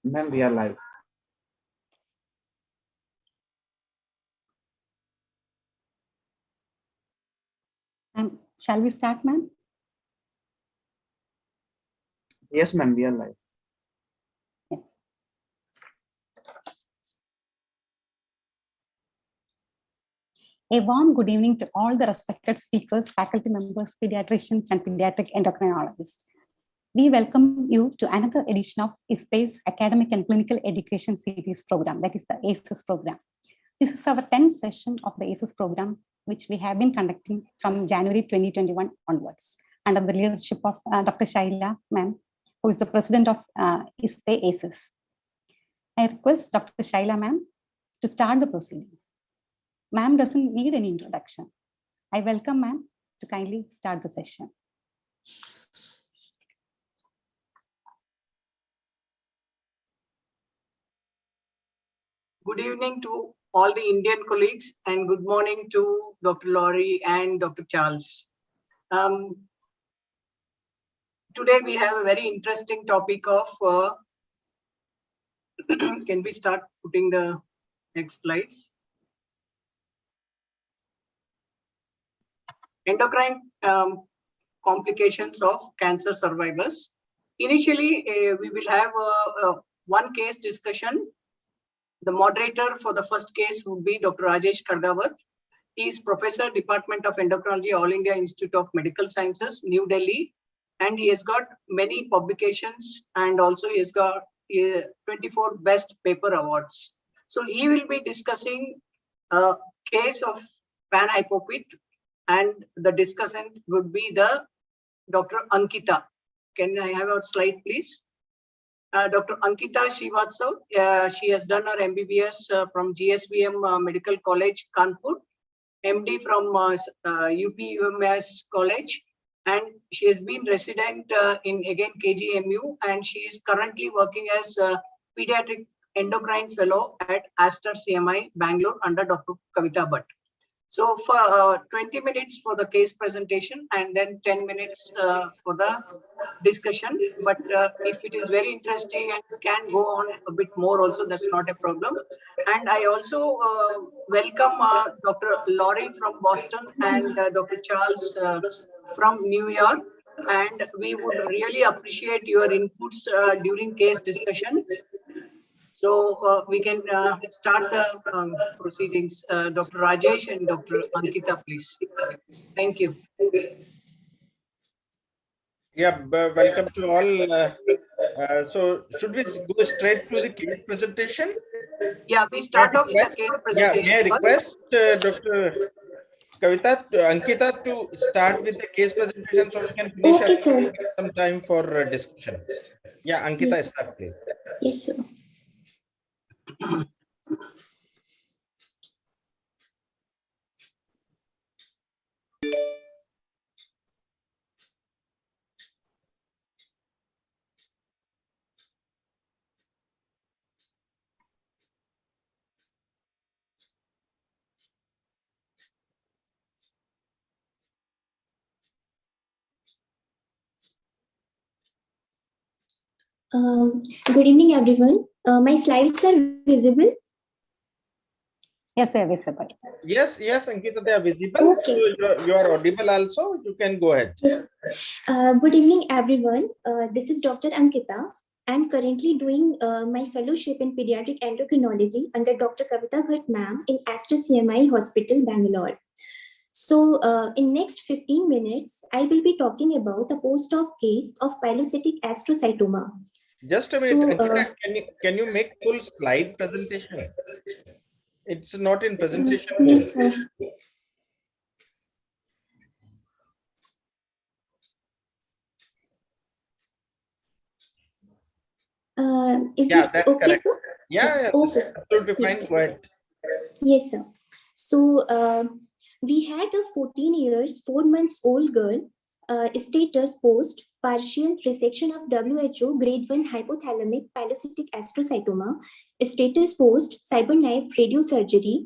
Ma'am, we are live. Shall we start, ma'am? Yes, ma'am, we are live. Yes. A warm good evening to all the respected speakers, faculty members, pediatricians, and pediatric endocrinologists. We welcome you to another edition of ISPAE's Academic and Clinical Education Series program, that is the ACES program. This is our 10th session of the ACES program, which we have been conducting from January 2021 onwards, under the leadership of Dr. Shaila, ma'am, who is the president of ISPAE ACES. I request Dr. Shaila, ma'am, to start the proceedings. Ma'am doesn't need any introduction. I welcome ma'am to kindly start the session. Good evening to all the Indian colleagues and good morning to Dr. Laurie and Dr. Charles. Today we have a very interesting topic of, can we start putting the next slides? Endocrine complications of cancer survivors. Initially, we will have one case discussion. The moderator for the first case would be Dr. Rajesh Kardawat. He is Professor, Department of Endocrinology, All India Institute of Medical Sciences, New Delhi. And he has got many publications and also he has got 24 Best Paper Awards. So he will be discussing a case of panhypopit and the discussant would be the Dr. Ankita. Can I have a slide, please? Dr. Ankita Srivatsav, she has done her MBBS from GSVM Medical College, Kanpur, MD from UPUMS College, and she has been resident in again KGMU, and she is currently working as a pediatric endocrine fellow at Aster CMI, Bangalore, under Dr. Kavita Bhatt. So for 20 minutes for the case presentation and then 10 minutes for the discussion. But if it is very interesting and can go on a bit more also, that's not a problem. And I also welcome Dr. Laurie from Boston and Dr. Charles from New York. And we would really appreciate your inputs during case discussion. So we can start the proceedings. Dr. Rajesh and Dr. Ankita, please. Thank you. Yeah, welcome to all. So should we go straight to the case presentation? Yeah, we start off with the case presentation. Yeah, may I request Dr. Kavita, Ankita to start with the case presentation so we can finish Okay, some time for discussion. Yeah, Ankita, start please. Yes, sir. Good evening, everyone. My slides are visible. Yes, they are visible. Yes, Ankita, they are visible. Okay. So you are audible also. You can go ahead. Yes. Good evening, everyone. This is Dr. Ankita. I'm currently doing my fellowship in pediatric endocrinology under Dr. Kavita Bhatt ma'am in Aster CMI Hospital, Bangalore. So in next 15 minutes, I will be talking about a post-op case of pilocytic astrocytoma. Just a minute, So, Ankita, can you make full slide presentation? It's not in presentation mode. Yes, sir. Is it that's okay? correct. Yeah, Okay. absolutely fine. Yes. Go ahead. Yes, sir. So we had a 14 years, 4 months old girl, status post partial resection of WHO grade 1 hypothalamic pilocytic astrocytoma, status post cyberknife radiosurgery,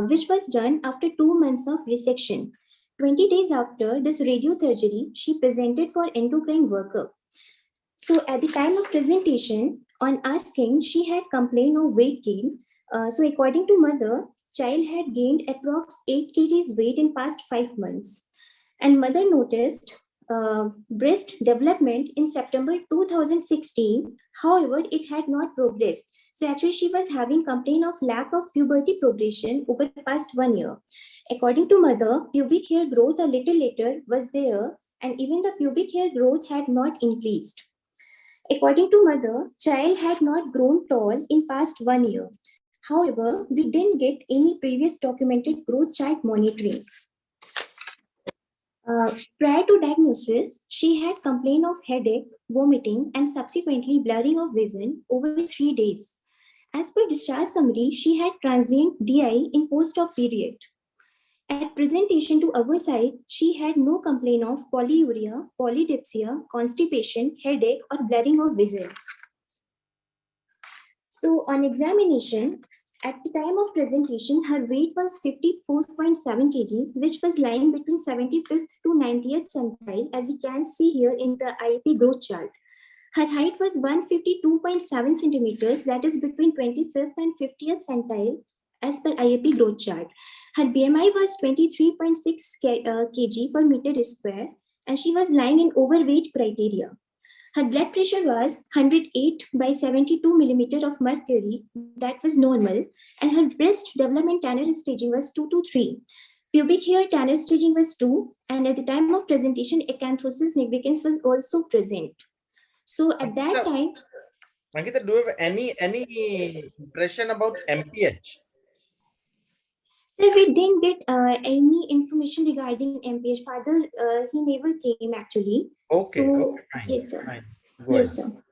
which was done after 2 months of resection. 20 days after this radiosurgery, she presented for endocrine workup. So at the time of presentation, on asking, she had complained of weight gain. So according to mother, child had gained approx 8 kgs weight in past 5 months. And mother noticed breast development in September 2016. However, it had not progressed. So actually she was having complaint of lack of puberty progression over the past 1 year. According to mother, pubic hair growth a little later was there, and even the pubic hair growth had not increased. According to mother, child had not grown tall in past 1 year. However, we didn't get any previous documented growth chart monitoring. Prior to diagnosis, she had complained of headache, vomiting, and subsequently blurring of vision over 3 days. As per discharge summary, she had transient DI in post-op period. At presentation to our side, she had no complaint of polyuria, polydipsia, constipation, headache, or blurring of vision. So on examination, at the time of presentation, her weight was 54.7 kgs, which was lying between 75th to 90th centile, as we can see here in the IAP growth chart. Her height was 152.7 centimeters, that is between 25th and 50th centile, as per IAP growth chart. Her BMI was 23.6 kg per meter square, and she was lying in overweight criteria. Her blood pressure was 108 by 72 millimeter of mercury, that was normal, and her breast development Tanner staging was 2 to 3. Pubic hair Tanner staging was 2, and at the time of presentation, acanthosis nigricans was also present. So at that time, Ankita, do you have any impression about MPH? sir, we didn't get any information regarding MPH. Father, he never came actually. Okay, So, okay, fine. yes, sir. Fine. Go Yes, ahead. sir.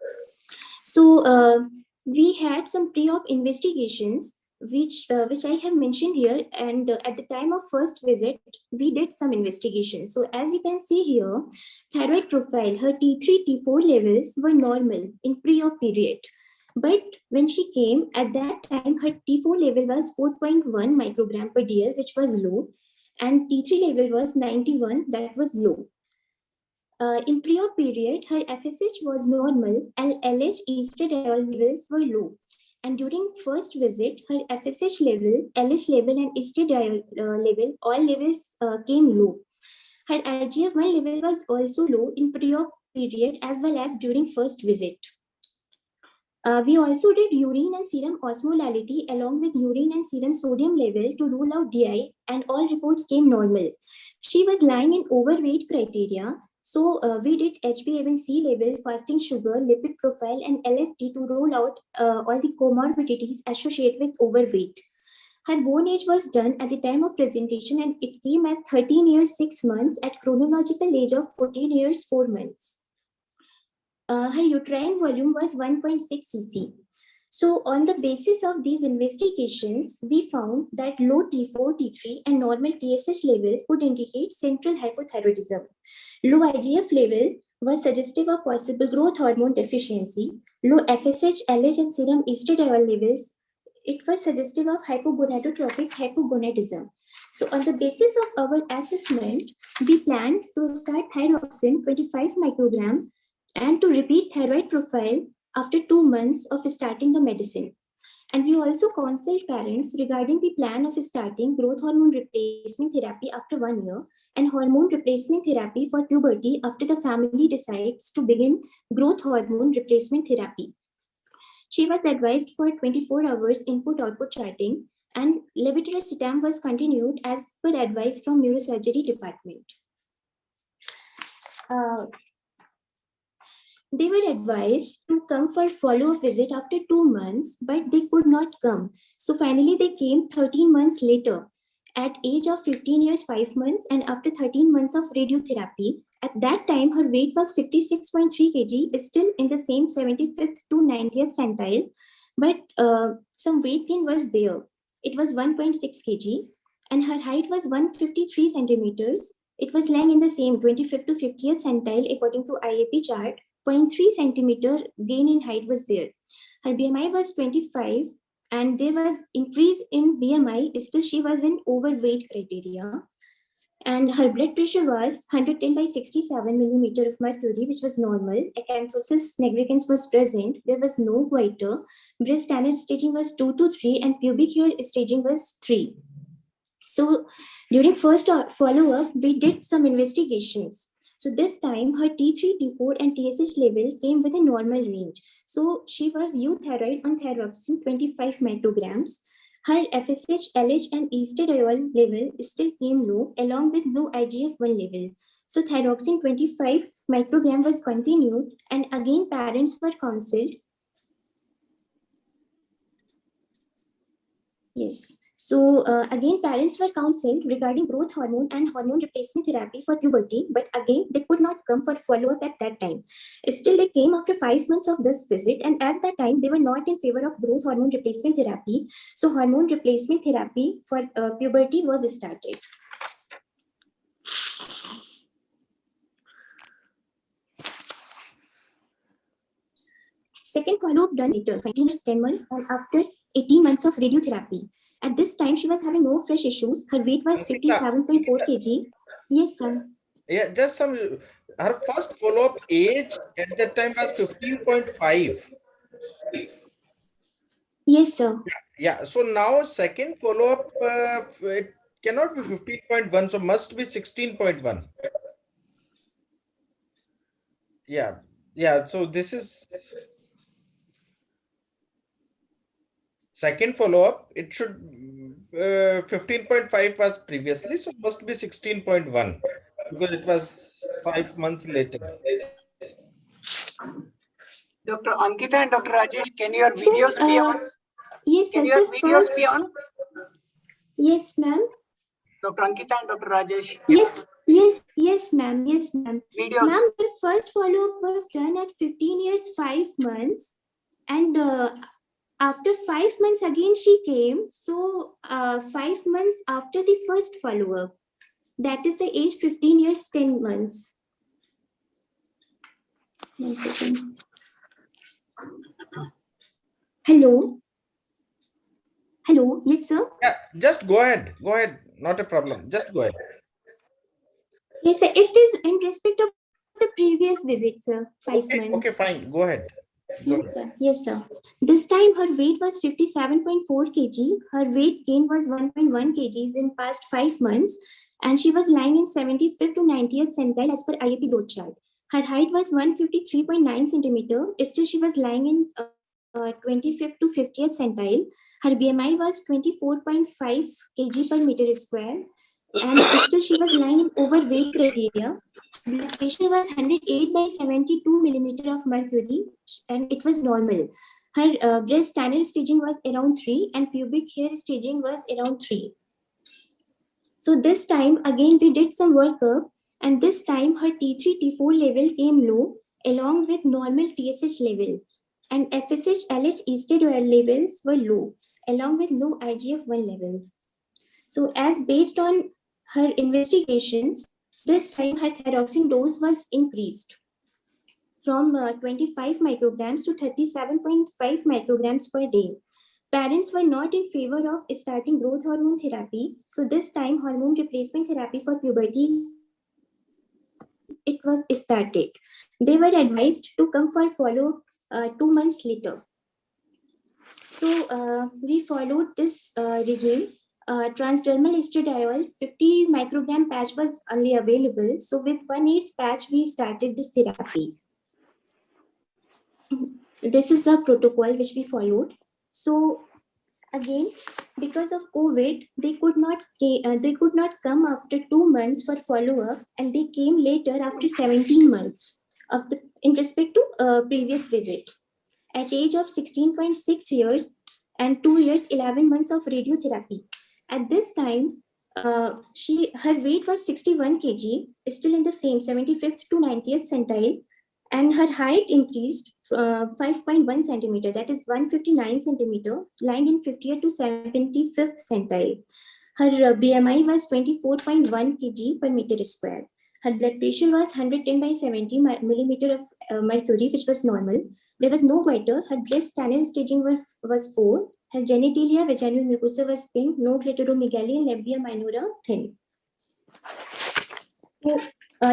So we had some pre-op investigations, which I have mentioned here, and at the time of first visit, we did some investigations. So as we can see here, thyroid profile, her T3, T4 levels were normal in pre-op period. But when she came, at that time, her T4 level was 4.1 microgram per DL, which was low, and T3 level was 91, that was low. In pre-op period, her FSH was normal and LH estradiol levels were low. And during first visit, her FSH level, LH level, and estradiol level, all levels came low. Her IGF-1 level was also low in pre-op period as well as during first visit. We also did urine and serum osmolality along with urine and serum sodium level to rule out DI, and all reports came normal. She was lying in overweight criteria. So we did HbA1c level, fasting sugar, lipid profile, and LFT to rule out all the comorbidities associated with overweight. Her bone age was done at the time of presentation, and it came as 13 years 6 months at chronological age of 14 years 4 months. Her uterine volume was 1.6 cc. So on the basis of these investigations, we found that low T4, T3 and normal TSH level would indicate central hypothyroidism. Low IGF level was suggestive of possible growth hormone deficiency. Low FSH, LH and serum estradiol levels, it was suggestive of hypogonadotropic hypogonadism. So on the basis of our assessment, we planned to start thyroxine 25 microgram and to repeat thyroid profile after 2 months of starting the medicine. And we also consult parents regarding the plan of starting growth hormone replacement therapy after 1 year and hormone replacement therapy for puberty after the family decides to begin growth hormone replacement therapy. She was advised for 24 hours input-output charting, and levetiracetam was continued as per advice from neurosurgery department. They were advised to come for follow-up visit after 2 months, but they could not come. So finally, they came 13 months later at age of 15 years, 5 months, and after 13 months of radiotherapy. At that time, her weight was 56.3 kg, still in the same 75th to 90th centile, but some weight gain was there. It was 1.6 kg, and her height was 153 centimeters. It was lying in the same 25th to 50th centile according to IAP chart. 0.3 centimeter gain in height was there. Her BMI was 25, and there was increase in BMI, still she was in overweight criteria. And her blood pressure was 110/67 millimeter of mercury, which was normal. Acanthosis nigricans was present. There was no goiter. Breast standard staging was 2 to 3, and pubic hair staging was 3. So during first follow-up, we did some investigations. So this time her T3, T4, and TSH level came within normal range. So she was euthyroid on thyroxine 25 micrograms. Her FSH, LH, and estradiol level still came low, along with low IGF-1 level. So thyroxine 25 microgram was continued, and again parents were counseled. Yes. So again, parents were counseled regarding growth hormone and hormone replacement therapy for puberty, but again, they could not come for follow-up at that time. Still, they came after 5 months of this visit, and at that time, they were not in favor of growth hormone replacement therapy. So hormone replacement therapy for puberty was started. Second follow-up done later, 10 months, and after 18 months of radiotherapy. At this time, she was having no fresh issues. Her weight was 57.4 kg. Yes, sir. Yeah, just some. Her first follow-up age at that time was 15.5. Yes, sir. Yeah. So now second follow-up, it cannot be 15.1, so must be 16.1. Yeah. Yeah. So this is second follow-up. It should 15.5 was previously, so must be 16.1 because it was 5 months later. Dr. Ankita and Dr. Rajesh, can your videos be on? Yes, Can sir. your So videos first, be on? yes, ma'am. Dr. Ankita and Dr. Rajesh. Yes, ma'am. Yes, ma'am. Videos. Ma'am, the first follow-up was done at 15 years, 5 months. And after 5 months, again, she came. So 5 months after the first follow-up, that is the age 15 years, 10 months. 1 second. Hello. Hello. Yes, sir. Yeah, just go ahead. Go ahead. Not a problem. Just go ahead. Yes, sir. It is in respect of the previous visit, sir. 5 months. Okay, fine. Go ahead. Go Yes, ahead. sir. Yes, sir. This time her weight was 57.4 kg. Her weight gain was 1.1 kgs in past 5 months, and she was lying in 75th to 90th centile as per IAP growth chart. Her height was 153.9 centimeter. Still, she was lying in 25th to 50th centile. Her BMI was 24.5 kg per meter square, and still she was lying in overweight criteria. Blood pressure was 108/72 millimeter of mercury, and it was normal. Her breast standard staging was around 3, and pubic hair staging was around 3. So this time again we did some workup, and this time her T3, T4 level came low along with normal TSH level, and FSH, LH, estradiol levels were low along with low IGF-1 level. So as based on her investigations, this time her thyroxine dose was increased from 25 micrograms to 37.5 micrograms per day. Parents were not in favor of starting growth hormone therapy. So this time hormone replacement therapy for puberty, it was started. They were advised to come for follow 2 months later. So we followed this regime. Transdermal estradiol 50 microgram patch was only available. So with 1/8 patch, we started this therapy. This is the protocol which we followed. So again, because of COVID, they could not come after 2 months for follow-up, and they came later after 17 months in respect to previous visit. At age of 16.6 years and 2 years, 11 months of radiotherapy. At this time, her weight was 61 kg, still in the same 75th to 90th centile, and her height increased 5.1 centimeter, that is 159 centimeter, lying in 50th to 75th centile. Her BMI was 24.1 kg per meter square. Her blood pressure was 110/70 millimeter of mercury, which was normal. There was no goiter. Her breast standard staging was 4. Her genitalia, vaginal mucosa was pink, no clitoromegaly, and labia minora thin.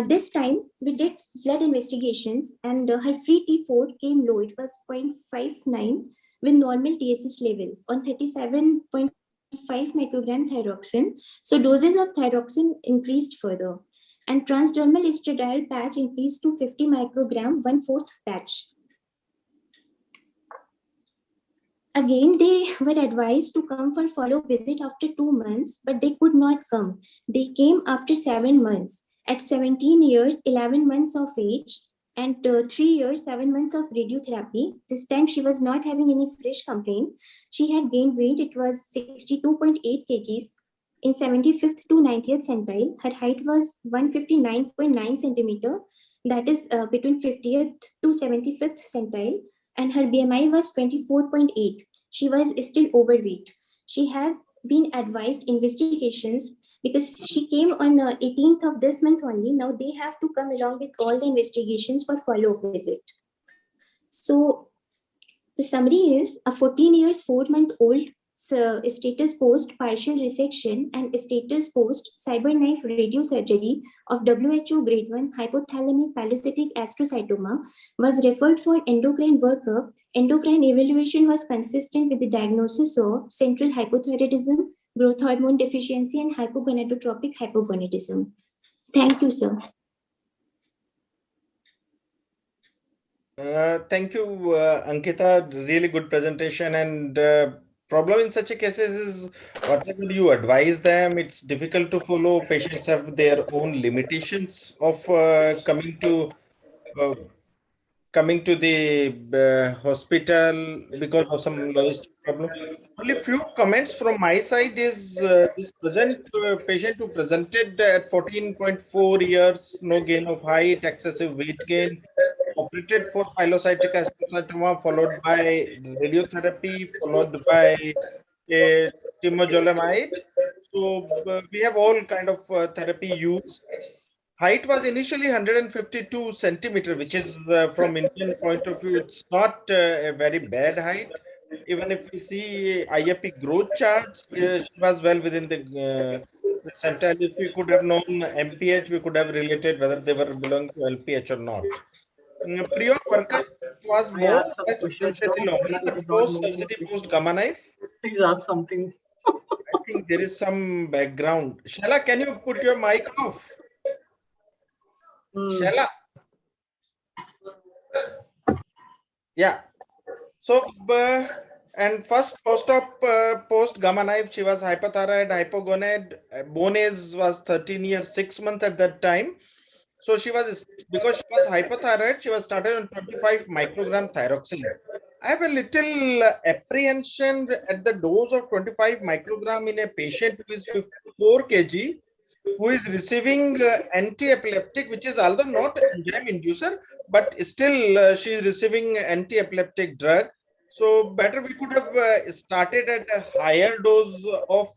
This time we did blood investigations, and her free T4 came low. It was 0.59 with normal TSH level on 37.5 microgram thyroxine. So doses of thyroxine increased further, and transdermal estradiol patch increased to 50 microgram, 1/4 patch. Again, they were advised to come for follow-up visit after 2 months, but they could not come. They came after 7 months. At 17 years, 11 months of age, and 3 years, 7 months of radiotherapy. This time she was not having any fresh complaint. She had gained weight. It was 62.8 kgs in 75th to 90th centile. Her height was 159.9 centimeter. That is between 50th to 75th centile. And her BMI was 24.8. She was still overweight. She has been advised investigations because she came on 18th of this month only. Now they have to come along with all the investigations for follow-up visit. So the summary is a 14 years, 4-month-old status post partial resection and status post cyberknife radiosurgery of WHO grade 1 hypothalamic pilocytic astrocytoma was referred for endocrine workup. Endocrine evaluation was consistent with the diagnosis of central hypothyroidism, growth hormone deficiency, and hypogonadotropic hypogonadism. Thank you, sir. Thank you, Ankita. Really good presentation. And problem in such a cases is whatever you advise them, it's difficult to follow. Patients have their own limitations of coming to the hospital because of some logistic problem. Only few comments from my side is this present patient who presented at 14.4 years, no gain of height, excessive weight gain, operated for pilocytic astrocytoma, followed by radiotherapy, followed by temozolomide. So we have all kind of therapy used. Height was initially 152 centimeter, which is from Indian point of view, it's not a very bad height. Even if we see IAP growth charts, she was well within the percentile. If we could have known MPH, we could have related whether they were belonging to LPH or not. Pre-op workup was I more or asked some less questions. fairly No, normal, but post-surgery, post-gamma knife, please ask something. I think there is some background. Shala, can you put your mic off? Shala. Yeah. So, and first post-op, post-gamma knife, she was hypothyroid, hypogonad. Bone age was 13 years, 6 months at that time. So she was, because she was hypothyroid, she was started on 25 microgram thyroxine. I have a little apprehension at the dose of 25 microgram in a patient who is 54 kg, who is receiving anti-epileptic, which is although not enzyme inducer, but still she is receiving anti-epileptic drug. So better we could have started at a higher dose of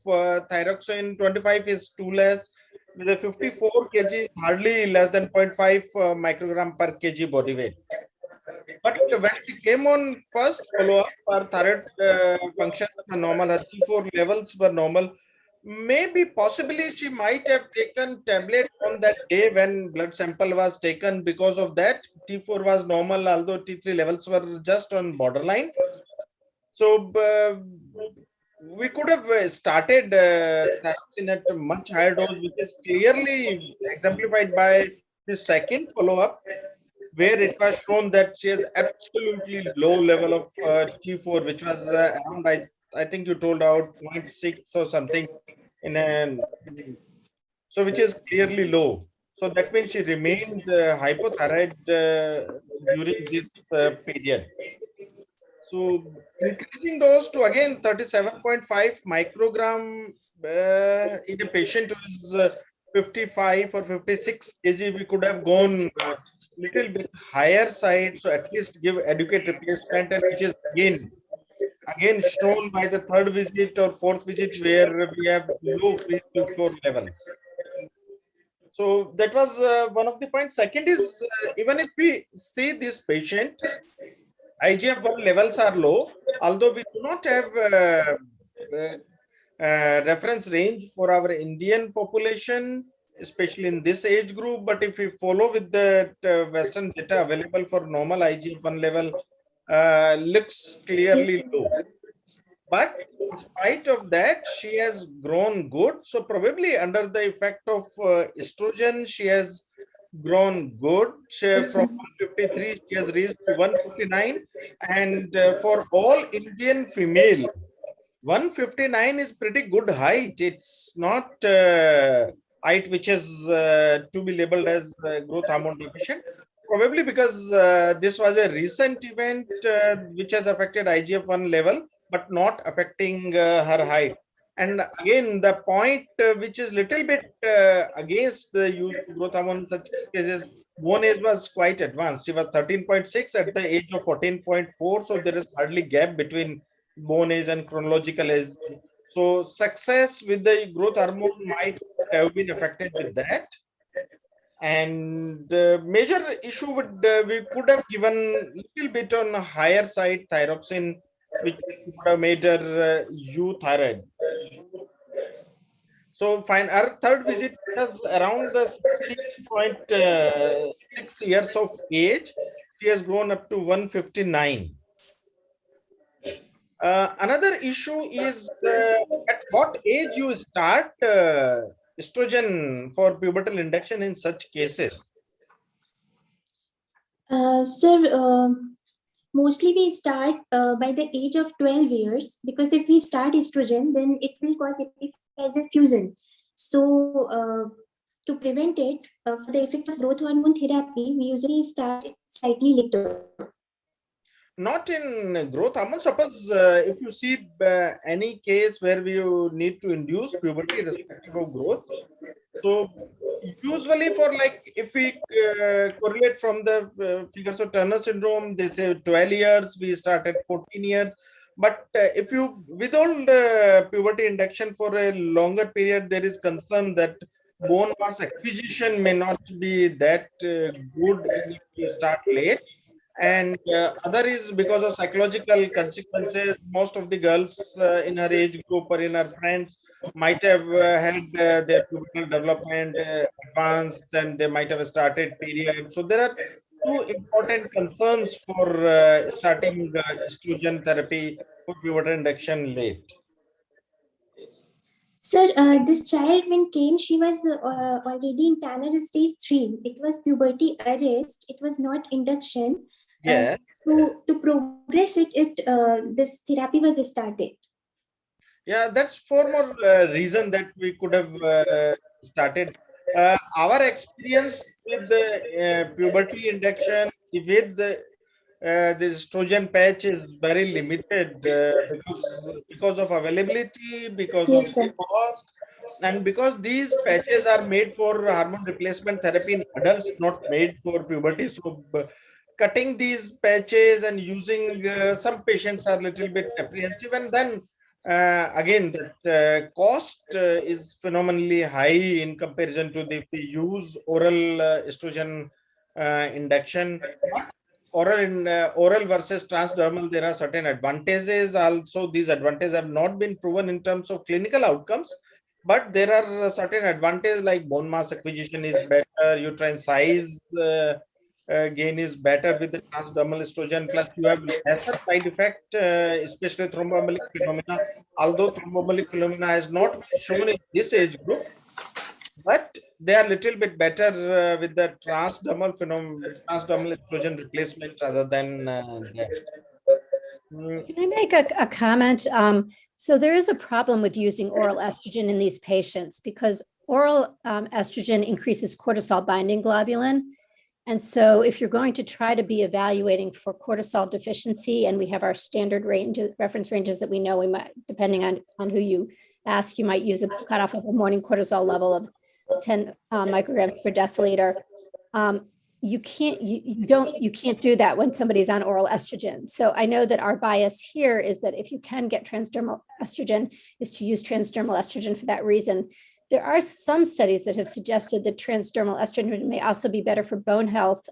thyroxine. 25 is too less. With a 54 kg, hardly less than 0.5 microgram per kg body weight. But when she came on first follow-up, her thyroid functions were normal, her T4 levels were normal. Maybe possibly she might have taken tablet on that day when blood sample was taken. Because of that, T4 was normal, although T3 levels were just on borderline. So we could have started thyroxine at a much higher dose, which is clearly exemplified by the second follow-up, where it was shown that she has absolutely low level of T4, which was around, I think you told out 0.6 or something so which is clearly low. So that means she remained hypothyroid during this period. So increasing dose to again 37.5 microgram in a patient who is 55 or 56 kg, we could have gone little bit higher side, so at least give adequate replacement, and which is again shown by the third visit or fourth visit where we have low free T4 levels. So that was one of the points. Second is even if we see this patient, IGF-1 levels are low, although we do not have reference range for our Indian population. especially in this age group. But if we follow with the Western data available for normal IGF-1 level, looks clearly low. But in spite of that, she has grown good. So probably under the effect of estrogen, she has grown good. From 153, she has reached to 159. And for all Indian female, 159 is pretty good height. It's not height which is to be labeled as growth hormone deficient. Probably because this was a recent event which has affected IGF-1 level, but not affecting her height. And again, the point which is little bit against the use of growth hormone in such cases, bone age was quite advanced. She was 13.6 at the age of 14.4. So there is hardly gap between bone age and chronological age. So success with the growth hormone might have been affected with that. And major issue would we could have given little bit on higher side thyroxine, which would have made her euthyroid. So fine, our third visit was around the 16.6 years of age. She has grown up to 159. Another issue is at what age you start estrogen for pubertal induction in such cases? Sir, mostly we start by the age of 12 years, because if we start estrogen, then it will cause it as a fusion. So to prevent it, for the effect of growth hormone therapy, we usually start it slightly later. Not in growth hormone. Suppose if you see any case where you need to induce puberty irrespective of growth. So usually for like, if we correlate from the figures of Turner syndrome, they say 12 years, we start at 14 years. But if you withhold puberty induction for a longer period, there is concern that bone mass acquisition may not be that good if you start late. And other is because of psychological consequences. Most of the girls in her age group or in her friends might have had their pubertal development advanced, and they might have started period. So there are two important concerns for starting estrogen therapy for pubertal induction late. Sir, this child when came, she was already in Tanner stage 3. It was puberty arrest. It was not induction. Yes. To progress it, this therapy was started. Yeah, that's for more reason that we could have started. Our experience with the puberty induction with the estrogen patch is very limited because of availability, because of Yes, sir. cost, and because these patches are made for hormone replacement therapy in adults, not made for puberty. So cutting these patches and using some patients are a little bit apprehensive, and then again, that cost is phenomenally high in comparison to if we use oral estrogen induction. But oral versus transdermal, there are certain advantages. Also, these advantages have not been proven in terms of clinical outcomes, but there are certain advantages like bone mass acquisition is better, uterine size gain is better with the transdermal estrogen, plus you have lesser side effect, especially thromboembolic phenomena. Although thromboembolic phenomena has not been shown in this age group, but they are a little bit better with the transdermal estrogen replacement rather than that. Can I make a comment? So there is a problem with using oral estrogen in these patients because oral estrogen increases cortisol binding globulin. And so if you're going to try to be evaluating for cortisol deficiency, and we have our standard reference ranges that we know, we might, depending on who you ask, you might use a cutoff of a morning cortisol level of 10 micrograms per deciliter. You can't do that when somebody's on oral estrogen. So I know that our bias here is that if you can get transdermal estrogen, is to use transdermal estrogen for that reason. There are some studies that have suggested that transdermal estrogen may also be better for bone health.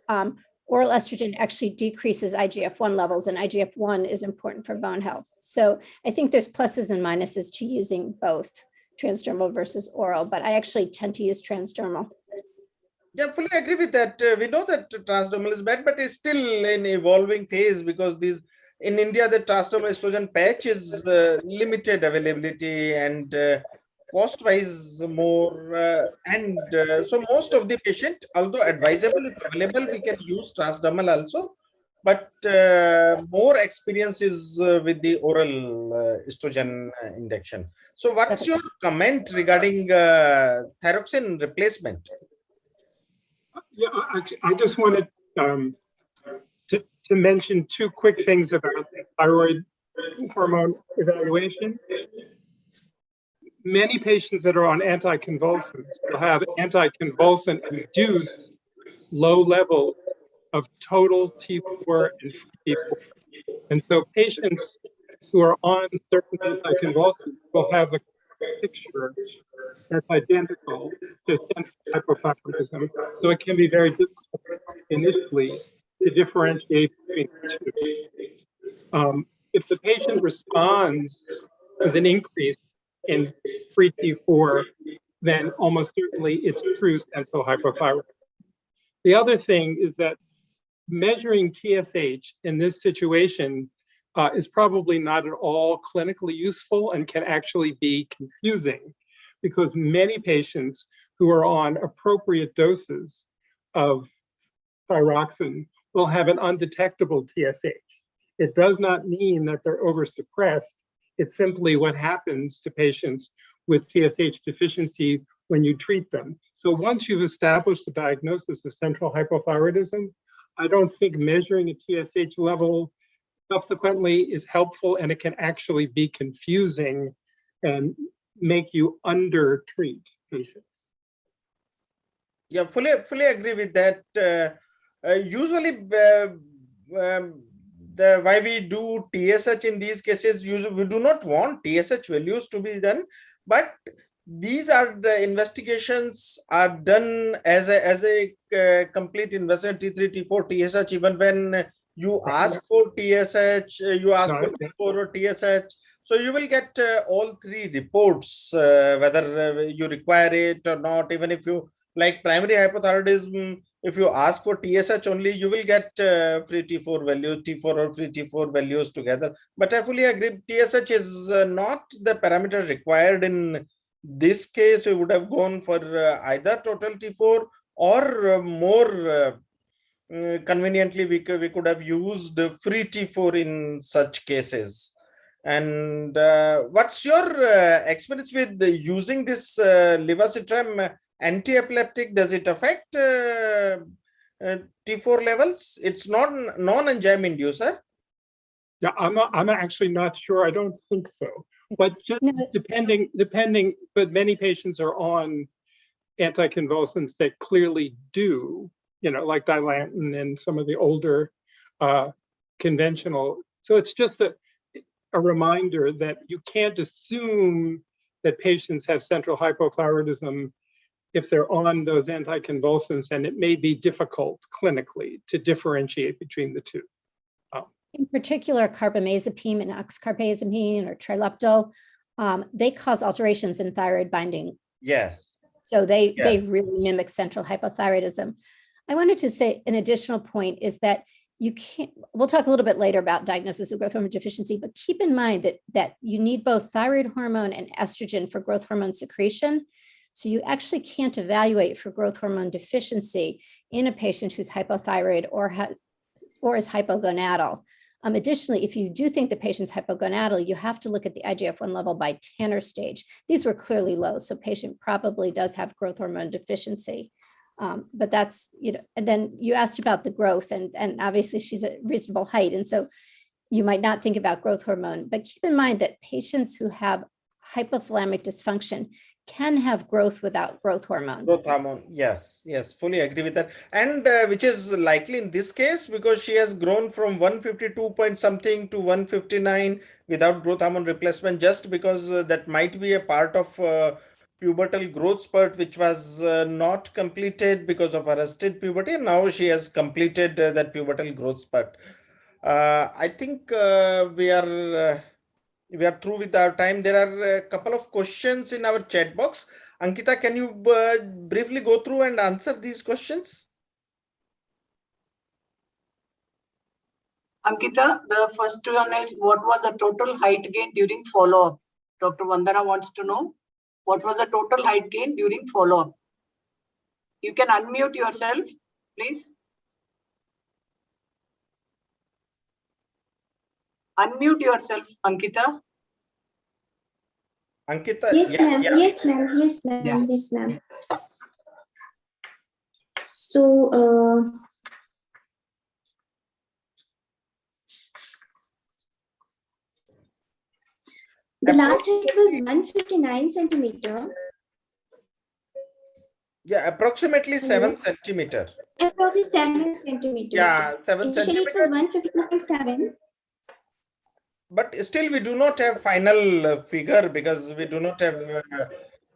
Oral estrogen actually decreases IGF-1 levels, and IGF-1 is important for bone health. So I think there's pluses and minuses to using both. transdermal versus oral, but I actually tend to use transdermal. Yeah, fully agree with that. We know that transdermal is bad, but it's still in evolving phase because these in India the transdermal estrogen patch is limited availability and cost-wise more. So most of the patient, although advisable if available, we can use transdermal also. But more experience is with the oral estrogen induction. So what's your comment regarding thyroxine replacement? Yeah, I just wanted to mention two quick things about thyroid hormone evaluation. Many patients that are on anticonvulsants will have anticonvulsant-induced low level of total T4 and free T4. And so patients who are on certain anticonvulsants will have a picture that's identical to central hypothyroidism. So it can be very difficult initially to differentiate between the two. If the patient responds with an increase in free T4, then almost certainly it's true central hypothyroidism. The other thing is that measuring TSH in this situation is probably not at all clinically useful and can actually be confusing because many patients who are on appropriate doses of thyroxine will have an undetectable TSH. It does not mean that they're oversuppressed. It's simply what happens to patients with TSH deficiency when you treat them. So once you've established the diagnosis of central hypothyroidism, I don't think measuring a TSH level subsequently is helpful, and it can actually be confusing and make you under-treat patients. Yeah, fully agree with that. Usually, why we do TSH in these cases, usually we do not want TSH values to be done, but these are the investigations are done as a complete investigation T3, T4, TSH. Even when you ask for TSH, you ask for T4 or TSH. So you will get all three reports, whether you require it or not. Even if you like primary hypothyroidism, if you ask for TSH only, you will get free T4 values, T4 or free T4 values together. But I fully agree, TSH is not the parameter required in this case. We would have gone for either total T4 or more conveniently, we could have used free T4 in such cases. And what's your experience with using this levacitram anti-epileptic? Does it affect T4 levels? It's not non-enzyme inducer. Yeah, I'm actually not sure. I don't think so. But just depending, but many patients are on anticonvulsants that clearly do, like Dilantin and some of the older conventional. So it's just a reminder that you can't assume that patients have central hypothyroidism if they're on those anticonvulsants, and it may be difficult clinically to differentiate between the two. In particular, carbamazepine and oxcarbazepine or trileptal, they cause alterations in thyroid binding. Yes. So they really mimic central hypothyroidism. I wanted to say an additional point is that you can't, we'll talk a little bit later about diagnosis of growth hormone deficiency, but keep in mind that you need both thyroid hormone and estrogen for growth hormone secretion. So you actually can't evaluate for growth hormone deficiency in a patient who's hypothyroid or is hypogonadal. Additionally, if you do think the patient's hypogonadal, you have to look at the IGF-1 level by Tanner stage. These were clearly low, so patient probably does have growth hormone deficiency. But that's, and then you asked about the growth, and obviously she's a reasonable height. And so you might not think about growth hormone, but keep in mind that patients who have hypothalamic dysfunction can have growth without growth hormone. Growth hormone, yes, fully agree with that. And which is likely in this case because she has grown from 152 point something to 159 without growth hormone replacement, just because that might be a part of pubertal growth spurt, which was not completed because of arrested puberty. And now she has completed that pubertal growth spurt. I think we are we are through with our time. There are a couple of questions in our chat box. Ankita, can you briefly go through and answer these questions? Ankita, the first one is, what was the total height gain during follow-up? Dr. Vandana wants to know, what was the total height gain during follow-up? You can unmute yourself, please. Unmute yourself, Ankita. Ankita? Yes, Yeah, ma'am. yeah. Yes, ma'am. Yes, ma'am. Yeah. Yes, ma'am. So, the last height was 159 centimeter. Yeah, approximately 7 centimeter. Approximately 7 centimeters. Yeah, 7 Initially, it was 159.7. But still, we do not have final figure because we do not have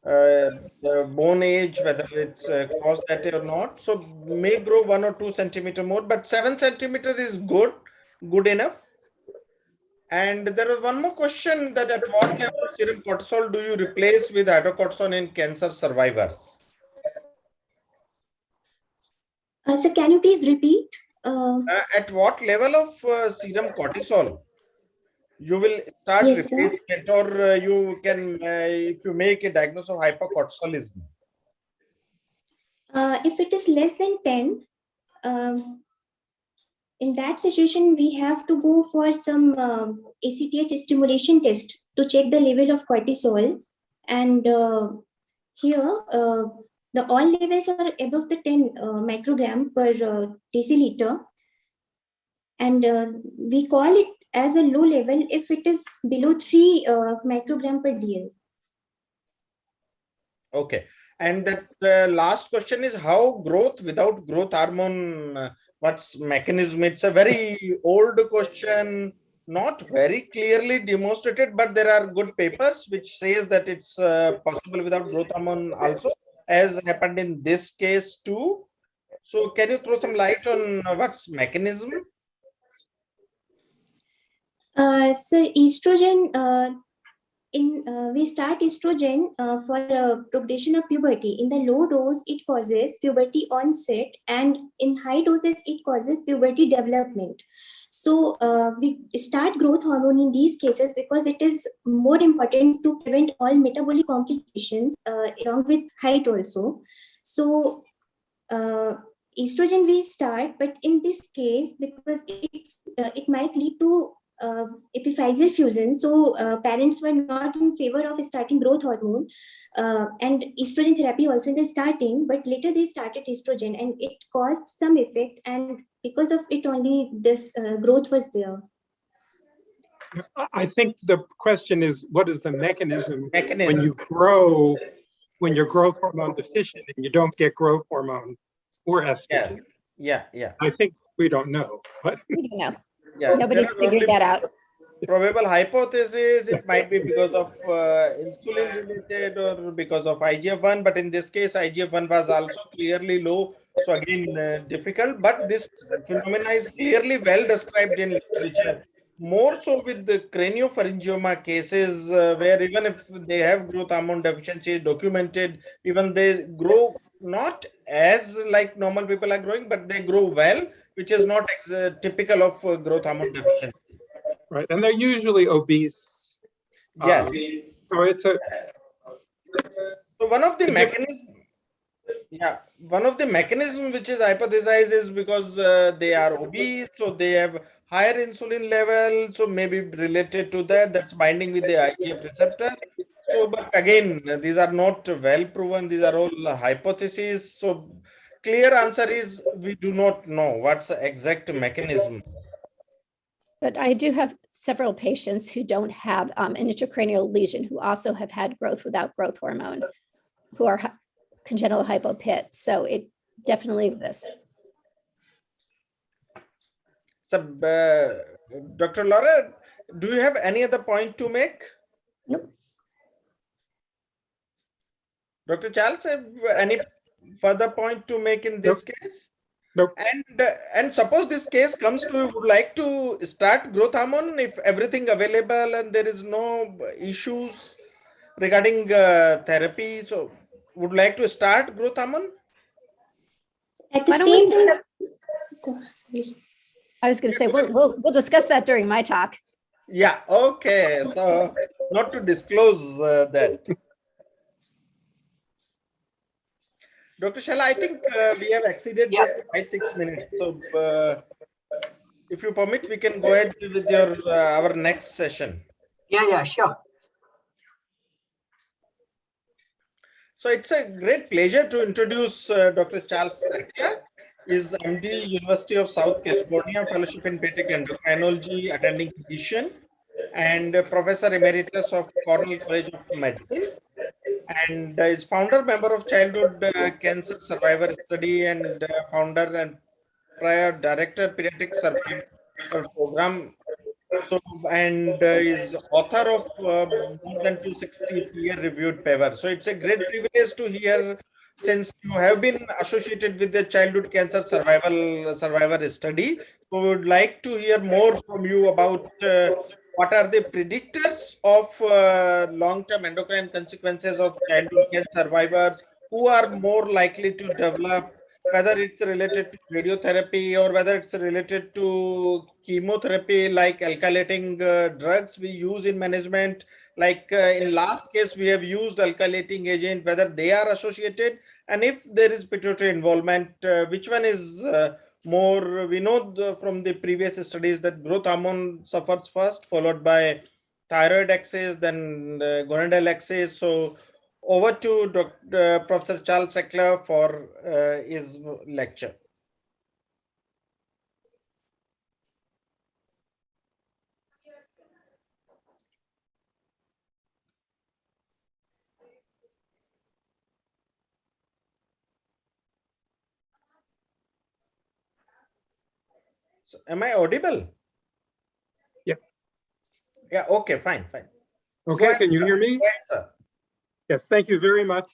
the bone age, whether it's crossed that or not. So may grow 1 or 2 centimeter more, but 7 centimeter is good enough. And there is one more question, that at what level of serum cortisol do you replace with hydrocortisone in cancer survivors? So, can you please repeat? At what level of serum cortisol you will start Yes, sir. replacing it, or you can, if you make a diagnosis of hypercortisolism? If it is less than 10, in that situation, we have to go for some ACTH stimulation test to check the level of cortisol. And here, the all levels are above the 10 microgram per deciliter. And we call it as a low level if it is below 3 microgram per dl. Okay. And that last question is, how growth without growth hormone, what's mechanism? It's a very old question, not very clearly demonstrated, but there are good papers which says that it's possible without growth hormone also, as happened in this case too. So can you throw some light on what's mechanism? So estrogen, we start estrogen for progression of puberty. In the low dose, it causes puberty onset, and in high doses, it causes puberty development. So we start growth hormone in these cases because it is more important to prevent all metabolic complications along with height also. So estrogen we start, but in this case, because it might lead to epiphyseal fusion, so parents were not in favor of starting growth hormone and estrogen therapy also in the starting, but later they started estrogen and it caused some effect, and because of it only this growth was there. I think the question is, what is the mechanism when Mechanism. you grow, when you're growth hormone deficient and you don't get growth hormone or estrogen? Yeah. I think we don't know, but We don't know. Yeah, Nobody's there are figured only that out. probable hypothesis. It might be because of insulin related or because of IGF-1, but in this case, IGF-1 was also clearly low. So again, difficult, but this phenomena is clearly well described in literature. More so with the craniopharyngioma cases, where even if they have growth hormone deficiency documented, even they grow not as like normal people are growing, but they grow well, which is not typical of growth hormone deficiency. right, and they're usually obese. Yes. So it's a So one of the a diff- mechanism which is hypothesized is because they are obese, so they have higher insulin level, so maybe related to that, that's binding with the IGF receptor. So, but again, these are not well proven, these are all hypotheses. So clear answer is we do not know what's the exact mechanism. But I do have several patients who don't have an intracranial lesion who also have had growth without growth hormone, who are congenital hypopit. So it definitely exists. So, Dr. Laura, do you have any other point to make? Nope. Dr. Charles, have any further point to make in this case? Nope. And suppose this case comes to, would like to start growth hormone if everything available and there is no issues regarding therapy. So would like to start growth hormone? At the Why don't we same time, discuss- sorry. I was going to say, we'll discuss that during my talk. Yeah, okay. So not to disclose that. Dr. Shala, I think we have exceeded Yes. just 5-6 minutes. So if you permit, we can go ahead with your our next session. Yeah, sure. So it's a great pleasure to introduce Dr. Charles Sackler. Is MD, University of South California, Fellowship in Pediatric Endocrinology, attending physician, and Professor Emeritus of Cornell College of Medicine, and is founder member of Childhood Cancer Survivor Study and founder and prior director Pediatric Survivor Program. So, and is author of more than 260 peer-reviewed papers. So it's a great privilege to hear, since you have been associated with the childhood cancer survivor study. We would like to hear more from you about what are the predictors of long-term endocrine consequences of childhood cancer survivors, who are more likely to develop, whether it's related to radiotherapy or whether it's related to chemotherapy, like alkylating drugs we use in management. Like in last case, we have used alkylating agent, whether they are associated, and if there is pituitary involvement, which one is more. We know from the previous studies that growth hormone suffers first, followed by thyroid axis, then gonadal axis. So over to Dr. Professor Charles Sackler for his lecture. So am I audible? Yep. Yeah, okay, fine. Okay, can you hear me? Go ahead, sir. Yes, thank you very much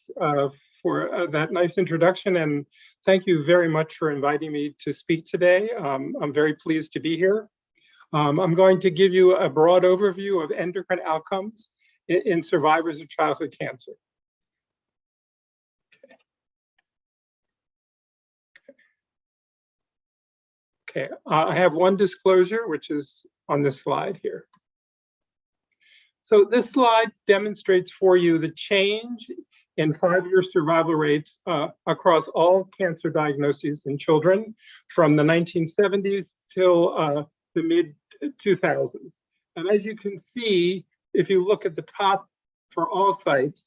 for that nice introduction, and thank you very much for inviting me to speak today. I'm very pleased to be here. I'm going to give you a broad overview of endocrine outcomes in survivors of childhood cancer. Okay, I have one disclosure, which is on this slide here. So this slide demonstrates for you the change in 5-year survival rates across all cancer diagnoses in children from the 1970s till the mid-2000s. And as you can see, if you look at the top for all sites,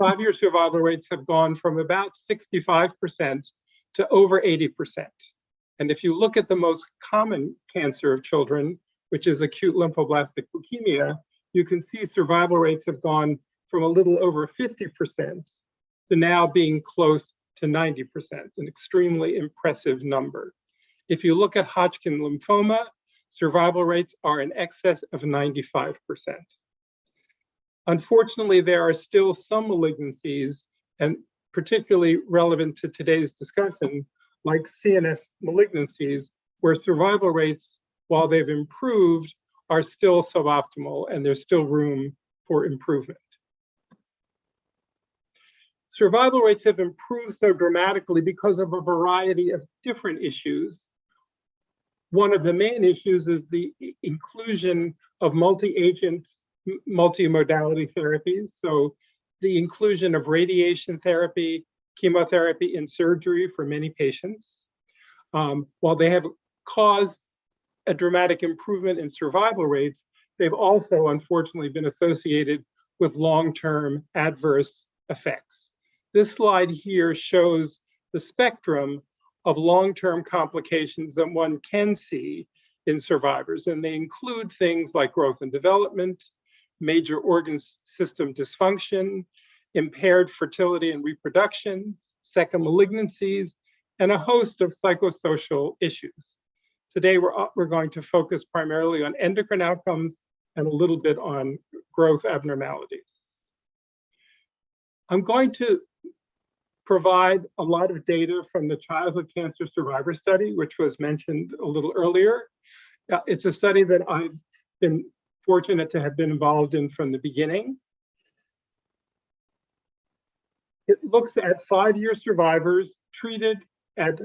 5-year survival rates have gone from about 65% to over 80%. And if you look at the most common cancer of children, which is acute lymphoblastic leukemia, you can see survival rates have gone from a little over 50% to now being close to 90%, an extremely impressive number. If you look at Hodgkin lymphoma, survival rates are in excess of 95%. Unfortunately, there are still some malignancies, and particularly relevant to today's discussion, like CNS malignancies, where survival rates, while they've improved, are still suboptimal, and there's still room for improvement. Survival rates have improved so dramatically because of a variety of different issues. One of the main issues is the inclusion of multi-agent, multi-modality therapies. So the inclusion of radiation therapy, chemotherapy, and surgery for many patients. While they have caused a dramatic improvement in survival rates, they've also unfortunately been associated with long-term adverse effects. This slide here shows the spectrum of long-term complications that one can see in survivors, and they include things like growth and development, major organ system dysfunction, impaired fertility and reproduction, second malignancies, and a host of psychosocial issues. Today, we're going to focus primarily on endocrine outcomes and a little bit on growth abnormalities. I'm going to provide a lot of data from the childhood cancer survivor study, which was mentioned a little earlier. It's a study that I've been fortunate to have been involved in from the beginning. It looks at 5-year survivors treated at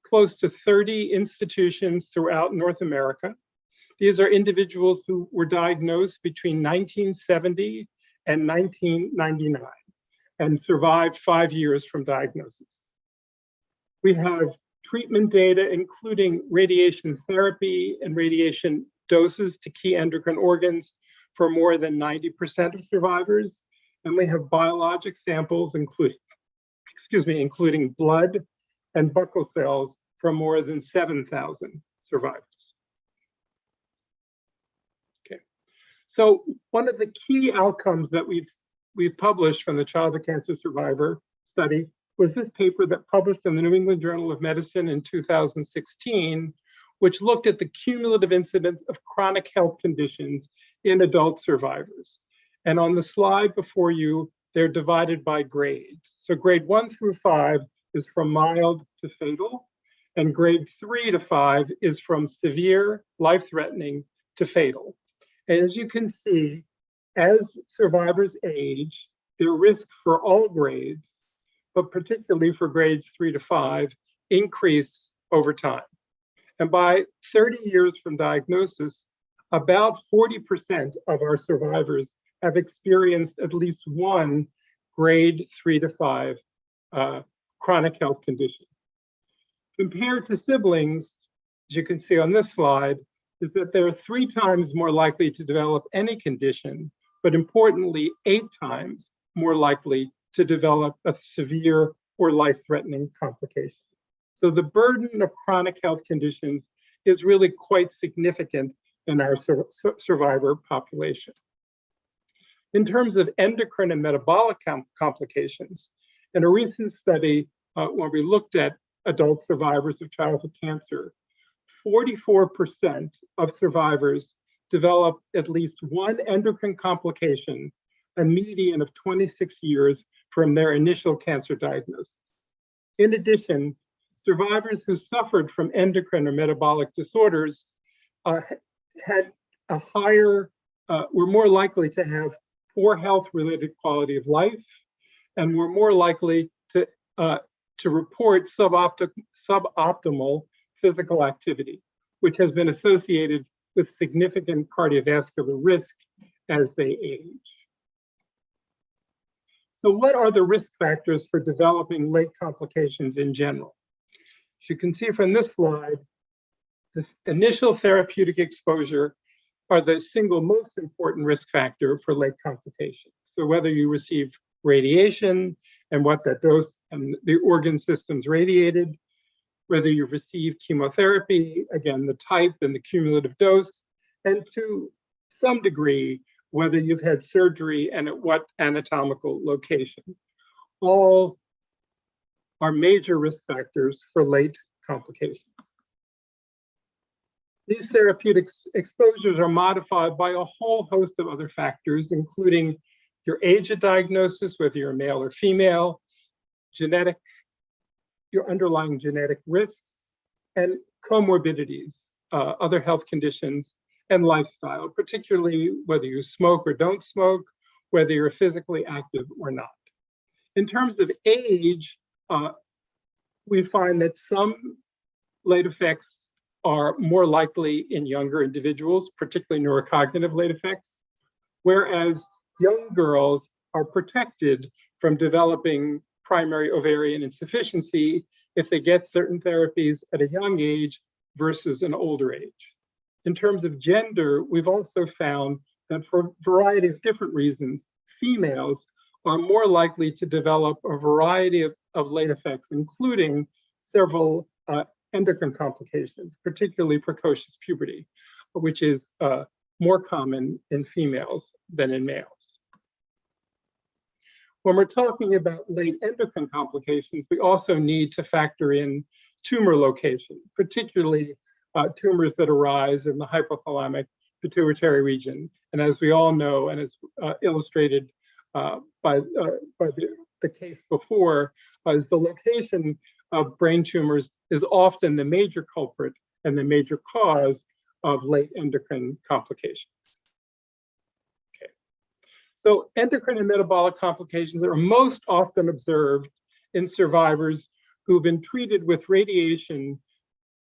close to 30 institutions throughout North America. These are individuals who were diagnosed between 1970 and 1999 and survived 5 years from diagnosis. We have treatment data, including radiation therapy and radiation doses to key endocrine organs for more than 90% of survivors. And we have biologic samples, including blood and buccal cells from more than 7,000 survivors. Okay, so one of the key outcomes that we've published from the childhood cancer survivor study was this paper that published in the New England Journal of Medicine in 2016, which looked at the cumulative incidence of chronic health conditions in adult survivors. And on the slide before you, they're divided by grades. So grade 1 through 5 is from mild to fatal, and grade 3 to 5 is from severe, life-threatening to fatal. And as you can see, as survivors age, their risk for all grades, but particularly for grades 3 to 5, increase over time. And by 30 years from diagnosis, about 40% of our survivors have experienced at least one grade 3 to 5 chronic health condition. Compared to siblings, as you can see on this slide, is that they're 3 times more likely to develop any condition, but importantly, 8 times more likely to develop a severe or life-threatening complication. So the burden of chronic health conditions is really quite significant in our survivor population. In terms of endocrine and metabolic complications, in a recent study where we looked at adult survivors of childhood cancer, 44% of survivors developed at least one endocrine complication, a median of 26 years from their initial cancer diagnosis. In addition, survivors who suffered from endocrine or metabolic disorders had a higher, were more likely to have poor health-related quality of life, and were more likely to report suboptimal physical activity, which has been associated with significant cardiovascular risk as they age. So what are the risk factors for developing late complications in general? As you can see from this slide, the initial therapeutic exposure are the single most important risk factor for late complications. So whether you receive radiation and what that dose and the organ systems radiated, whether you've received chemotherapy, again, the type and the cumulative dose, and to some degree, whether you've had surgery and at what anatomical location. All are major risk factors for late complications. These therapeutic exposures are modified by a whole host of other factors, including your age of diagnosis, whether you're male or female, your underlying genetic risks, and comorbidities, other health conditions, and lifestyle, particularly whether you smoke or don't smoke, whether you're physically active or not. In terms of age, we find that some late effects are more likely in younger individuals, particularly neurocognitive late effects, whereas young girls are protected from developing primary ovarian insufficiency if they get certain therapies at a young age versus an older age. In terms of gender, we've also found that for a variety of different reasons, females are more likely to develop a variety of late effects, including several endocrine complications, particularly precocious puberty, which is more common in females than in males. When we're talking about late endocrine complications, we also need to factor in tumor location, particularly tumors that arise in the hypothalamic pituitary region. And as we all know, and as illustrated by the the case before, is the location of brain tumors is often the major culprit and the major cause of late endocrine complications. Okay. So endocrine and metabolic complications are most often observed in survivors who've been treated with radiation,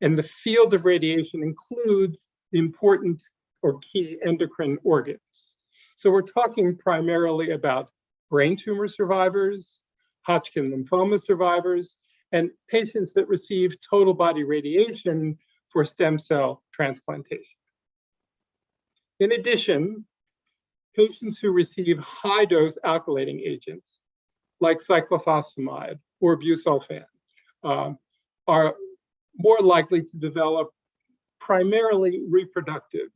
and the field of radiation includes the important or key endocrine organs. So we're talking primarily about brain tumor survivors, Hodgkin lymphoma survivors, and patients that receive total body radiation for stem cell transplantation. In addition, patients who receive high-dose alkylating agents like cyclophosphamide or busulfan are more likely to develop primarily reproductive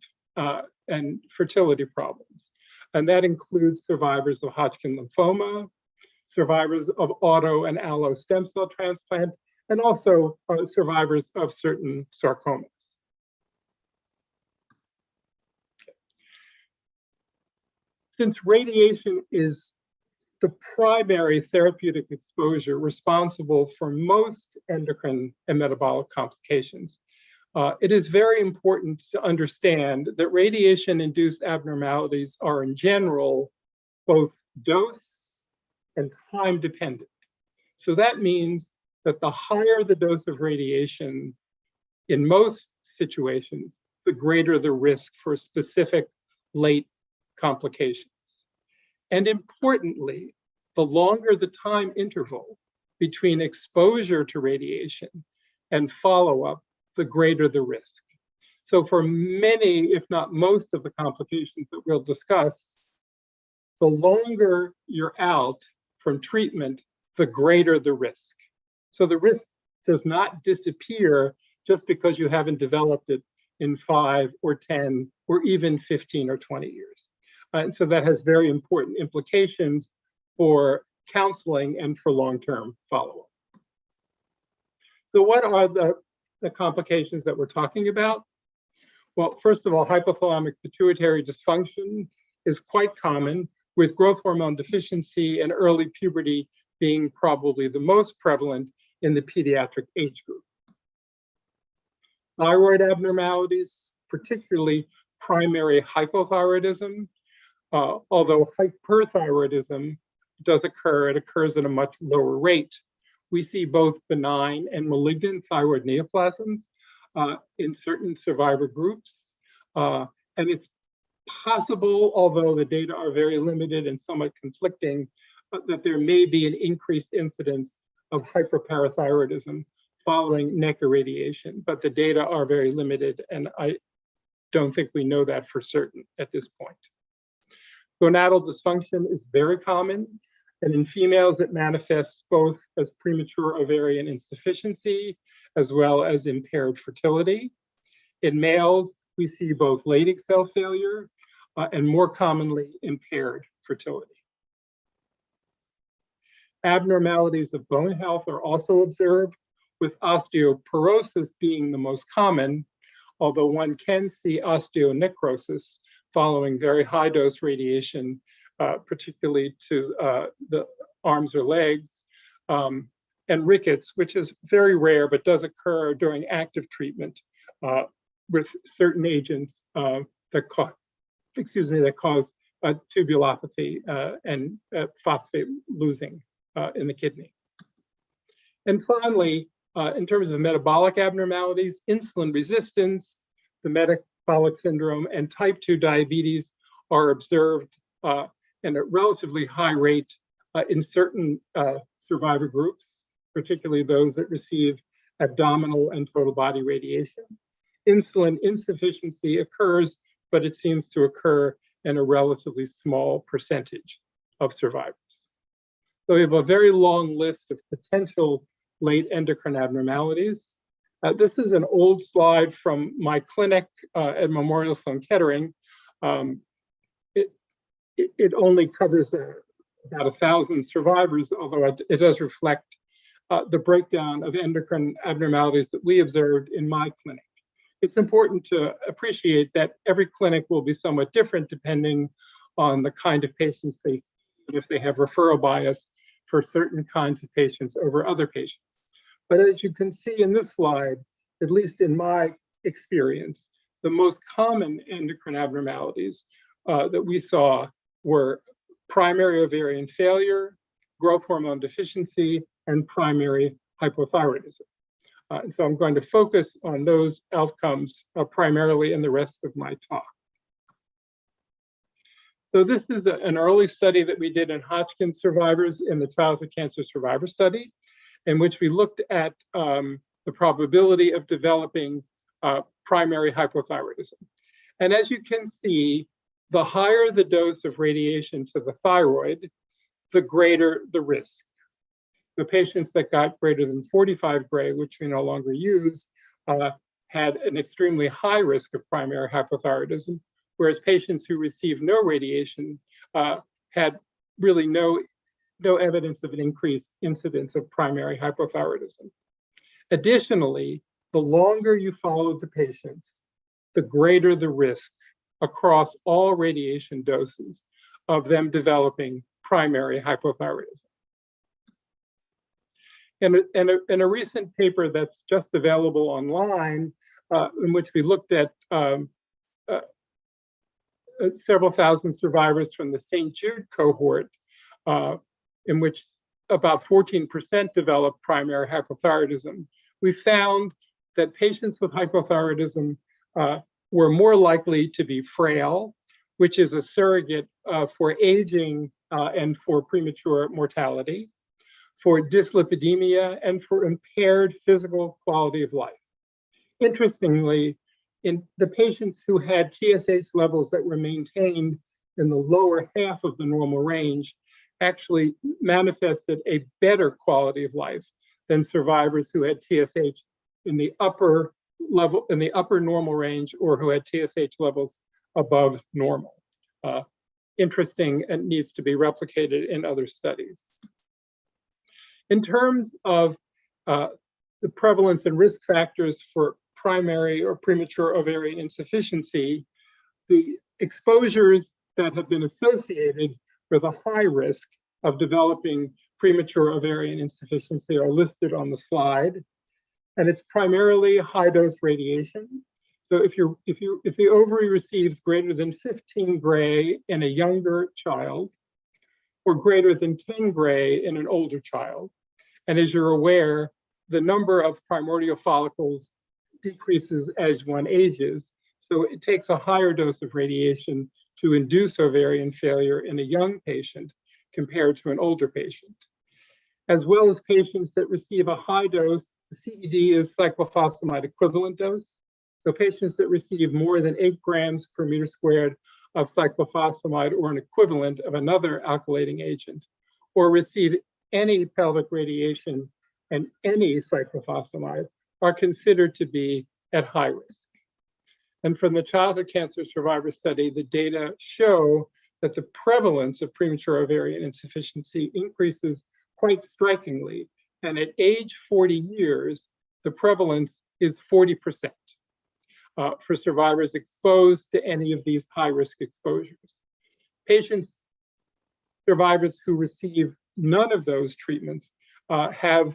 and fertility problems. And that includes survivors of Hodgkin lymphoma, survivors of auto and allo stem cell transplant, and also survivors of certain sarcomas. Since radiation is the primary therapeutic exposure responsible for most endocrine and metabolic complications, it is very important to understand that radiation-induced abnormalities are in general both dose and time dependent. So that means that the higher the dose of radiation in most situations, the greater the risk for specific late complications. And importantly, the longer the time interval between exposure to radiation and follow-up, the greater the risk. So for many, if not most of the complications that we'll discuss, the longer you're out from treatment, the greater the risk. So the risk does not disappear just because you haven't developed it in 5 or 10 or even 15 or 20 years. And so that has very important implications for counseling and for long-term follow-up. So what are the complications that we're talking about? Well, first of all, hypothalamic pituitary dysfunction is quite common, with growth hormone deficiency and early puberty being probably the most prevalent in the pediatric age group. Thyroid abnormalities, particularly primary hypothyroidism, although hyperthyroidism does occur, it occurs at a much lower rate. We see both benign and malignant thyroid neoplasms in certain survivor groups. And it's possible, although the data are very limited and somewhat conflicting, that there may be an increased incidence of hyperparathyroidism following NEC irradiation, but the data are very limited, and I don't think we know that for certain at this point. Gonadal dysfunction is very common, and in females it manifests both as premature ovarian insufficiency as well as impaired fertility. In males, we see both Leydig cell failure and more commonly impaired fertility. Abnormalities of bone health are also observed, with osteoporosis being the most common, although one can see osteonecrosis following very high dose radiation, particularly to the arms or legs, and rickets, which is very rare but does occur during active treatment with certain agents that cause tubulopathy and phosphate losing in the kidney. And finally, in terms of metabolic abnormalities, insulin resistance, the metabolic syndrome, and type 2 diabetes are observed in a relatively high rate in certain survivor groups, particularly those that receive abdominal and total body radiation. Insulin insufficiency occurs, but it seems to occur in a relatively small percentage of survivors. So we have a very long list of potential late endocrine abnormalities. This is an old slide from my clinic at Memorial Sloan Kettering. It only covers about 1,000 survivors, although it does reflect the breakdown of endocrine abnormalities that we observed in my clinic. It's important to appreciate that every clinic will be somewhat different depending on the kind of patients they see, if they have referral bias for certain kinds of patients over other patients. But as you can see in this slide, at least in my experience, the most common endocrine abnormalities that we saw were primary ovarian failure, growth hormone deficiency, and primary hypothyroidism. And so I'm going to focus on those outcomes primarily in the rest of my talk. So this is an early study that we did in Hodgkin survivors in the childhood cancer survivor study, in which we looked at the probability of developing primary hypothyroidism. And as you can see, the higher the dose of radiation to the thyroid, the greater the risk. The patients that got greater than 45 gray, which we no longer use, had an extremely high risk of primary hypothyroidism, whereas patients who received no radiation had really no evidence of an increased incidence of primary hypothyroidism. Additionally, the longer you followed the patients, the greater the risk across all radiation doses of them developing primary hypothyroidism. In a recent paper that's just available online, in which we looked at several thousand survivors from the St. Jude cohort, in which about 14% developed primary hypothyroidism, we found that patients with hypothyroidism were more likely to be frail, which is a surrogate for aging and for premature mortality, for dyslipidemia, and for impaired physical quality of life. Interestingly, in the patients who had TSH levels that were maintained in the lower half of the normal range actually manifested a better quality of life than survivors who had TSH in the upper level, in the upper normal range, or who had TSH levels above normal. Interesting and needs to be replicated in other studies. In terms of the prevalence and risk factors for primary or premature ovarian insufficiency, the exposures that have been associated with a high risk of developing premature ovarian insufficiency are listed on the slide. And it's primarily high dose radiation. So if the ovary receives greater than 15 gray in a younger child, or greater than 10 gray in an older child, and as you're aware, the number of primordial follicles decreases as one ages. So it takes a higher dose of radiation to induce ovarian failure in a young patient compared to an older patient. As well as patients that receive a high dose, CED is cyclophosphamide equivalent dose. So patients that receive more than 8 grams per meter squared of cyclophosphamide or an equivalent of another alkylating agent, or receive any pelvic radiation and any cyclophosphamide, are considered to be at high risk. And from the childhood cancer survivor study, the data show that the prevalence of premature ovarian insufficiency increases quite strikingly. And at age 40 years, the prevalence is 40% for survivors exposed to any of these high-risk exposures. Survivors who receive none of those treatments have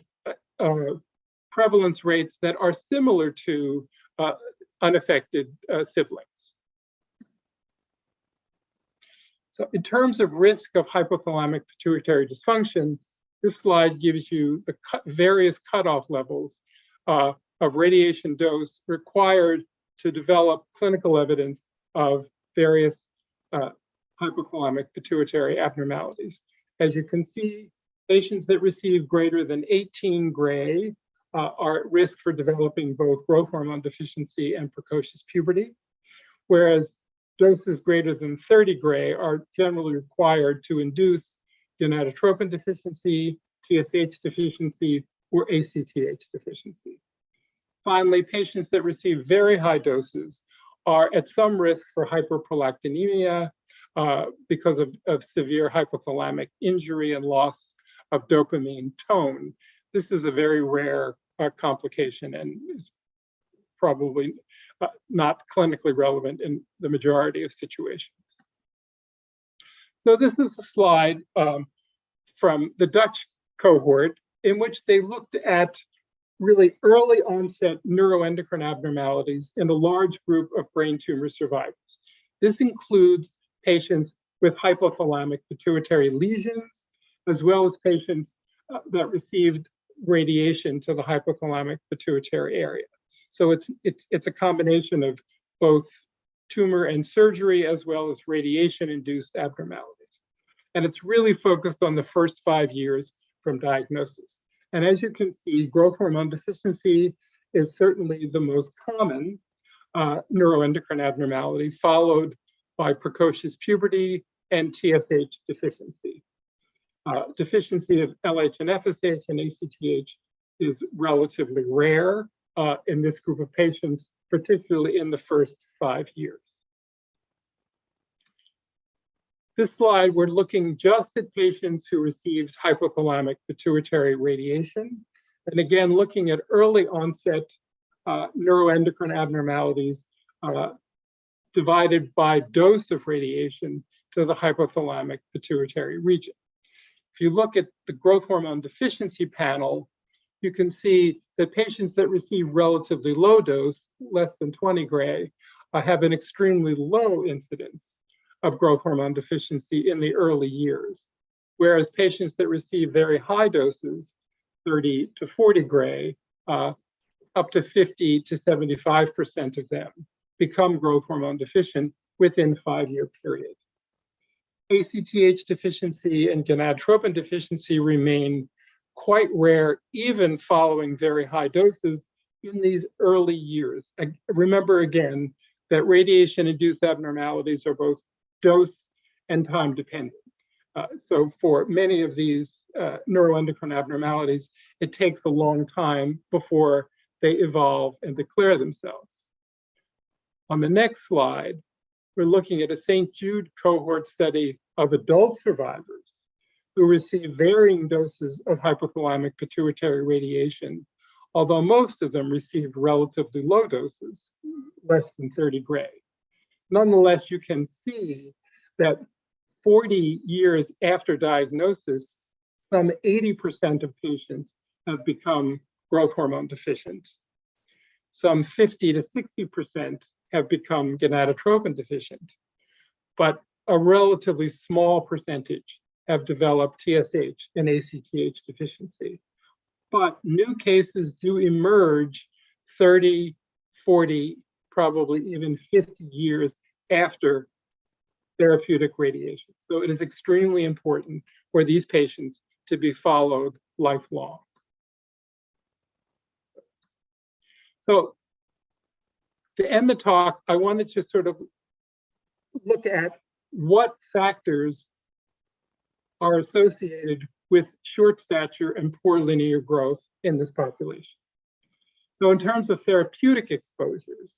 prevalence rates that are similar to unaffected siblings. So in terms of risk of hypothalamic pituitary dysfunction, this slide gives you the various cutoff levels of radiation dose required to develop clinical evidence of various hypothalamic pituitary abnormalities. As you can see, patients that receive greater than 18 gray are at risk for developing both growth hormone deficiency and precocious puberty, whereas doses greater than 30 gray are generally required to induce gonadotropin deficiency, TSH deficiency, or ACTH deficiency. Finally, patients that receive very high doses are at some risk for hyperprolactinemia because of severe hypothalamic injury and loss of dopamine tone. This is a very rare complication and is probably not clinically relevant in the majority of situations. So this is a slide from the Dutch cohort, in which they looked at really early onset neuroendocrine abnormalities in a large group of brain tumor survivors. This includes patients with hypothalamic pituitary lesions, as well as patients that received radiation to the hypothalamic pituitary area. So it's a combination of both tumor and surgery, as well as radiation-induced abnormalities. And it's really focused on the first 5 years from diagnosis. And as you can see, growth hormone deficiency is certainly the most common neuroendocrine abnormality, followed by precocious puberty and TSH deficiency. Deficiency of LH and FSH and ACTH is relatively rare in this group of patients, particularly in the first 5 years. This slide, we're looking just at patients who received hypothalamic pituitary radiation. And again, looking at early onset neuroendocrine abnormalities divided by dose of radiation to the hypothalamic pituitary region. If you look at the growth hormone deficiency panel, you can see that patients that receive relatively low dose, less than 20 gray, have an extremely low incidence of growth hormone deficiency in the early years, whereas patients that receive very high doses, 30 to 40 gray, up to 50 to 75% of them become growth hormone deficient within 5-year period. ACTH deficiency and gonadotropin deficiency remain quite rare, even following very high doses in these early years. Remember again that radiation-induced abnormalities are both dose and time dependent. So for many of these neuroendocrine abnormalities, it takes a long time before they evolve and declare themselves. On the next slide, we're looking at a St. Jude cohort study of adult survivors who received varying doses of hypothalamic pituitary radiation, although most of them received relatively low doses, less than 30 gray. Nonetheless, you can see that 40 years after diagnosis, some 80% of patients have become growth hormone deficient. Some 50 to 60% have become gonadotropin deficient, but a relatively small percentage have developed TSH and ACTH deficiency. But new cases do emerge 30, 40, probably even 50 years after therapeutic radiation. So it is extremely important for these patients to be followed lifelong. So to end the talk, I wanted to sort of look at what factors are associated with short stature and poor linear growth in this population. So in terms of therapeutic exposures,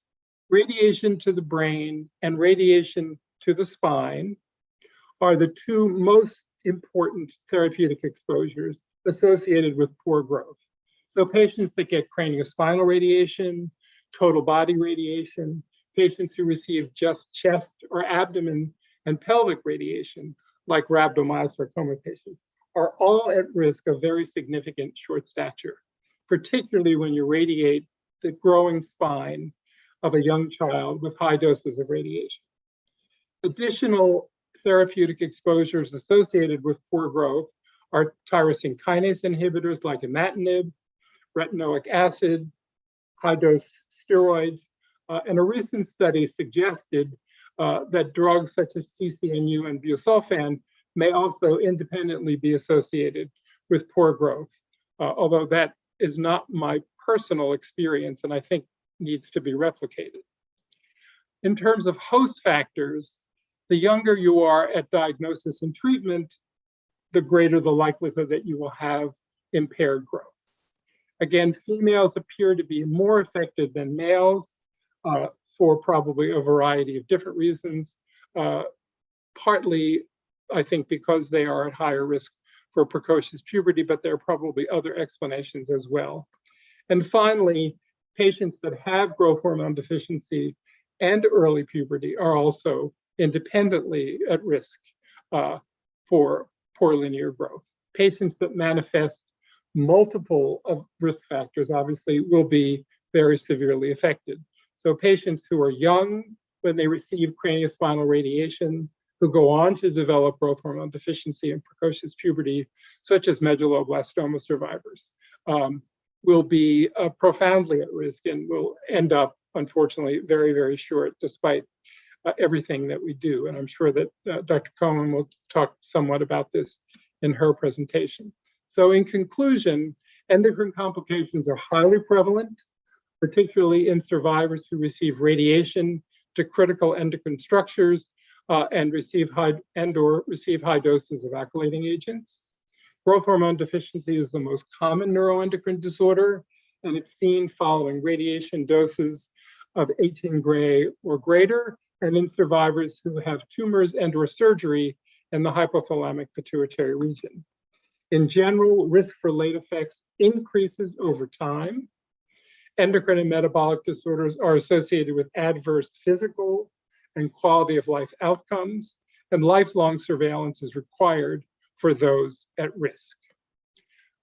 radiation to the brain and radiation to the spine are the two most important therapeutic exposures associated with poor growth. So patients that get craniospinal radiation, total body radiation, patients who receive just chest or abdomen and pelvic radiation, like rhabdomyosarcoma patients, are all at risk of very significant short stature, particularly when you radiate the growing spine of a young child with high doses of radiation. Additional therapeutic exposures associated with poor growth are tyrosine kinase inhibitors like imatinib, retinoic acid, high-dose steroids, and a recent study suggested that drugs such as CCNU and busulfan may also independently be associated with poor growth, although that is not my personal experience and I think needs to be replicated. In terms of host factors, the younger you are at diagnosis and treatment, the greater the likelihood that you will have impaired growth. Again, females appear to be more affected than males for probably a variety of different reasons, partly, I think, because they are at higher risk for precocious puberty, but there are probably other explanations as well. And finally, patients that have growth hormone deficiency and early puberty are also independently at risk for poor linear growth. patients that manifest multiple of risk factors obviously will be very severely affected. So patients who are young when they receive craniospinal radiation, who go on to develop growth hormone deficiency and precocious puberty, such as medulloblastoma survivors, will be profoundly at risk and will end up, unfortunately, very, very short, despite everything that we do. And I'm sure that Dr. Cohen will talk somewhat about this in her presentation. So in conclusion, endocrine complications are highly prevalent, particularly in survivors who receive radiation to critical endocrine structures and receive high doses of alkylating agents. Growth hormone deficiency is the most common neuroendocrine disorder, and it's seen following radiation doses of 18 gray or greater, and in survivors who have tumors and/or surgery in the hypothalamic pituitary region. In general, risk for late effects increases over time. Endocrine and metabolic disorders are associated with adverse physical and quality of life outcomes, and lifelong surveillance is required for those at risk.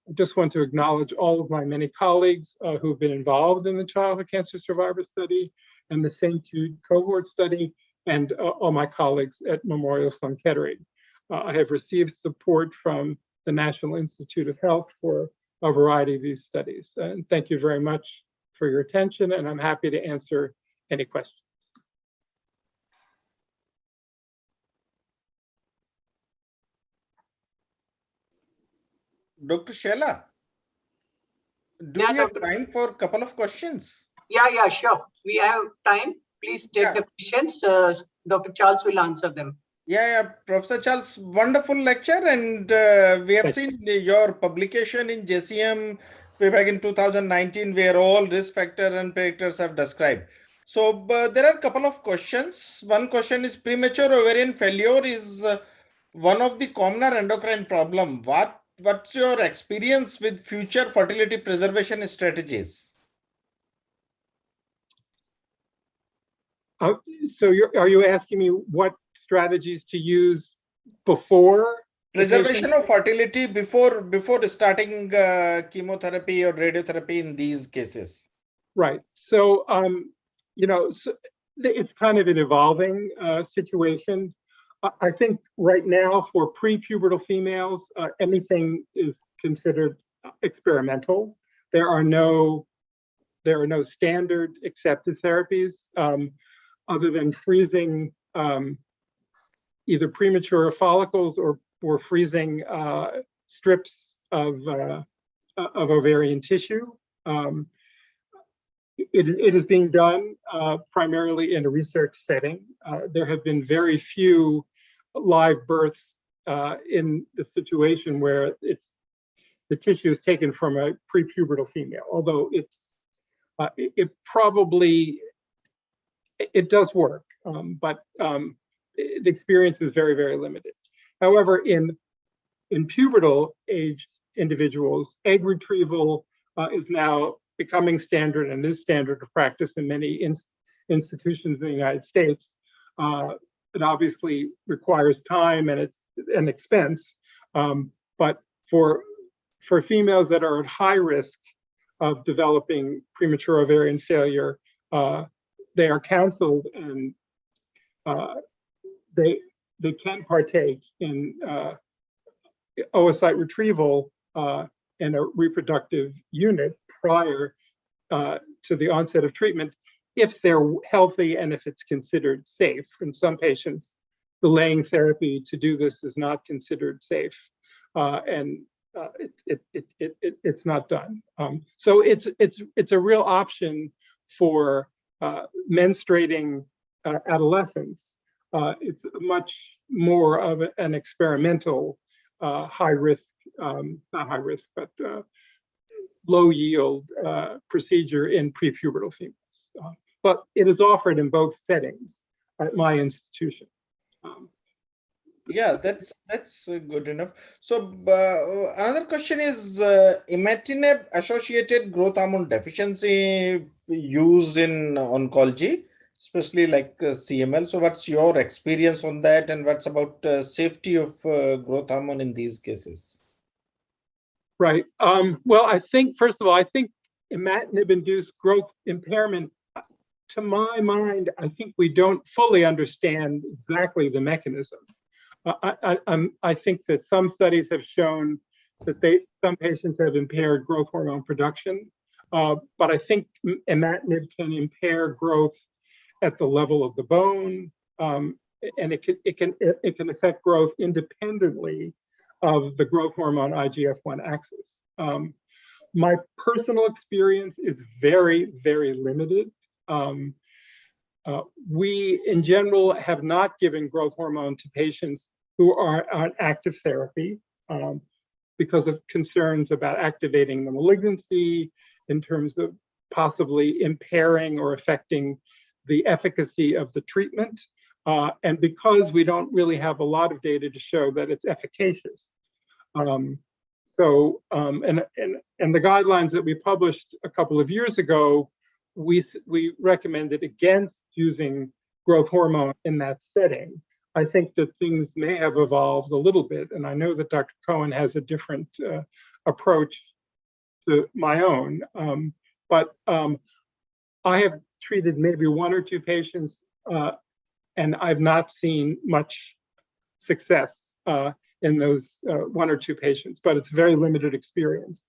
I just want to acknowledge all of my many colleagues who've been involved in the childhood cancer survivor study and the St. Jude cohort study, and all my colleagues at Memorial Sloan Kettering. I have received support from the National Institute of Health for a variety of these studies. And thank you very much for your attention, and I'm happy to answer any questions. Dr. Sheila, do Yeah, we have Dr. time for a couple of questions? Yeah, sure. We have time. Please take the questions. Dr. Charles will answer them. Yeah, Professor Charles, wonderful lecture, and we have seen your publication in JCM way back in 2019, where all risk factors and predictors have described. So there are a couple of questions. One question is, premature ovarian failure is one of the commoner endocrine problem. What's your experience with future fertility preservation strategies? So are you asking me what strategies to use before preservation of fertility before starting chemotherapy or radiotherapy in these cases? Right. So it's kind of an evolving situation. I think right now for prepubertal females, anything is considered experimental. There are no standard accepted therapies other than freezing either premature follicles or freezing strips of ovarian tissue. It is being done primarily in a research setting. There have been very few live births in the situation where the tissue is taken from a prepubertal female, although it does work, but the experience is very, very limited. However, in pubertal aged individuals, egg retrieval is now becoming standard and is standard of practice in many institutions in the United States. It obviously requires time and it's an expense, but for females that are at high risk of developing premature ovarian failure, they are counseled and they can partake in oocyte retrieval in a reproductive unit prior to the onset of treatment if they're healthy and if it's considered safe. In some patients, delaying therapy to do this is not considered safe, and it's not done. So it's a real option for menstruating adolescents. It's much more of an experimental high risk, not high risk, but low yield procedure in prepubertal females. But it is offered in both settings at my institution. Yeah, that's good enough. So another question is imatinib associated growth hormone deficiency used in oncology, especially like CML. So what's your experience on that, and what's about safety of growth hormone in these cases? Right. Well, I think, first of all, I think imatinib-induced growth impairment, to my mind, I think we don't fully understand exactly the mechanism. I think that some studies have shown that some patients have impaired growth hormone production, but I think imatinib can impair growth at the level of the bone, and it can affect growth independently of the growth hormone IGF-1 axis. My personal experience is very, very limited. We, in general, have not given growth hormone to patients who are on active therapy because of concerns about activating the malignancy in terms of possibly impairing or affecting the efficacy of the treatment. And because we don't really have a lot of data to show that it's efficacious. And the guidelines that we published a couple of years ago, we recommended against using growth hormone in that setting. I think that things may have evolved a little bit, and I know that Dr. Cohen has a different approach to my own. But I have treated maybe 1 or 2 patients, and I've not seen much success in those 1 or 2 patients, but it's very limited experience.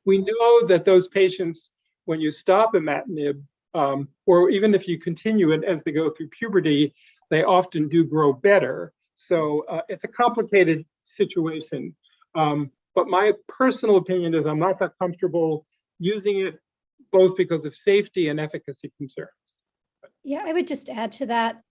We know that those patients, when you stop imatinib, or even if you continue it as they go through puberty, they often do grow better. So it's a complicated situation. But my personal opinion is I'm not that comfortable using it, both because of safety and efficacy concerns. Yeah, I would just add to that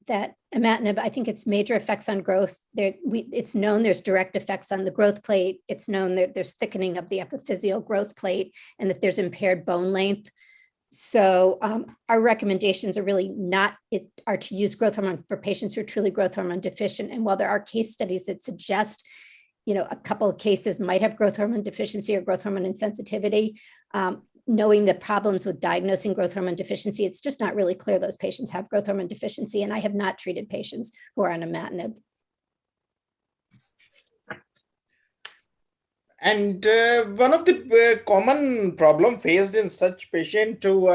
imatinib, I think its major effects on growth, it's known there's direct effects on the growth plate. It's known that there's thickening of the epiphyseal growth plate and that there's impaired bone length. So our recommendations are really are to use growth hormone for patients who are truly growth hormone deficient. And while there are case studies that suggest, a couple of cases might have growth hormone deficiency or growth hormone insensitivity, knowing the problems with diagnosing growth hormone deficiency, it's just not really clear those patients have growth hormone deficiency. And I have not treated patients who are on imatinib. And one of the common problem faced in such patient to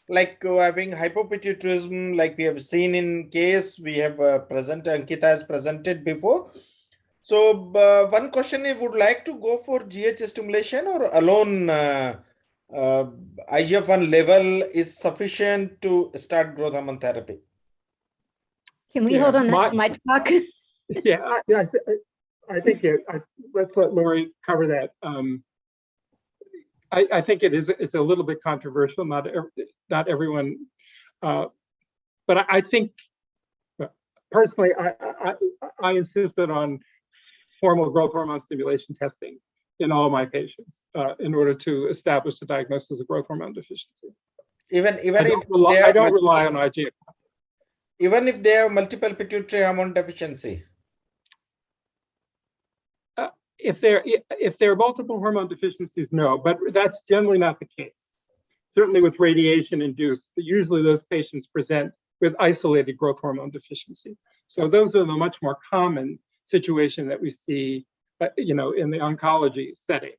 having hypopituitarism, like we have seen in case we have Ankita has presented before. So one question, I would like to go for GH stimulation or alone IGF-1 level is sufficient to start growth hormone therapy? Can we hold on that to my talk? I think let's let Lori cover that. I think it's a little bit controversial. Not everyone, but I think personally, I insisted on formal growth hormone stimulation testing in all my patients in order to establish the diagnosis of growth hormone deficiency. I don't rely on IGF. Even if they have multiple pituitary hormone deficiency. If there are multiple hormone deficiencies, no, but that's generally not the case. Certainly with radiation induced, usually those patients present with isolated growth hormone deficiency. So those are the much more common situation that we see, in the oncology setting,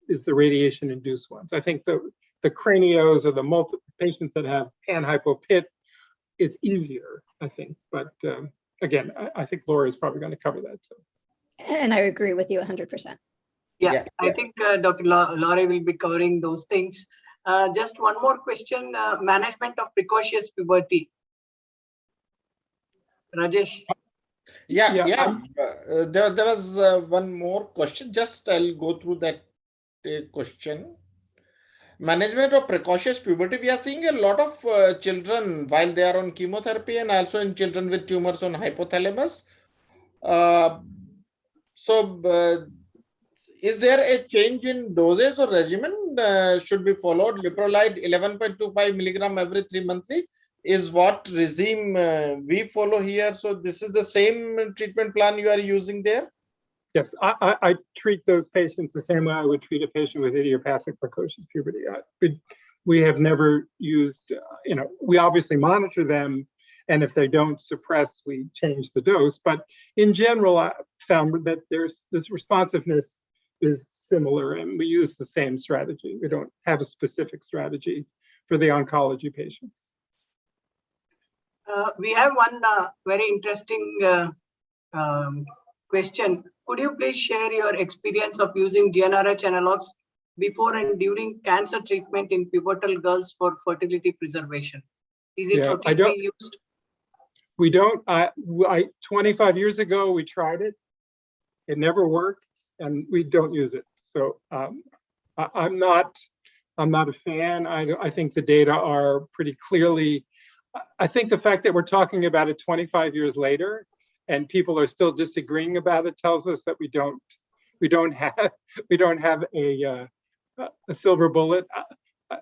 is the radiation induced ones. I think the cranios or the multiple patients that have pan-hypopit, it's easier, I think. But again, I think Laura is probably going to cover that. So. And I agree with you 100%. Yeah, I think Dr. Laurie will be covering those things. Just one more question, management of precocious puberty. Rajesh. There was one more question. Just I'll go through that question. Management of precocious puberty. We are seeing a lot of children while they are on chemotherapy and also in children with tumors on hypothalamus. So is there a change in doses or regimen should be followed? Leprolide 11.25 milligram every 3 monthly is what regime we follow here. So this is the same treatment plan you are using there? Yes, I treat those patients the same way I would treat a patient with idiopathic precocious puberty. We have never used, we obviously monitor them, and if they don't suppress, we change the dose. But in general, I found that there's this responsiveness is similar, and we use the same strategy. We don't have a specific strategy for the oncology patients. We have one very interesting question. Could you please share your experience of using GnRH analogs before and during cancer treatment in pubertal girls for fertility preservation? Is it routinely used? We don't. 25 years ago, we tried it. It never worked, and we don't use it. So I'm not a fan. I think the data are pretty clearly. I think the fact that we're talking about it 25 years later and people are still disagreeing about it tells us that we don't have a silver bullet.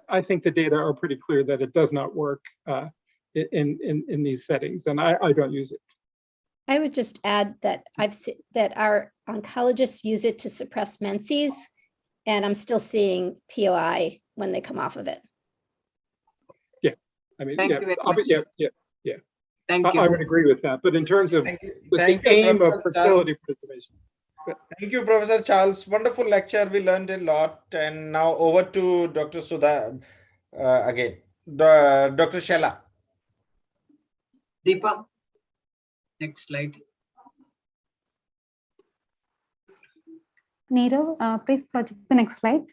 I think the data are pretty clear that it does not work in these settings, and I don't use it. I would just add that I've seen that our oncologists use it to suppress menses, and I'm still seeing POI when they come off of it. Yeah, I mean, Thank you very much. Yeah. Thank you. I would agree with that. But in terms of Thank the you, aim of Professor fertility Charles. preservation. Thank you, Professor Charles. Wonderful lecture. We learned a lot. And now over to Dr. Sudha again. Dr. Shella. Deepa, next slide. Nirav, please project the next slide.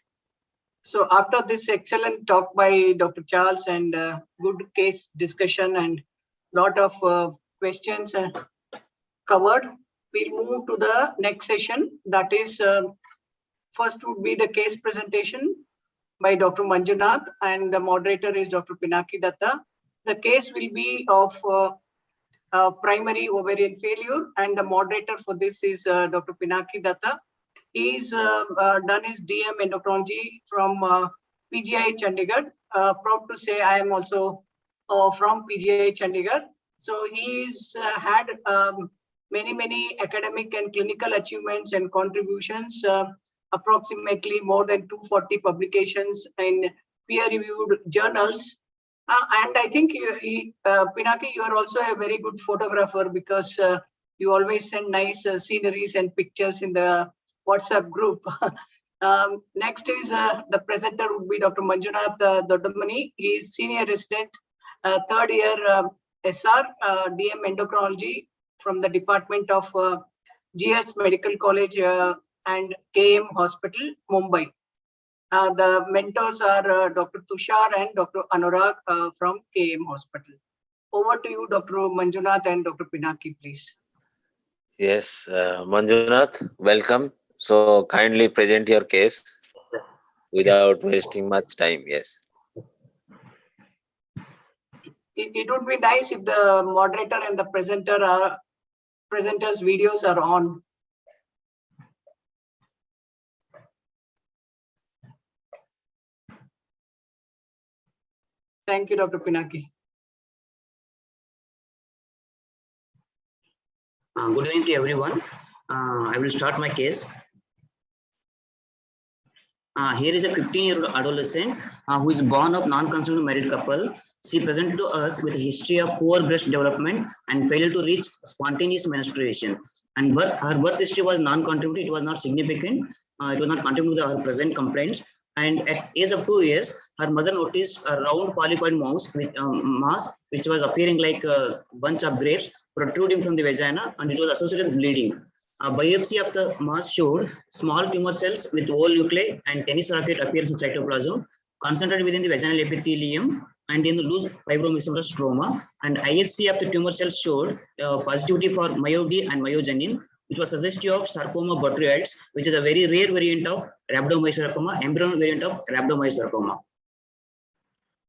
So after this excellent talk by Dr. Charles and good case discussion and lot of questions covered, we'll move to the next session. That is, first would be the case presentation by Dr. Manjunath, and the moderator is Dr. Pinaki Datta. The case will be of primary ovarian failure, and the moderator for this is Dr. Pinaki Datta. He's done his DM endocrinology from PGI Chandigarh. Proud to say I am also from PGI Chandigarh. So he's had many academic and clinical achievements and contributions, approximately more than 240 publications in peer-reviewed journals. And I think Pinaki, you are also a very good photographer, because you always send nice sceneries and pictures in the WhatsApp group. Next is the presenter would be Dr. Manjunath Dodamani. He is senior resident, third year SR, DM endocrinology from the Department of GS Medical College and KM Hospital, Mumbai. The mentors are Dr. Tushar and Dr. Anurag from KM Hospital. Over to you, Dr. Manjunath and Dr. Pinaki, please. Yes, Manjunath, welcome. So kindly present your case without wasting much time. Yes. It would be nice if the moderator and the presenter's videos are on. Thank you, Dr. Pinaki. Good evening to everyone. I will start my case. Here is a 15-year-old adolescent who is born of non-consensual married couple. She presented to us with a history of poor breast development and failure to reach spontaneous menstruation. And her birth history was non-contributing. It was not significant. It was not contributing to her present complaints. And at age of 2 years, her mother noticed a round polypoid mass, which was appearing like a bunch of grapes protruding from the vagina, and it was associated with bleeding. A biopsy of the mass showed small tumor cells with oval nuclei and tennis racket appearance in cytoplasm, concentrated within the vaginal epithelium and in the loose fibromesenchymal stroma. And IHC of the tumor cells showed positivity for MyoD and myogenin, which was suggestive of sarcoma botryoides, which is a very rare variant of rhabdomyosarcoma, embryonal variant of rhabdomyosarcoma.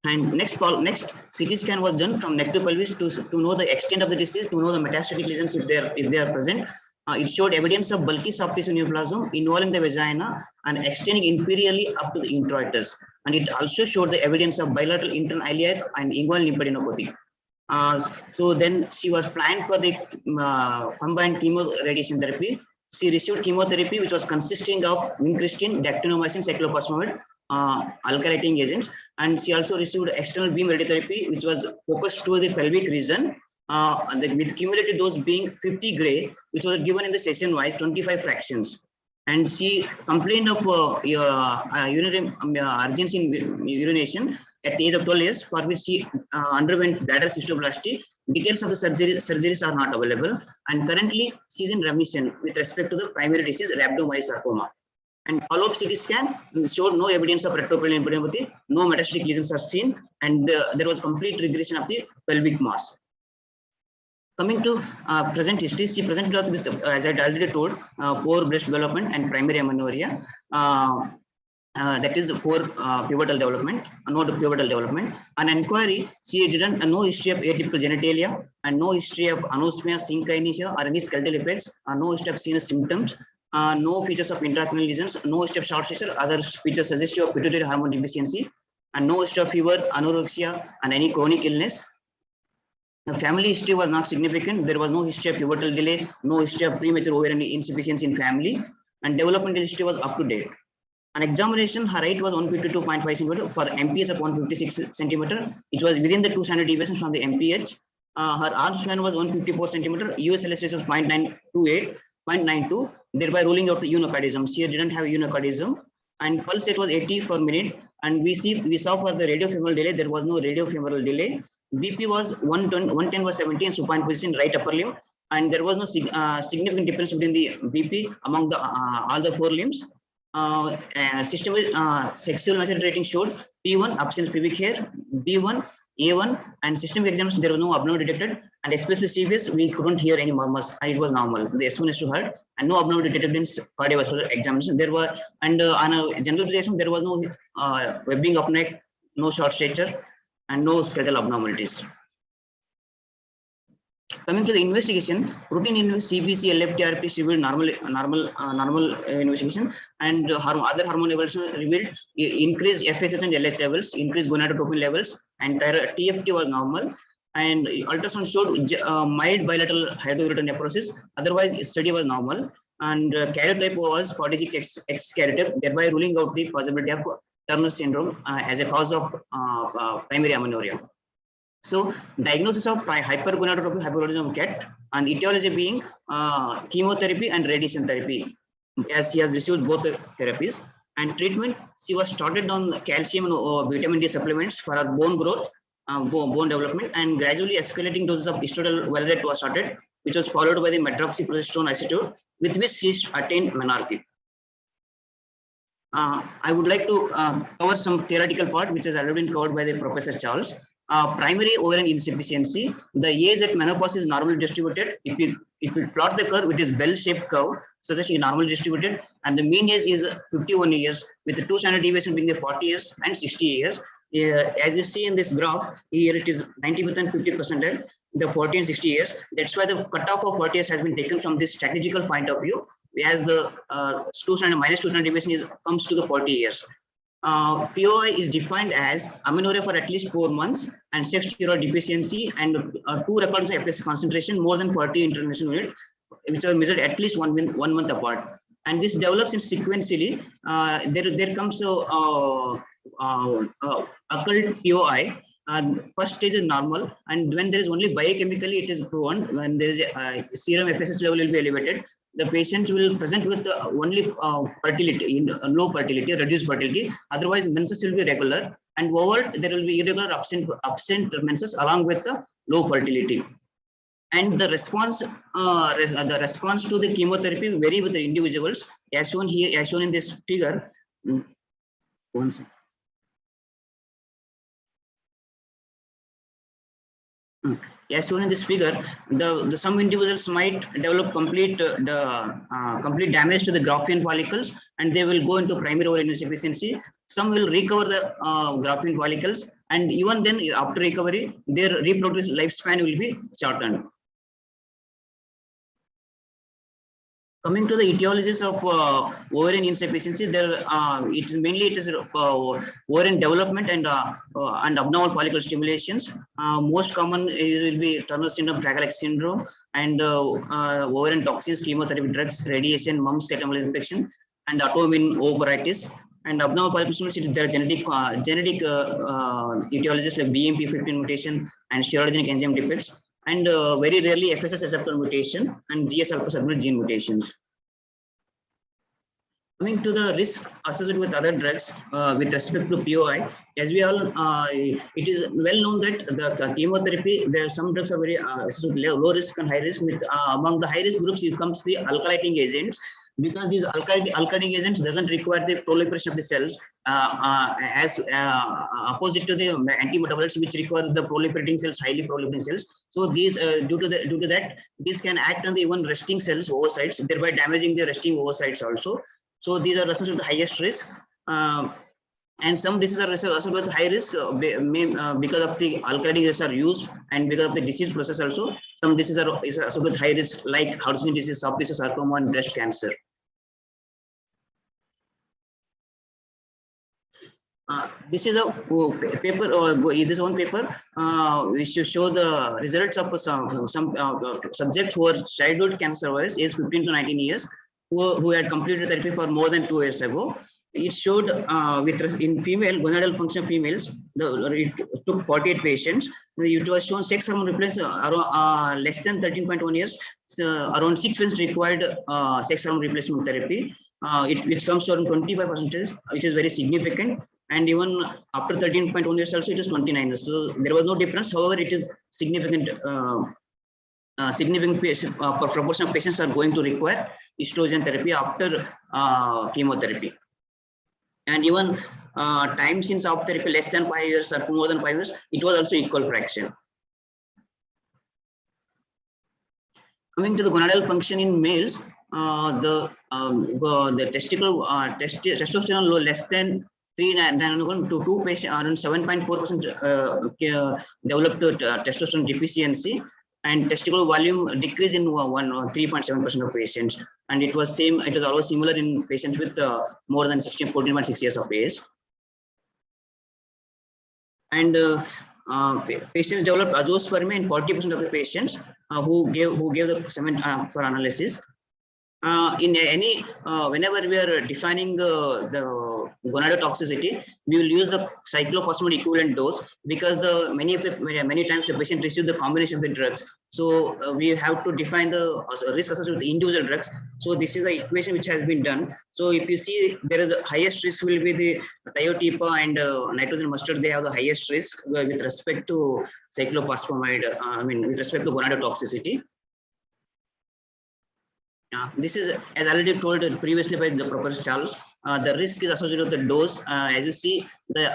And next CT scan was done from neck to pelvis to know the extent of the disease, to know the metastatic lesions if they are present. It showed evidence of bulky soft tissue neoplasm involving the vagina and extending inferiorly up to the introitus. And it also showed the evidence of bilateral internal iliac and inguinal lymphadenopathy. So then she was planned for the combined chemo radiation therapy. She received chemotherapy, which was consisting of vincristine, dactinomycin, cyclophosphamide, alkylating agents. And she also received external beam radiotherapy, which was focused to the pelvic region, with cumulative dose being 50 gray, which was given in the session wise 25 fractions. and she complained of urinary urgency in urination at the age of 12 years, for which she underwent bladder cystoplasty. Details of the surgeries are not available, and currently she is in remission with respect to the primary disease rhabdomyosarcoma. And follow-up CT scan showed no evidence of rectoperitoneal lymphadenopathy, no metastatic lesions are seen, and there was complete regression of the pelvic mass. Coming to present history, she presented with, as I already told, poor breast development and primary amenorrhea. That is poor pubertal development, no pubertal development. On inquiry, she didn't no history of atypical genitalia and no history of anosmia, synkinesia, or any skeletal effects, no history of sinus symptoms. No features of intracranial lesions, no history of short stature, other features suggestive of pituitary hormone deficiency, and no history of fever, anorexia, and any chronic illness. The family history was not significant. There was no history of pubertal delay, no history of premature ovarian insufficiency in family, and developmental history was up to date. On examination, her height was 152.5 cm for MPH of 156 cm. It was within the 2 standard deviations from the MPH. Her arm span was 154 cm. US LSS was 0.92, thereby ruling out the eunocardism. She didn't have eunocardism, and pulse rate was 80 per minute. And we saw for the radiofemoral delay, there was no radiofemoral delay. BP was 110 was 17, supine position, right upper limb, and there was no significant difference between the BP among the all the 4 limbs. Systemic sexual maturity rating showed P1, absence pubic hair, B1, A1, and systemic examination there was no abnormal detected, and especially CVS we couldn't hear any murmurs, and it was normal. The S1 is to heard, and no abnormal detected in cardiovascular examination. There were, and on a generalization there was no webbing of neck, no short stature, and no skeletal abnormalities. Coming to the investigation, routine in CBC, LFTRP revealed normal investigation, and other hormone levels revealed increased FSH and LH levels, increased gonadotropin levels, and TFT was normal. And ultrasound showed mild bilateral hydrouretan nephrosis. Otherwise, study was normal, and karyotype was 46X karyotype, thereby ruling out the possibility of Turner syndrome as a cause of primary amenorrhea. So, diagnosis of hypergonadotrophic hyperthyroidism cat, and etiology being chemotherapy and radiation therapy, as she has received both therapies. And treatment, she was started on calcium and vitamin D supplements for her bone growth, bone development, and gradually escalating doses of estradiol valerate was started, which was followed by the medroxyprogesterone acetate, with which she attained menarche. I would like to cover some theoretical part, which has already been covered by the Professor Charles. Primary ovarian insufficiency, the age at menopause is normally distributed. If we plot the curve, it is bell-shaped curve, suggesting normally distributed, and the mean age is 51 years, with the 2 standard deviation being the 40 years and 60 years. As you see in this graph, here it is 90% and 50%, the 40 and 60 years. That's why the cutoff of 40 years has been taken from this statistical point of view, as the minus 2 standard deviation comes to the 40 years. POI is defined as amenorrhea for at least 4 months and sex steroid deficiency, and 2 records of FSH concentration more than 40 international units, which are measured at least 1 month apart. And this develops in sequentially. There comes occult POI. First stage is normal, and when there is only biochemically it is proven, when there is a serum FSH level will be elevated, the patient will present with only fertility, low fertility, reduced fertility. Otherwise, menses will be regular, and overt there will be irregular absent menses along with the low fertility. And the response to the chemotherapy vary with the individuals, as shown here, as shown in this figure. As shown in this figure, some individuals might develop complete damage to the Graafian follicles, and they will go into primary ovarian insufficiency. Some will recover the Graafian follicles, and even then, after recovery, their reproductive lifespan will be shortened. Coming to the etiologies of ovarian insufficiency, it is mainly ovarian development and abnormal follicle stimulations. Most common will be Turner syndrome, Fragile X syndrome, and ovarian toxins, chemotherapy drugs, radiation, mumps, cytomegalovirus infection, and autoimmune ovaritis. And abnormal follicle stimulation, there are genetic etiologies like BMP15 mutation and steroidogenic enzyme defects, and very rarely FSH receptor mutation and GS alpha subunit gene mutations. Coming to the risk associated with other drugs with respect to POI, as we all, it is well known that the chemotherapy, there are some drugs are very low risk and high risk. With among the high risk groups, it comes the alkylating agents, because these alkylating agents doesn't require the proliferation of the cells as opposite to the antimetabolites, which require the proliferating cells, highly proliferating cells. So these due to that, these can act on the even resting cells, oocytes, thereby damaging the resting oocytes also. So these are associated with the highest risk, and some diseases are associated with high risk because of the alkylating agents are used, and because of the disease process also. Some diseases are associated with high risk, like Hodgkin disease, soft tissue sarcoma, and breast cancer. This is a paper, or this one paper. We should show the results of some subjects who are childhood cancer survivors, age 15 to 19 years, who had completed therapy for more than 2 years ago. It showed in female gonadal function females, it took 48 patients. It was shown sex hormone replacement less than 13.1 years. So around 6 patients required sex hormone replacement therapy, which comes to around 25%, which is very significant. And even after 13.1 years also, it is 29 years. So there was no difference. However, it is significant. Significant proportion of patients are going to require estrogen therapy after chemotherapy. And even time since of therapy less than 5 years or more than 5 years, it was also equal fraction. Coming to the gonadal function in males, the testosterone low less than 3 to 2 patients, around 7.4% developed testosterone deficiency, and testicular volume decrease in 3.7% of patients. And it was same. It was always similar in patients with more than 14.6 years of age. And patients developed azoospermia in 40% of the patients who gave the semen for analysis. In any whenever we are defining the gonadotoxicity, we will use the cyclophosphamide equivalent dose, because many times the patient receives the combination of the drugs. So we have to define the risk associated with the individual drugs. So this is the equation which has been done. So if you see, there is the highest risk will be the thiotepa and nitrogen mustard. They have the highest risk with respect to cyclophosphamide. With respect to gonadotoxicity. This is, as already told previously by the Professor Charles, the risk is associated with the dose. As you see, the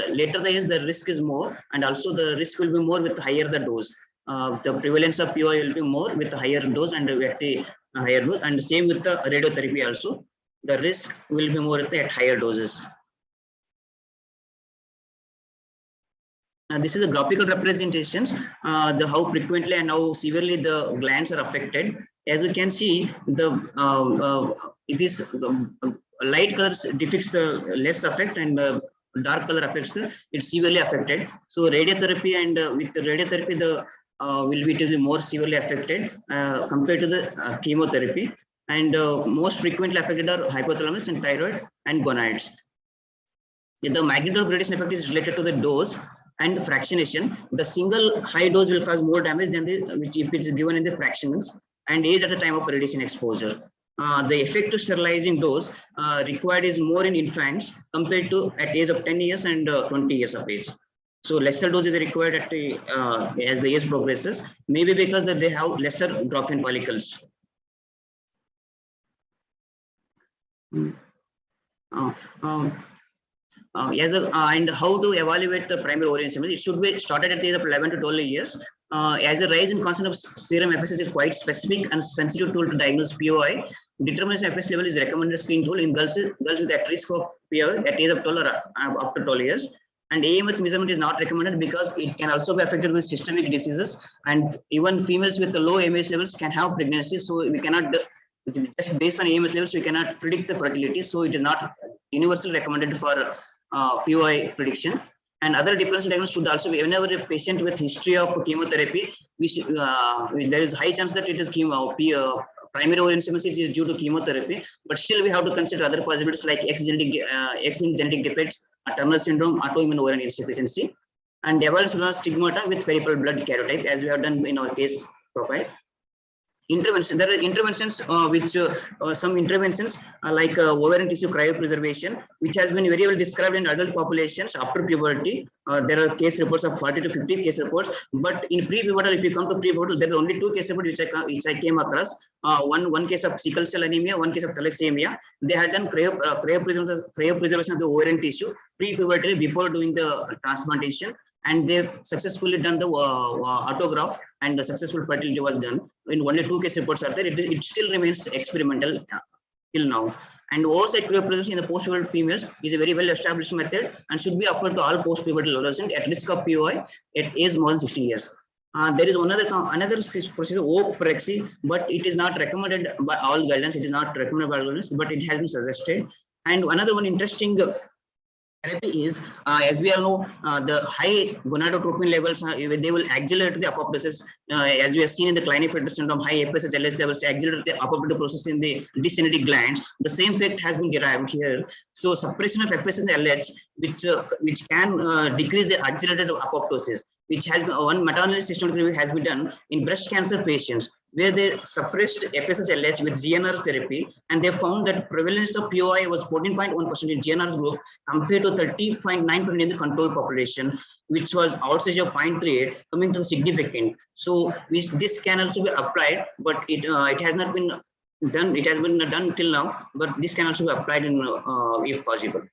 later the age, the risk is more, and also the risk will be more with higher the dose. The prevalence of POI will be more with the higher dose and at the higher dose, and same with the radiotherapy also. The risk will be more at higher doses. This is a graphical representations, how frequently and how severely the glands are affected. As you can see, light colors depicts the less effect, and dark color affects it's severely affected. So radiotherapy, and with the radiotherapy, will be more severely affected compared to the chemotherapy. And most frequently affected are hypothalamus and thyroid and gonads. The magnitude of radiation effect is related to the dose and fractionation. The single high dose will cause more damage than which if it is given in the fractions, and age at the time of radiation exposure. The effective sterilizing dose required is more in infants compared to at age of 10 years and 20 years of age. So lesser dose is required at the as the age progresses, maybe because that they have lesser drop-in follicles. And how to evaluate the primary ovarian symptoms? It should be started at the age of 11 to 12 years. As a rise in concentration of serum FSH is quite specific and sensitive tool to diagnose POI. Determination of FSH level is recommended screen tool in girls with at risk for POI at age of 12 or up to 12 years. And AMH measurement is not recommended because it can also be affected with systemic diseases, and even females with the low AMH levels can have pregnancy. So we cannot just based on AMH levels we cannot predict the fertility. So it is not universally recommended for POI prediction. And other differential diagnosis should also be, whenever a patient with history of chemotherapy, we should, there is high chance that it is primary ovarian symptoms is due to chemotherapy, but still we have to consider other possibilities like X genetic defects, terminal syndrome, autoimmune ovarian insufficiency, and evaluation of stigmata with peripheral blood karyotype, as we have done in our case profile. intervention. There are interventions some interventions like ovarian tissue cryopreservation, which has been very well described in adult populations after puberty. There are case reports of 40 to 50 case reports, but in pre-pubertal, if you come to pre-pubertal, there are only 2 case reports which I came across. One case of sickle cell anemia, one case of thalassemia. They had done cryopreservation of the ovarian tissue pre-puberty before doing the transplantation, and they've successfully done the autograph, and the successful fertility was done. In only 2 case reports are there. It still remains experimental till now. And oocyte cryopreservation in the post-pubertal females is a very well-established method and should be offered to all post-pubertal adolescents at risk of POI at age more than 60 years. There is another procedure, ooprexy, but it is not recommended by all guidelines. It is not recommended by all guidelines, but it has been suggested. And another one interesting therapy is, as we all know, the high gonadotropin levels, they will accelerate the apoptosis. As we have seen in the Craniophrangioma syndrome, high FSH LH levels accelerate the apoptotic process in the descending glands. The same fact has been derived here. So suppression of FSH LH, which can decrease the accelerated apoptosis, which has been, one meta-analysis systematic review has been done in breast cancer patients, where they suppressed FSH LH with GnRH therapy, and they found that prevalence of POI was 14.1% in GnRH group compared to 30.9% in the control population, which was outside of 0.38, coming to significant. So this can also be applied, but it has not been done. It has been done till now, but this can also be applied in if possible.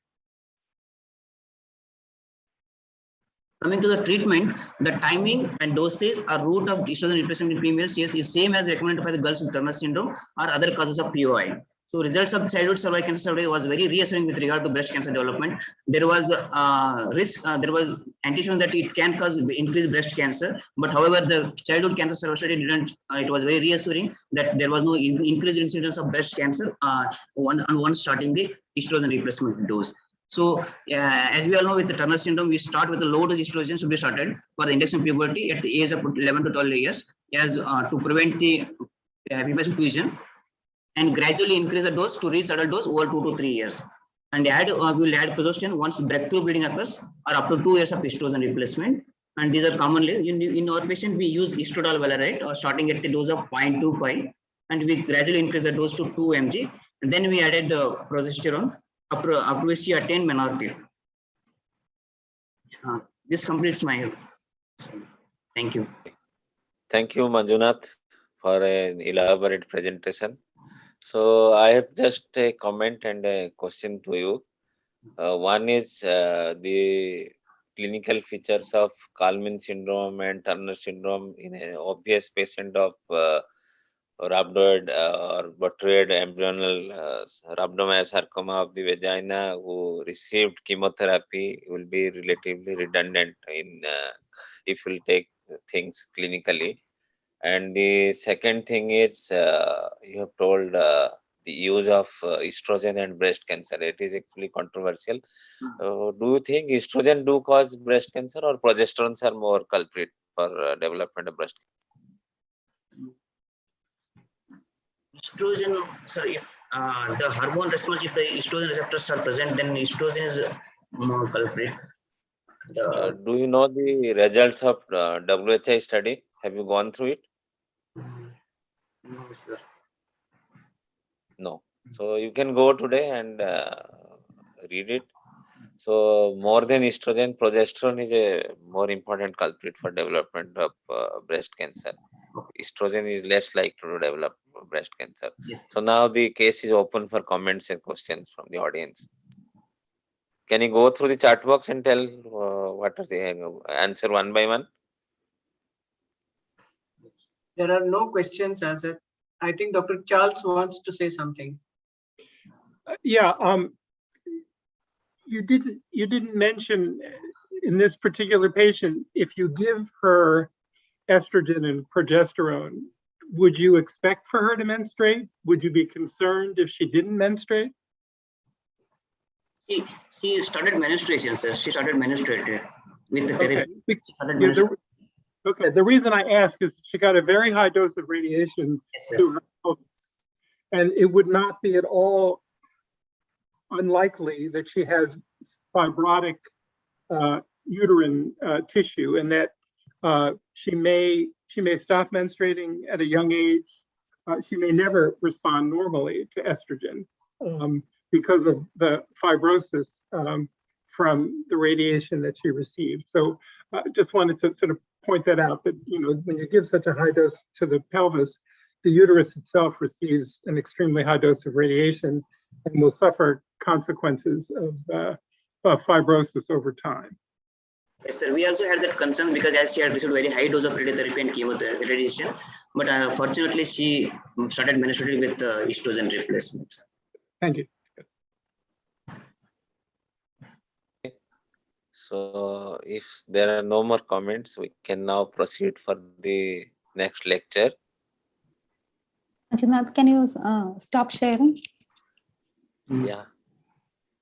Coming to the treatment, the timing and dosage or route of estrogen replacement in females is same as recommended by the girls with Turner syndrome or other causes of POI. So results of childhood cervical cancer survey was very reassuring with regard to breast cancer development. There was there was anticipation that it can cause increased breast cancer, but however, the childhood cancer survey study didn't. It was very reassuring that there was no increased incidence of breast cancer once starting the estrogen replacement dose. So, as we all know, with the Turner syndrome, we start with the low dose estrogen should be started for the induction puberty at the age of 11 to 12 years, as to prevent the premature fusion, and gradually increase the dose to reach adult dose over 2 to 3 years. And we will add progesterone once breakthrough bleeding occurs, or up to 2 years of estrogen replacement. And these are commonly in our patient we use estradiol valerate, or starting at the dose of 0.25, and we gradually increase the dose to 2 mg, and then we added progesterone up to which we attain menarche. This completes my. Thank you. Thank you, Manjunath, for an elaborate presentation. So I have just a comment and a question to you. One is the clinical features of Kalman syndrome and Turner syndrome in an obvious patient of rhabdoid or buttoid embryonal rhabdomyosarcoma of the vagina who received chemotherapy will be relatively redundant in if you take things clinically. And the second thing is you have told the use of estrogen and breast cancer. It is actually controversial. Do you think estrogen do cause breast cancer, or progesterones are more culprit for development of breast cancer? Estrogen, sorry, the hormone response, if the estrogen receptors are present, then estrogen is more culprit. Do you know the results of WHI study? Have you gone through it? No, sir. No. So you can go today and read it. So more than estrogen, progesterone is a more important culprit for development of breast cancer. Estrogen is less likely to develop breast cancer. Yes. So now the case is open for comments and questions from the audience. Can you go through the chat box and tell what are the answer one by one? There are no questions as it. I think Dr. Charles wants to say something. Yeah, you didn't mention in this particular patient, if you give her estrogen and progesterone, would you expect for her to menstruate? Would you be concerned if she didn't menstruate? She started menstruation, sir. She started menstruating with the Okay. therapy. Okay, the reason I ask is she got a very high dose of radiation to her pelvis, and it would not be at all unlikely that she has fibrotic uterine tissue, and that she may stop menstruating at a young age, she may never respond normally to estrogen because of the fibrosis from the radiation that she received. So just wanted to sort of point that out, that, you know, when you give such a high dose to the pelvis, the uterus itself receives an extremely high dose of radiation and will suffer consequences of fibrosis over time. Yes, sir. We also had that concern because as she had received very high dose of radiotherapy and chemotherapy radiation, but fortunately she started menstruating with estrogen replacement. Thank you. So if there are no more comments, we can now proceed for the next lecture. Manjunath, can you stop sharing? Yeah.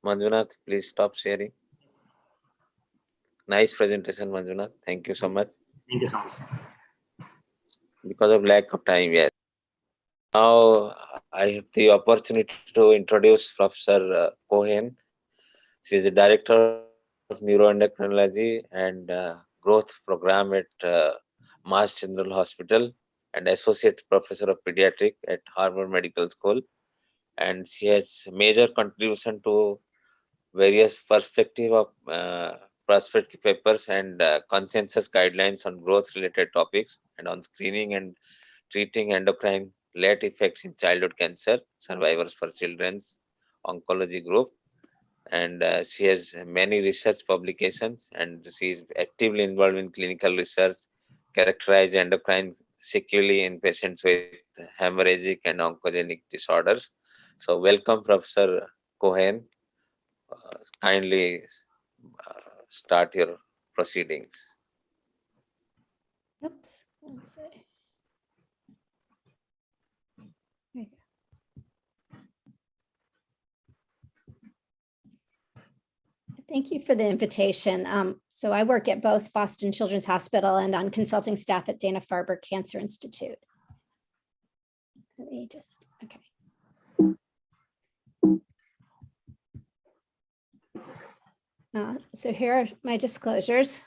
Manjunath, please stop sharing. Nice presentation, Manjunath. Thank you so much. Thank you so much. Because of lack of time, yes. Now I have the opportunity to introduce Professor Cohen. She is the Director of Neuroendocrinology and Growth Program at Mass General Hospital and Associate Professor of Pediatric at Harvard Medical School. And she has major contribution to various perspective papers and consensus guidelines on growth-related topics and on screening and treating endocrine late effects in childhood cancer, survivors for children's oncology group. And she has many research publications, and she is actively involved in clinical research, characterize endocrine sequelae in patients with hemorrhagic and oncogenic disorders. So welcome, Professor Cohen. Kindly start your proceedings. Oops. Let's see. There you go. Thank you for the invitation. So I work at both Boston Children's Hospital and on consulting staff at Dana-Farber Cancer Institute. Let me just, okay. So here are my disclosures.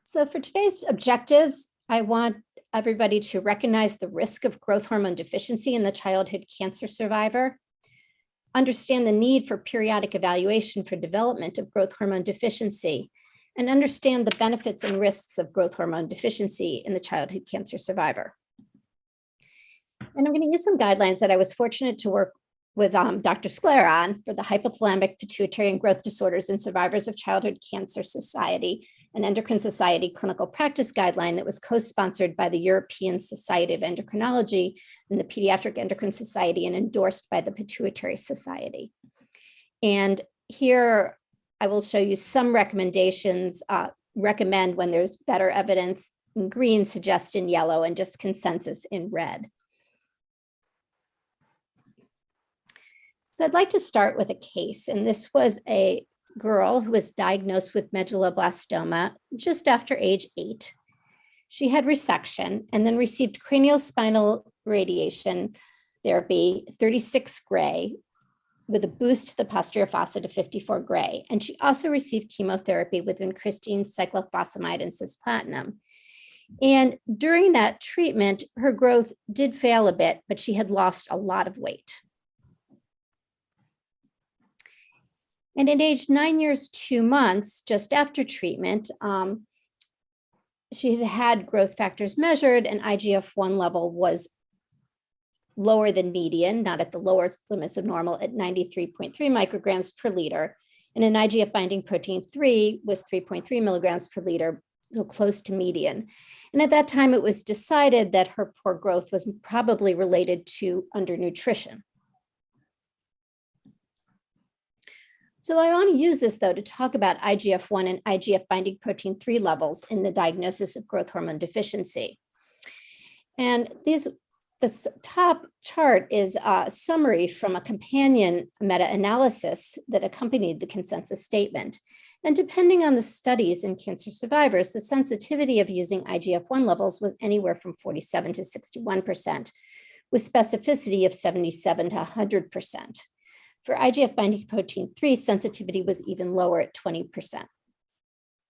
So for today's objectives, I want everybody to recognize the risk of growth hormone deficiency in the childhood cancer survivor, understand the need for periodic evaluation for development of growth hormone deficiency, and understand the benefits and risks of growth hormone deficiency in the childhood cancer survivor. And I'm going to use some guidelines that I was fortunate to work with Dr. Scler on for the Hypothalamic, Pituitary, and Growth Disorders in Survivors of Childhood Cancer Society, an Endocrine Society clinical practice guideline that was co-sponsored by the European Society of Endocrinology and the Pediatric Endocrine Society and endorsed by the Pituitary Society. And here I will show you some recommendations, recommend when there's better evidence in green, suggest in yellow, and just consensus in red. So I'd like to start with a case, and this was a girl who was diagnosed with medulloblastoma just after age 8. She had resection and then received cranial spinal radiation therapy, 36 gray, with a boost to the posterior fossa to 54 gray. And she also received chemotherapy with vincristine, cyclophosphamide, and cisplatinum. And during that treatment, her growth did fail a bit, but she had lost a lot of weight. And at age 9 years, 2 months, just after treatment, she had had growth factors measured and IGF-1 level was lower than median, not at the lower limits of normal at 93.3 micrograms per liter. And an IGF binding protein 3 was 3.3 milligrams per liter, so close to median. And at that time, it was decided that her poor growth was probably related to undernutrition. So I want to use this, though, to talk about IGF-1 and IGF binding protein 3 levels in the diagnosis of growth hormone deficiency. And this top chart is a summary from a companion meta-analysis that accompanied the consensus statement. And depending on the studies in cancer survivors, the sensitivity of using IGF-1 levels was anywhere from 47 to 61%, with specificity of 77 to 100%. For IGF binding protein 3, sensitivity was even lower at 20%.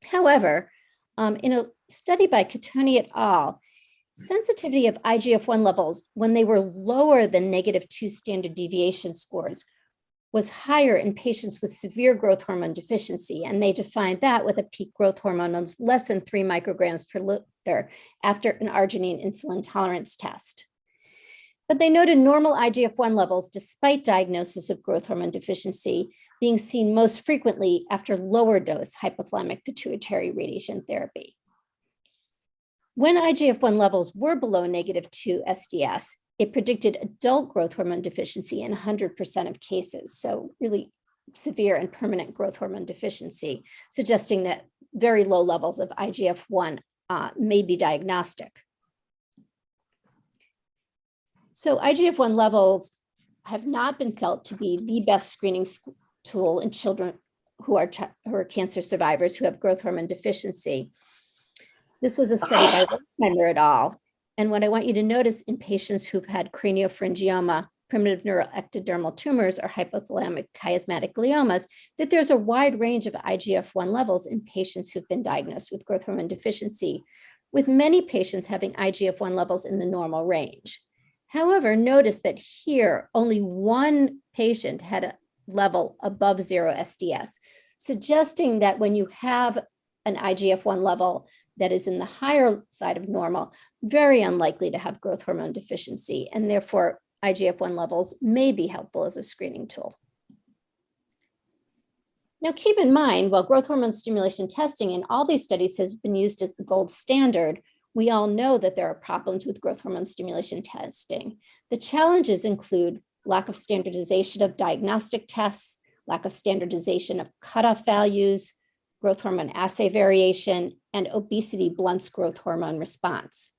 However, in a study by Catoni et al., sensitivity of IGF-1 levels when they were lower than -2 standard deviation scores was higher in patients with severe growth hormone deficiency, and they defined that with a peak growth hormone of less than 3 micrograms per liter after an arginine insulin tolerance test. But they noted normal IGF-1 levels despite diagnosis of growth hormone deficiency being seen most frequently after lower dose hypothalamic pituitary radiation therapy. When IGF-1 levels were below -2 SDS, it predicted adult growth hormone deficiency in 100% of cases. So really severe and permanent growth hormone deficiency, suggesting that very low levels of IGF-1 may be diagnostic. So IGF-1 levels have not been felt to be the best screening tool in children who are cancer survivors who have growth hormone deficiency. This was a study by Reimer et al. And what I want you to notice in patients who've had Craniophrangioma, primitive neuroectodermal tumors, or hypothalamic chiasmatic gliomas, that there's a wide range of IGF-1 levels in patients who've been diagnosed with growth hormone deficiency, with many patients having IGF-1 levels in the normal range. However, notice that here, only one patient had a level above 0 SDS, suggesting that when you have an IGF-1 level that is in the higher side of normal, very unlikely to have growth hormone deficiency, and therefore IGF-1 levels may be helpful as a screening tool. Now keep in mind, while growth hormone stimulation testing in all these studies has been used as the gold standard, we all know that there are problems with growth hormone stimulation testing. The challenges include lack of standardization of diagnostic tests, lack of standardization of cutoff values, growth hormone assay variation, and obesity blunts growth hormone response.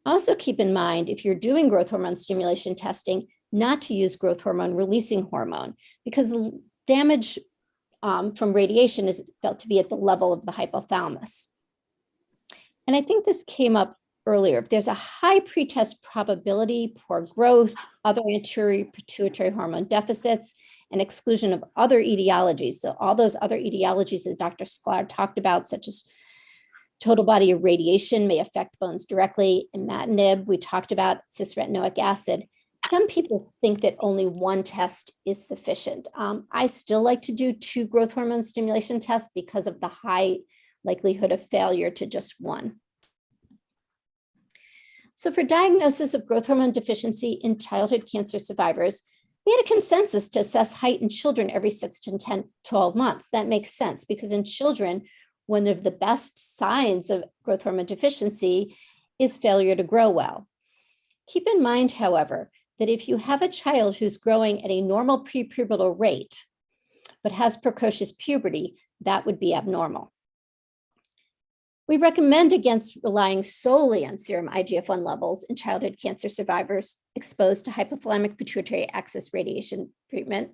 Also keep in mind, if you're doing growth hormone stimulation testing, not to use growth hormone releasing hormone, because the damage from radiation is felt to be at the level of the hypothalamus. And I think this came up earlier. If there's a high pretest probability, poor growth, other anterior pituitary hormone deficits, and exclusion of other etiologies. So all those other etiologies that Dr. Sklar talked about, such as total body irradiation may affect bones directly. Imatinib, we talked about cisretinoic acid. Some people think that only one test is sufficient. I still like to do 2 growth hormone stimulation tests because of the high likelihood of failure to just one. So for diagnosis of growth hormone deficiency in childhood cancer survivors, we had a consensus to assess height in children every 6 to 12 months. That makes sense because in children, one of the best signs of growth hormone deficiency is failure to grow well. Keep in mind, however, that if you have a child who's growing at a normal prepubertal rate, but has precocious puberty, that would be abnormal. We recommend against relying solely on serum IGF-1 levels in childhood cancer survivors exposed to hypothalamic pituitary axis radiation treatment.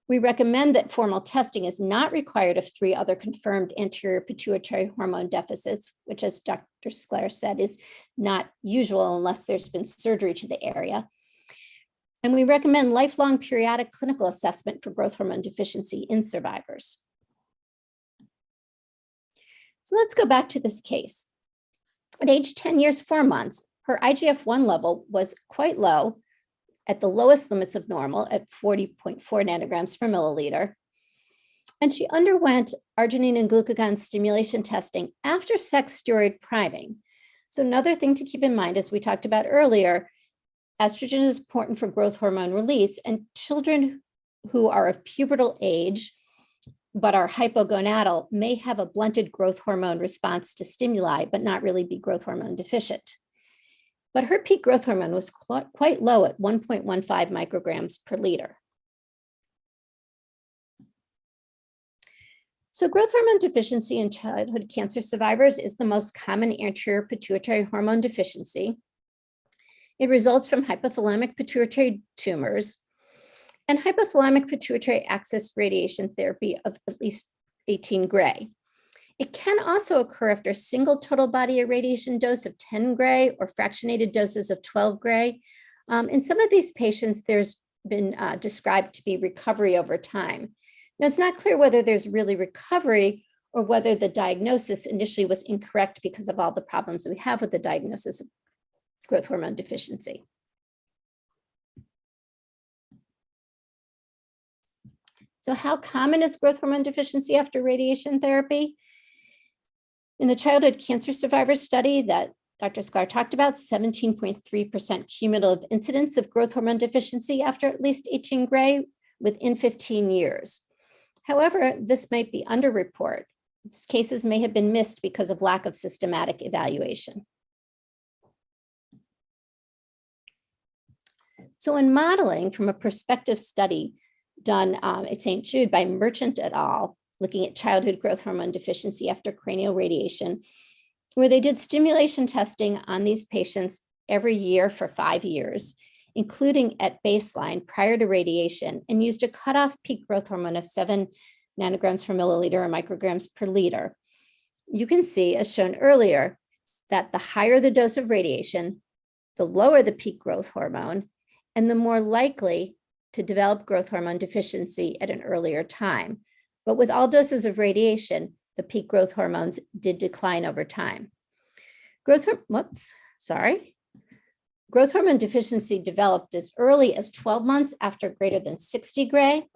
We recommend that formal testing is not required of 3 other confirmed anterior pituitary hormone deficits, which, as Dr. Sklar said, is not usual unless there's been surgery to the area. And we recommend lifelong periodic clinical assessment for growth hormone deficiency in survivors. So let's go back to this case. At age 10 years, 4 months, her IGF-1 level was quite low at the lowest limits of normal at 40.4 nanograms per milliliter. And she underwent arginine and glucagon stimulation testing after sex steroid priming. So another thing to keep in mind, as we talked about earlier, estrogen is important for growth hormone release, and children who are of pubertal age but are hypogonadal may have a blunted growth hormone response to stimuli, but not really be growth hormone deficient. But her peak growth hormone was quite low at 1.15 micrograms per liter. So growth hormone deficiency in childhood cancer survivors is the most common anterior pituitary hormone deficiency. It results from hypothalamic pituitary tumors and hypothalamic pituitary axis radiation therapy of at least 18 gray. It can also occur after a single total body irradiation dose of 10 gray or fractionated doses of 12 gray. In some of these patients, there's been described to be recovery over time. Now, it's not clear whether there's really recovery or whether the diagnosis initially was incorrect because of all the problems we have with the diagnosis of growth hormone deficiency. So how common is growth hormone deficiency after radiation therapy? In the childhood cancer survivors study that Dr. Sklar talked about, 17.3% cumulative incidence of growth hormone deficiency after at least 18 gray within 15 years. However, this might be underreported. These cases may have been missed because of lack of systematic evaluation. So in modeling from a prospective study done at St. Jude by Merchant et al., looking at childhood growth hormone deficiency after cranial radiation, where they did stimulation testing on these patients every year for 5 years, including at baseline prior to radiation, and used a cutoff peak growth hormone of 7 nanograms per milliliter or micrograms per liter. You can see, as shown earlier, that the higher the dose of radiation, the lower the peak growth hormone, and the more likely to develop growth hormone deficiency at an earlier time. But with all doses of radiation, the peak growth hormones did decline over time. Growth hormone deficiency developed as early as 12 months after greater than 60 gray,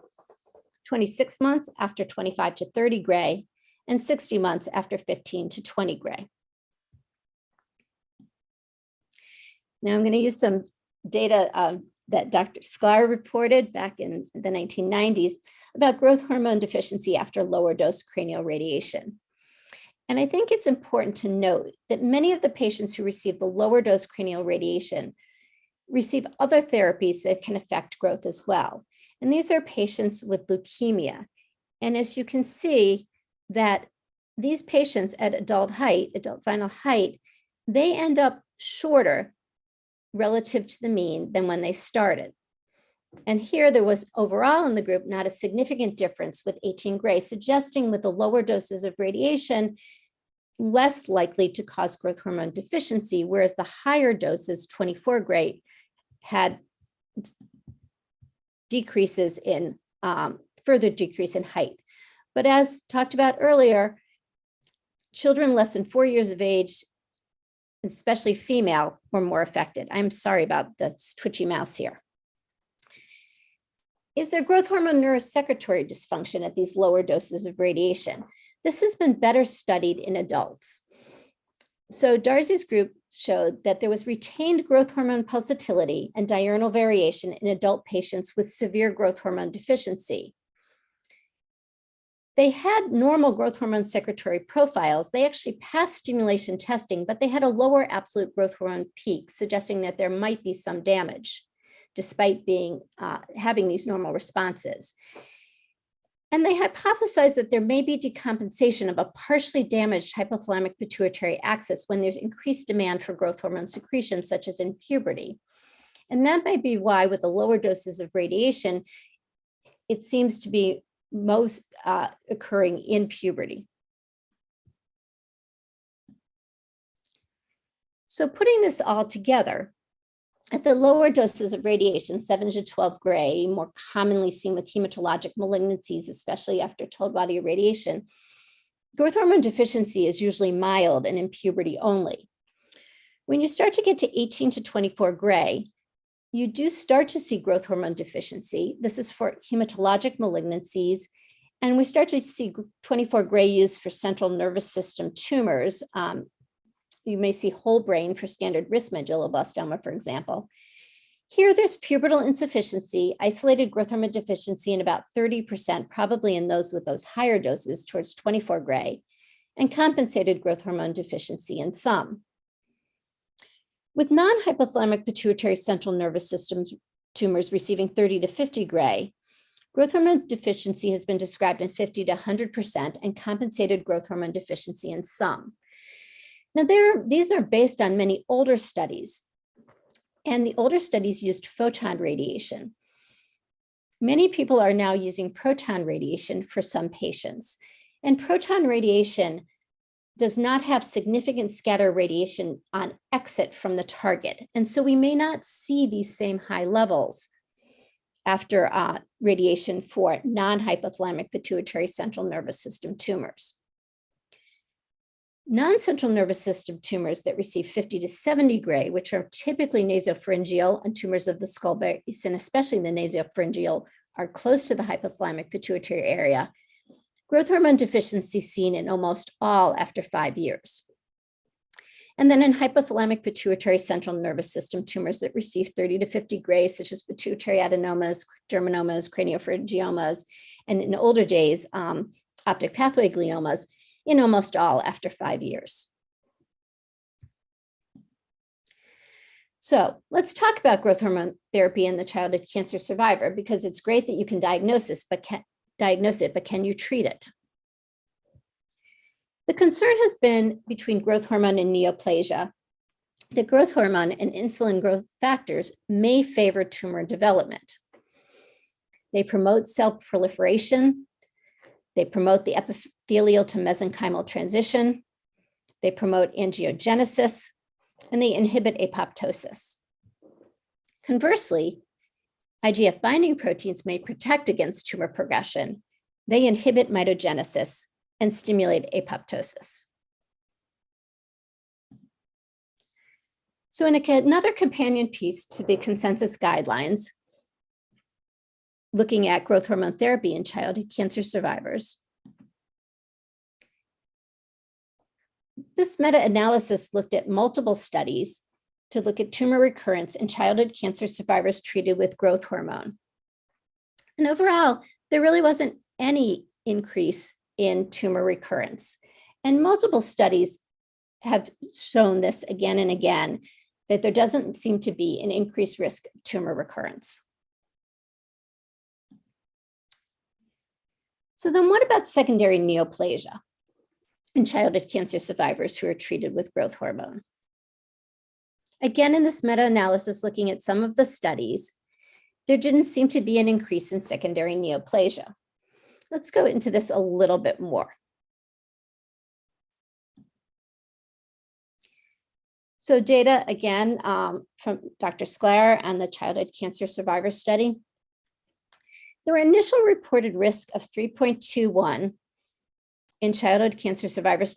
26 months after 25 to 30 gray, and 60 months after 15 to 20 gray. Now I'm going to use some data that Dr. Sklar reported back in the 1990s about growth hormone deficiency after lower dose cranial radiation. And I think it's important to note that many of the patients who receive the lower dose cranial radiation receive other therapies that can affect growth as well. And these are patients with leukemia. And as you can see that these patients at adult final height, they end up shorter relative to the mean than when they started. And here there was overall in the group not a significant difference with 18 gray, suggesting with the lower doses of radiation, less likely to cause growth hormone deficiency, whereas the higher doses, 24 gray, had decreases in, further decrease in height. But as talked about earlier, children less than 4 years of age, especially female, were more affected. I'm sorry about this twitchy mouse here. Is there growth hormone neurosecretory dysfunction at these lower doses of radiation? This has been better studied in adults. So Darzy's group showed that there was retained growth hormone pulsatility and diurnal variation in adult patients with severe growth hormone deficiency. They had normal growth hormone secretory profiles. They actually passed stimulation testing, but they had a lower absolute growth hormone peak, suggesting that there might be some damage, despite being having these normal responses. And they hypothesized that there may be decompensation of a partially damaged hypothalamic pituitary axis when there's increased demand for growth hormone secretion, such as in puberty. And that might be why with the lower doses of radiation, it seems to be most occurring in puberty. So putting this all together, at the lower doses of radiation, 7 to 12 gray, more commonly seen with hematologic malignancies, especially after total body irradiation, growth hormone deficiency is usually mild and in puberty only. When you start to get to 18 to 24 gray, you do start to see growth hormone deficiency. This is for hematologic malignancies. And we start to see 24 gray used for central nervous system tumors. You may see whole brain for standard risk medulloblastoma, for example. Here, there's pubertal insufficiency, isolated growth hormone deficiency in about 30%, probably in those with those higher doses towards 24 gray, and compensated growth hormone deficiency in some. With non-hypothalamic pituitary central nervous system tumors receiving 30 to 50 gray, growth hormone deficiency has been described in 50 to 100% and compensated growth hormone deficiency in some. Now, these are based on many older studies, and the older studies used photon radiation. Many people are now using proton radiation for some patients, and proton radiation does not have significant scatter radiation on exit from the target. And so we may not see these same high levels after radiation for non-hypothalamic pituitary central nervous system tumors. Non-central nervous system tumors that receive 50 to 70 gray, which are typically nasopharyngeal and tumors of the skull base, and especially the nasopharyngeal, are close to the hypothalamic pituitary area. Growth hormone deficiency seen in almost all after 5 years. And then in hypothalamic pituitary central nervous system tumors that receive 30 to 50 gray, such as pituitary adenomas, germinomas, craniopharyngiomas, and in older days, optic pathway gliomas, in almost all after 5 years. So let's talk about growth hormone therapy in the childhood cancer survivor, because it's great that you can diagnose it, but can you treat it? The concern has been between growth hormone and neoplasia that growth hormone and insulin growth factors may favor tumor development. They promote cell proliferation. They promote the epithelial to mesenchymal transition. They promote angiogenesis, and they inhibit apoptosis. Conversely, IGF binding proteins may protect against tumor progression. They inhibit mitogenesis and stimulate apoptosis. So in another companion piece to the consensus guidelines, looking at growth hormone therapy in childhood cancer survivors, this meta-analysis looked at multiple studies to look at tumor recurrence in childhood cancer survivors treated with growth hormone. And overall, there really wasn't any increase in tumor recurrence. And multiple studies have shown this again and again, that there doesn't seem to be an increased risk of tumor recurrence. So then what about secondary neoplasia in childhood cancer survivors who are treated with growth hormone? Again, in this meta-analysis, looking at some of the studies, there didn't seem to be an increase in secondary neoplasia. Let's go into this a little bit more. So data, again, from Dr. Sklar and the childhood cancer survivor study. There were initial reported risk of 3.21 in childhood cancer survivors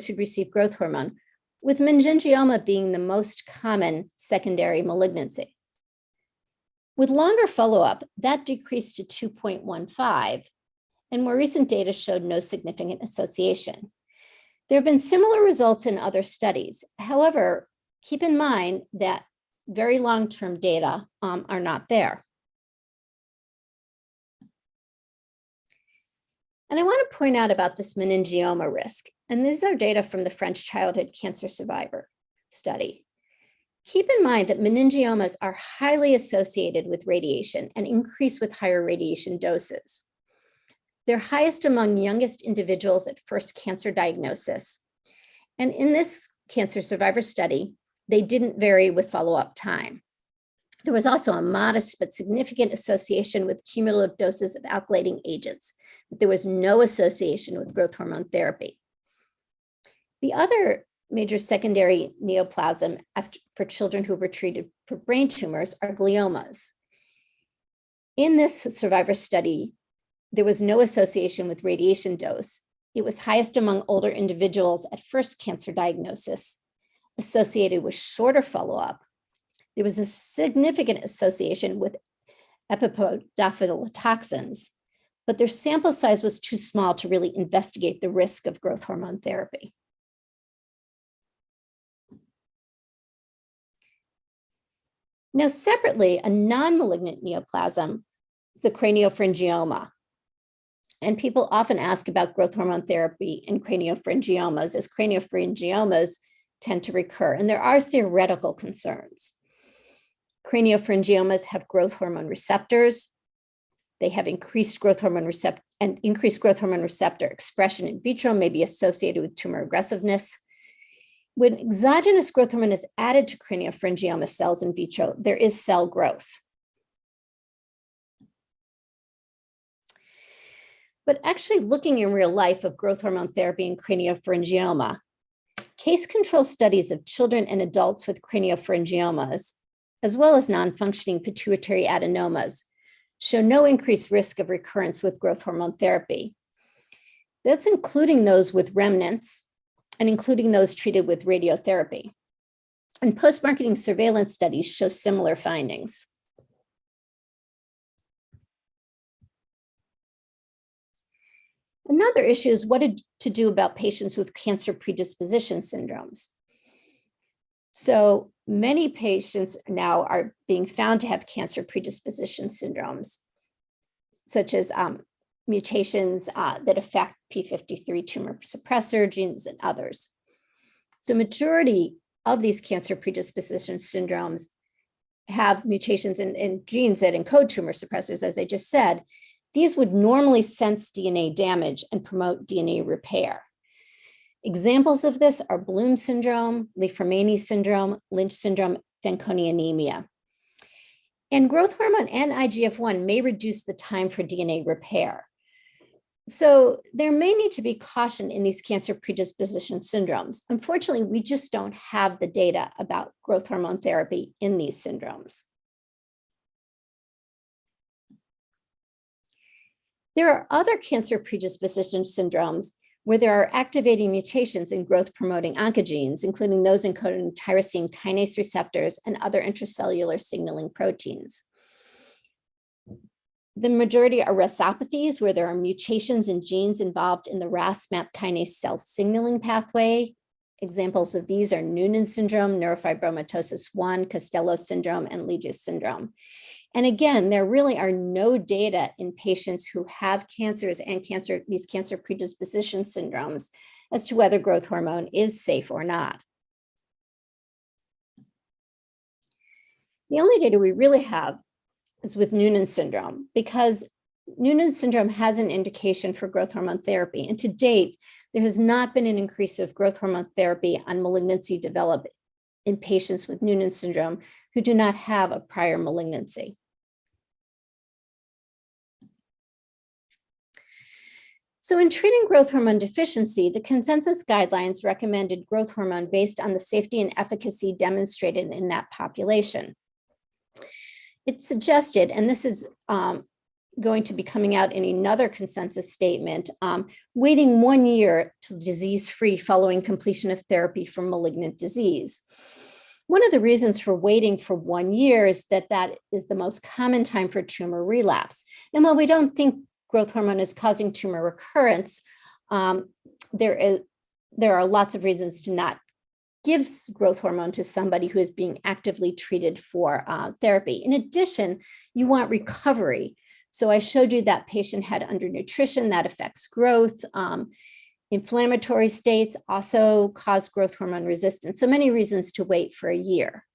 who received growth hormone, with meningioma being the most common secondary malignancy. With longer follow-up, that decreased to 2.15, and more recent data showed no significant association. There have been similar results in other studies. However, keep in mind that very long-term data are not there. And I want to point out about this meningioma risk, and these are data from the French childhood cancer survivor study. Keep in mind that meningiomas are highly associated with radiation and increase with higher radiation doses. They're highest among youngest individuals at first cancer diagnosis. And in this cancer survivor study, they didn't vary with follow-up time. There was also a modest but significant association with cumulative doses of alkylating agents, but there was no association with growth hormone therapy. The other major secondary neoplasm for children who were treated for brain tumors are gliomas. In this survivor study, there was no association with radiation dose. It was highest among older individuals at first cancer diagnosis, associated with shorter follow-up. There was a significant association with epipodophylotoxins, but their sample size was too small to really investigate the risk of growth hormone therapy. Now, separately, a non-malignant neoplasm is the craniopharyngioma. And people often ask about growth hormone therapy in craniopharyngiomas, as craniopharyngiomas tend to recur, and there are theoretical concerns. Craniopharyngiomas have growth hormone receptors. They have increased growth hormone receptor, and increased growth hormone receptor expression in vitro may be associated with tumor aggressiveness. When exogenous growth hormone is added to craniopharyngioma cells in vitro, there is cell growth. But actually looking in real life of growth hormone therapy in craniopharyngioma, case control studies of children and adults with craniopharyngiomas, as well as non-functioning pituitary adenomas, show no increased risk of recurrence with growth hormone therapy. That's including those with remnants and including those treated with radiotherapy. And post-marketing surveillance studies show similar findings. Another issue is what to do about patients with cancer predisposition syndromes. So many patients now are being found to have cancer predisposition syndromes, such as mutations that affect p53 tumor suppressor genes and others. So majority of these cancer predisposition syndromes have mutations in genes that encode tumor suppressors, as I just said. These would normally sense DNA damage and promote DNA repair. Examples of this are Bloom syndrome, Li-Fraumeni syndrome, Lynch syndrome, Fanconi anemia. And growth hormone and IGF-1 may reduce the time for DNA repair. So there may need to be caution in these cancer predisposition syndromes. Unfortunately, we just don't have the data about growth hormone therapy in these syndromes. There are other cancer predisposition syndromes where there are activating mutations in growth-promoting oncogenes, including those encoded in tyrosine kinase receptors and other intracellular signaling proteins. The majority are RASopathies, where there are mutations in genes involved in the RAS-MAP kinase cell signaling pathway. Examples of these are Noonan syndrome, neurofibromatosis 1, Costello syndrome, and Legius syndrome. And again, there really are no data in patients who have cancers and these cancer predisposition syndromes as to whether growth hormone is safe or not. The only data we really have is with Noonan syndrome, because Noonan syndrome has an indication for growth hormone therapy. And to date, there has not been an increase of growth hormone therapy on malignancy developed in patients with Noonan syndrome who do not have a prior malignancy. So in treating growth hormone deficiency, the consensus guidelines recommended growth hormone based on the safety and efficacy demonstrated in that population. It suggested, and this is going to be coming out in another consensus statement, waiting 1 year to disease-free following completion of therapy for malignant disease. One of the reasons for waiting for 1 year is that that is the most common time for tumor relapse. And while we don't think growth hormone is causing tumor recurrence, there are lots of reasons to not give growth hormone to somebody who is being actively treated for therapy. In addition, you want recovery. So I showed you that patient had undernutrition that affects growth. Inflammatory states also cause growth hormone resistance. So many reasons to wait for a year.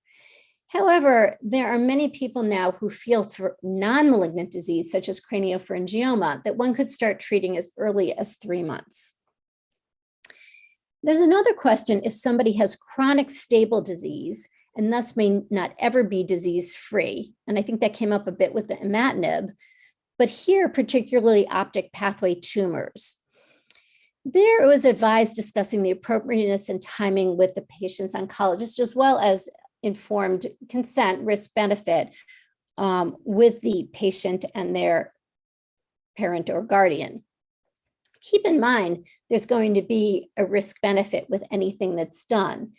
However, there are many people now who feel for non-malignant disease, such as Craniophrangioma, that one could start treating as early as 3 months. There's another question if somebody has chronic stable disease and thus may not ever be disease-free. And I think that came up a bit with the imatinib, but here, particularly optic pathway tumors. There it was advised discussing the appropriateness and timing with the patient's oncologist, as well as informed consent, risk benefit with the patient and their parent or guardian. Keep in mind, there's going to be a risk benefit with anything that's done.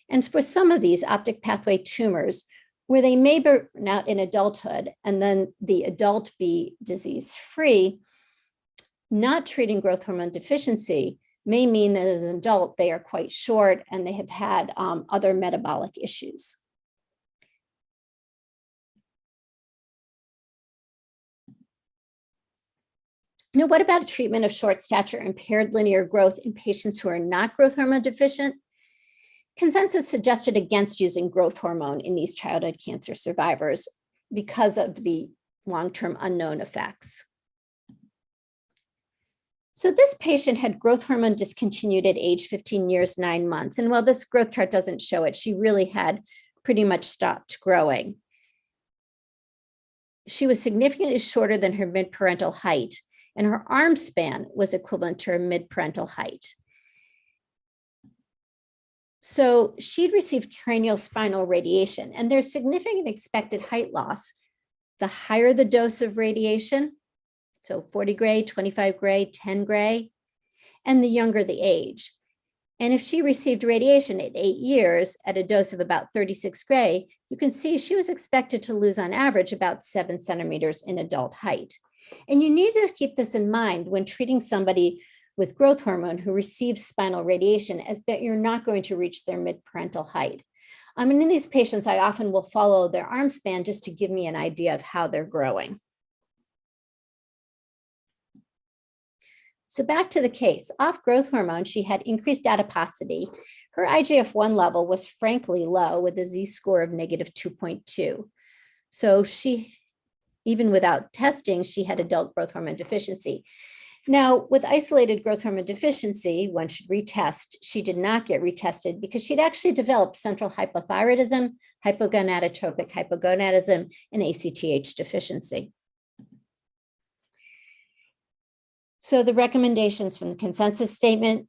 And for some of these optic pathway tumors, where they may burn out in adulthood and then the adult be disease-free, not treating growth hormone deficiency may mean that as an adult, they are quite short and they have had other metabolic issues. Now, what about treatment of short stature impaired linear growth in patients who are not growth hormone deficient? Consensus suggested against using growth hormone in these childhood cancer survivors because of the long-term unknown effects. So this patient had growth hormone discontinued at age 15 years, 9 months. And while this growth chart doesn't show it, she really had pretty much stopped growing. She was significantly shorter than her midparental height, and her arm span was equivalent to her midparental height. So she'd received cranial spinal radiation, and there's significant expected height loss. The higher the dose of radiation, so 40 gray, 25 gray, 10 gray, and the younger the age. And if she received radiation at 8 years at a dose of about 36 gray, you can see she was expected to lose on average about 7 centimeters in adult height. And you need to keep this in mind when treating somebody with growth hormone who receives spinal radiation, as that you're not going to reach their mid-parental height. And in these patients, I often will follow their arm span just to give me an idea of how they're growing. So back to the case, off growth hormone, she had increased adiposity. Her IGF-1 level was frankly low with a Z-score of negative 2.2. So she, even without testing, she had adult growth hormone deficiency. Now, with isolated growth hormone deficiency, one should retest. She did not get retested because she'd actually developed central hypothyroidism, hypogonadotropic hypogonadism, and ACTH deficiency. So the recommendations from the consensus statement,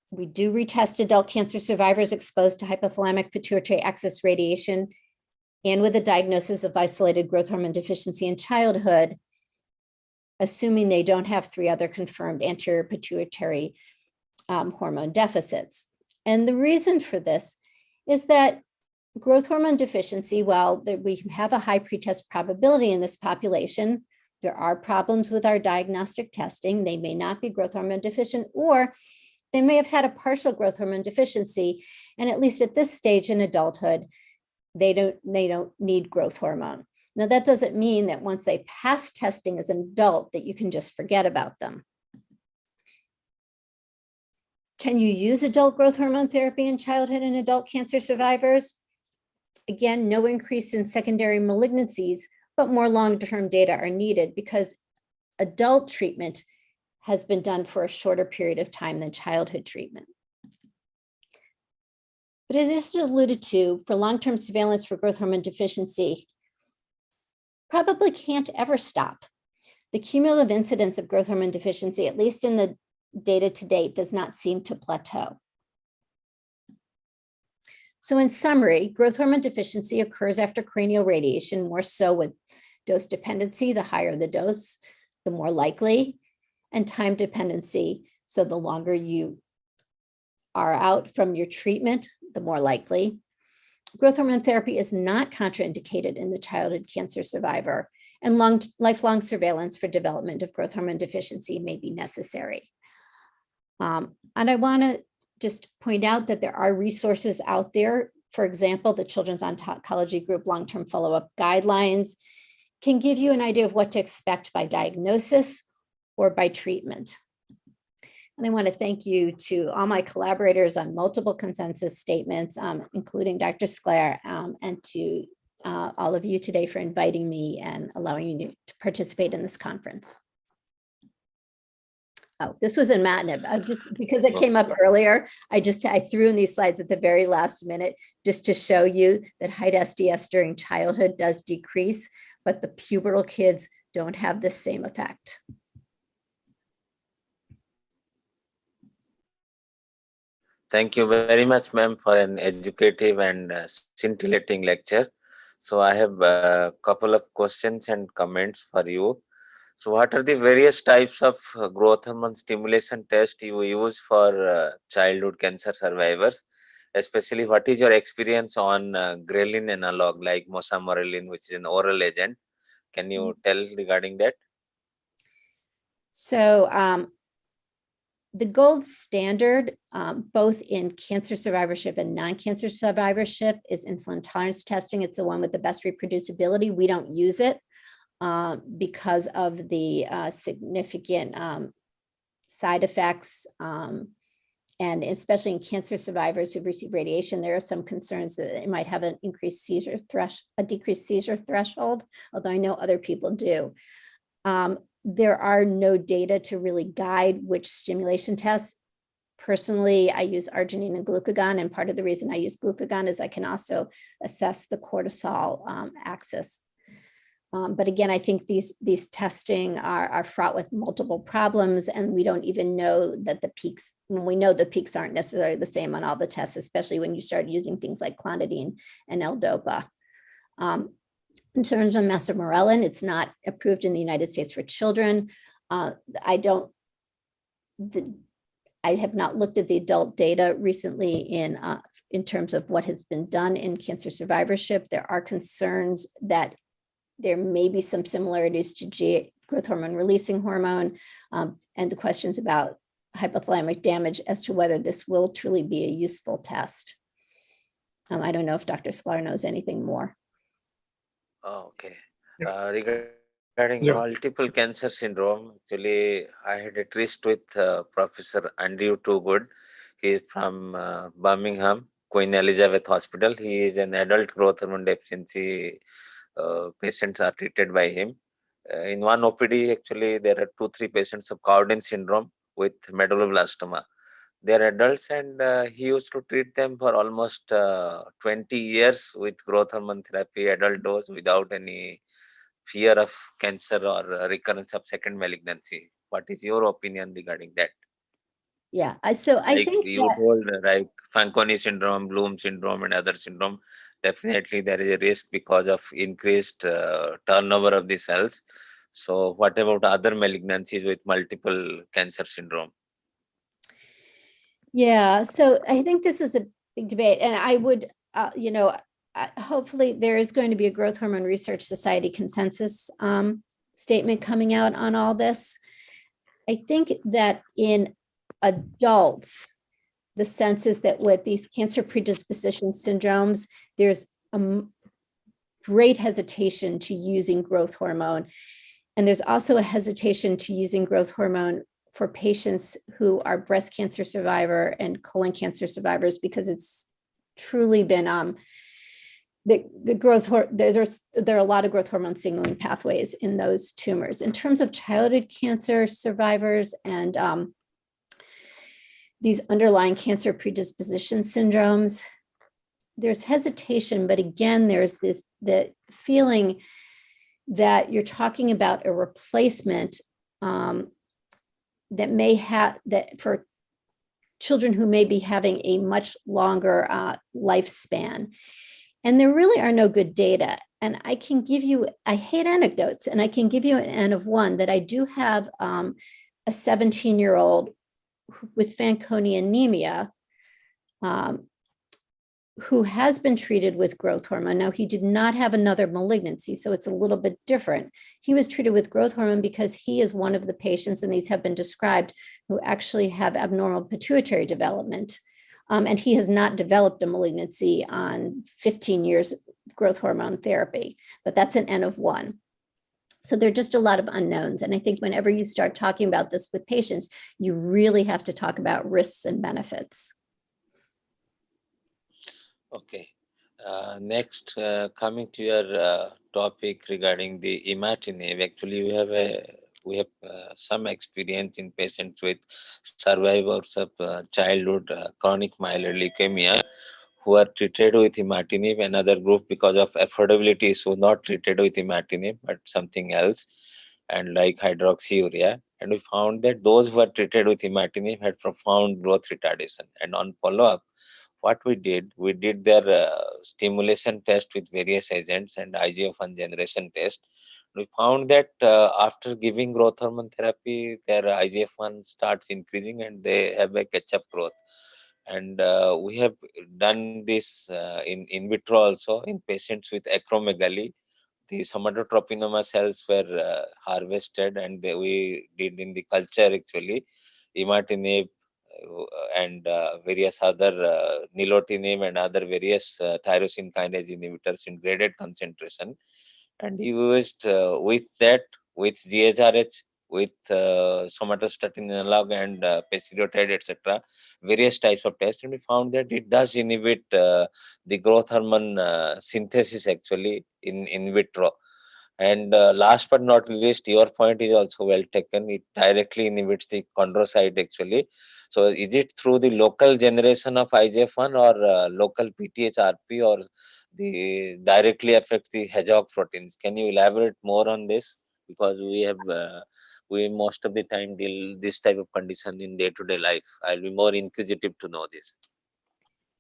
we do retest adult cancer survivors exposed to hypothalamic pituitary axis radiation and with a diagnosis of isolated growth hormone deficiency in childhood, assuming they don't have 3 other confirmed anterior pituitary hormone deficits. And the reason for this is that growth hormone deficiency, while we have a high pretest probability in this population, there are problems with our diagnostic testing. They may not be growth hormone deficient, or they may have had a partial growth hormone deficiency. And at least at this stage in adulthood, they don't need growth hormone. Now, that doesn't mean that once they pass testing as an adult that you can just forget about them. Can you use adult growth hormone therapy in childhood and adult cancer survivors? Again, no increase in secondary malignancies, but more long-term data are needed because adult treatment has been done for a shorter period of time than childhood treatment. But as I just alluded to, for long-term surveillance for growth hormone deficiency, probably can't ever stop. The cumulative incidence of growth hormone deficiency, at least in the data to date, does not seem to plateau. So in summary, growth hormone deficiency occurs after cranial radiation, more so with dose dependency. The higher the dose, the more likely, and time dependency. So the longer you are out from your treatment, the more likely. Growth hormone therapy is not contraindicated in the childhood cancer survivor, and lifelong surveillance for development of growth hormone deficiency may be necessary. And I want to just point out that there are resources out there. For example, the Children's Oncology Group long-term follow-up guidelines can give you an idea of what to expect by diagnosis or by treatment. And I want to thank you to all my collaborators on multiple consensus statements, including Dr. Sklar, and to all of you today for inviting me and allowing me to participate in this conference. Oh, this was in imatinib. Because it came up earlier, I threw in these slides at the very last minute just to show you that height SDS during childhood does decrease, but the pubertal kids don't have the same effect. Thank you very much, ma'am, for an educative and scintillating lecture. So I have a couple of questions and comments for you. So what are the various types of growth hormone stimulation tests you use for childhood cancer survivors? Especially, what is your experience on ghrelin analog like mosamorelin, which is an oral agent? Can you tell regarding that? So the gold standard, both in cancer survivorship and non-cancer survivorship, is insulin tolerance testing. It's the one with the best reproducibility. We don't use it because of the significant side effects. And especially in cancer survivors who've received radiation, there are some concerns that it might have an increased seizure a decreased seizure threshold, although I know other people do. There are no data to really guide which stimulation tests. Personally, I use arginine and glucagon, and part of the reason I use glucagon is I can also assess the cortisol axis. But again, I think these testing are fraught with multiple problems, and we don't even know that the peaks, when we know the peaks aren't necessarily the same on all the tests, especially when you start using things like clonidine and L-DOPA. In terms of mosamorelin, it's not approved in the United States for children. I I have not looked at the adult data recently in terms of what has been done in cancer survivorship. There are concerns that there may be some similarities to growth hormone releasing hormone, and the questions about hypothalamic damage as to whether this will truly be a useful test. I don't know if Dr. Sklar knows anything more. Oh, okay. Yeah. Regarding Yeah. multiple cancer syndrome, actually, I had a tryst with Professor Andrew Toogood. He is from Birmingham, Queen Elizabeth Hospital. He is an adult growth hormone deficiency. Patients are treated by him. In one OPD, actually, there are 2-3 patients of Cowden syndrome with medulloblastoma. They are adults, and he used to treat them for almost 20 years with growth hormone therapy, adult dose, without any fear of cancer or recurrence of second malignancy. What is your opinion regarding that? Yeah, so I Like think you that, told, like Fanconi syndrome, Bloom syndrome, and other syndrome, definitely there is a risk because of increased turnover of the cells. So what about other malignancies with multiple cancer syndrome? yeah, so I think this is a big debate, and I would, hopefully there is going to be a Growth Hormone Research Society consensus statement coming out on all this. I think that in adults, the sense is that with these cancer predisposition syndromes, there's a great hesitation to using growth hormone. And there's also a hesitation to using growth hormone for patients who are breast cancer survivor and colon cancer survivors, because it's truly been there are a lot of growth hormone signaling pathways in those tumors. In terms of childhood cancer survivors and these underlying cancer predisposition syndromes, there's hesitation, but again, there's the feeling that you're talking about a replacement that may have that for children who may be having a much longer lifespan. And there really are no good data. And I can give you, I hate anecdotes, and I can give you an N of one that I do have a 17-year-old with Fanconi anemia who has been treated with growth hormone. Now, he did not have another malignancy, so it's a little bit different. He was treated with growth hormone because he is one of the patients, and these have been described, who actually have abnormal pituitary development. And he has not developed a malignancy on 15 years of growth hormone therapy, but that's an N of one. So there are just a lot of unknowns. And I think whenever you start talking about this with patients, you really have to talk about risks and benefits. Okay. Next, coming to your topic regarding the imatinib, actually we have some experience in patients with survivors of childhood chronic myeloid leukemia who are treated with imatinib. Another group, because of affordability issue, not treated with imatinib but something else, and like hydroxyurea. And we found that those who are treated with imatinib had profound growth retardation. And on follow-up, what we did their stimulation test with various agents and IGF-1 generation test. We found that after giving growth hormone therapy, their IGF-1 starts increasing and they have a catch-up growth. And we have done this in vitro also in patients with acromegaly. The somatotropinoma cells were harvested, and we did in the culture actually imatinib and various other nilotinib and other various tyrosine kinase inhibitors in graded concentration, and used with GHRH, with somatostatin analog and paclitaxel, etc., various types of tests, and we found that it does inhibit the growth hormone synthesis actually in vitro. And last but not least, your point is also well taken. It directly inhibits the chondrocyte actually. So is it through the local generation of IGF-1 or local PTH-RP, or the directly affects the hedgehog proteins? Can you elaborate more on this? Because we have we most of the time deal this type of condition in day-to-day life. I'll be more inquisitive to know this.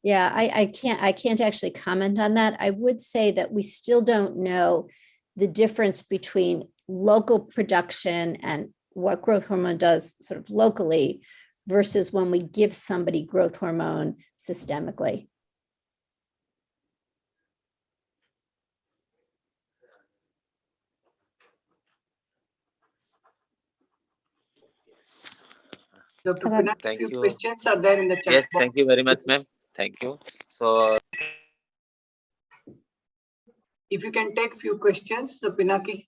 Yeah, I can't actually comment on that. I would say that we still don't know the difference between local production and what growth hormone does sort of locally versus when we give somebody growth hormone systemically. Dr. Pinaki, Thank few you. questions are there in the chat Yes, box. thank you very much, ma'am. Thank you. So, If you can take few questions, so Pinaki.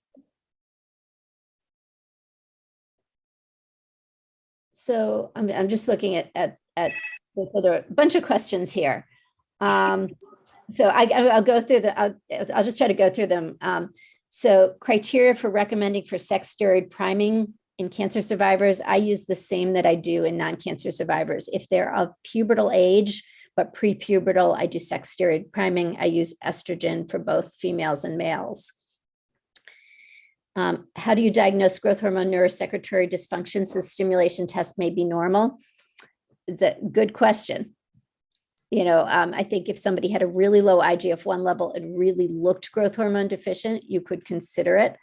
So I'm just looking at there are a bunch of questions here. So I'll go through I'll just try to go through them. So criteria for recommending for sex steroid priming in cancer survivors, I use the same that I do in non-cancer survivors. If they're of pubertal age, but pre-pubertal, I do sex steroid priming. I use estrogen for both females and males. How do you diagnose growth hormone neurosecretory dysfunction since stimulation test may be normal? It's a good question. You know, I think if somebody had a really low IGF-1 level and really looked growth hormone deficient, you could consider it.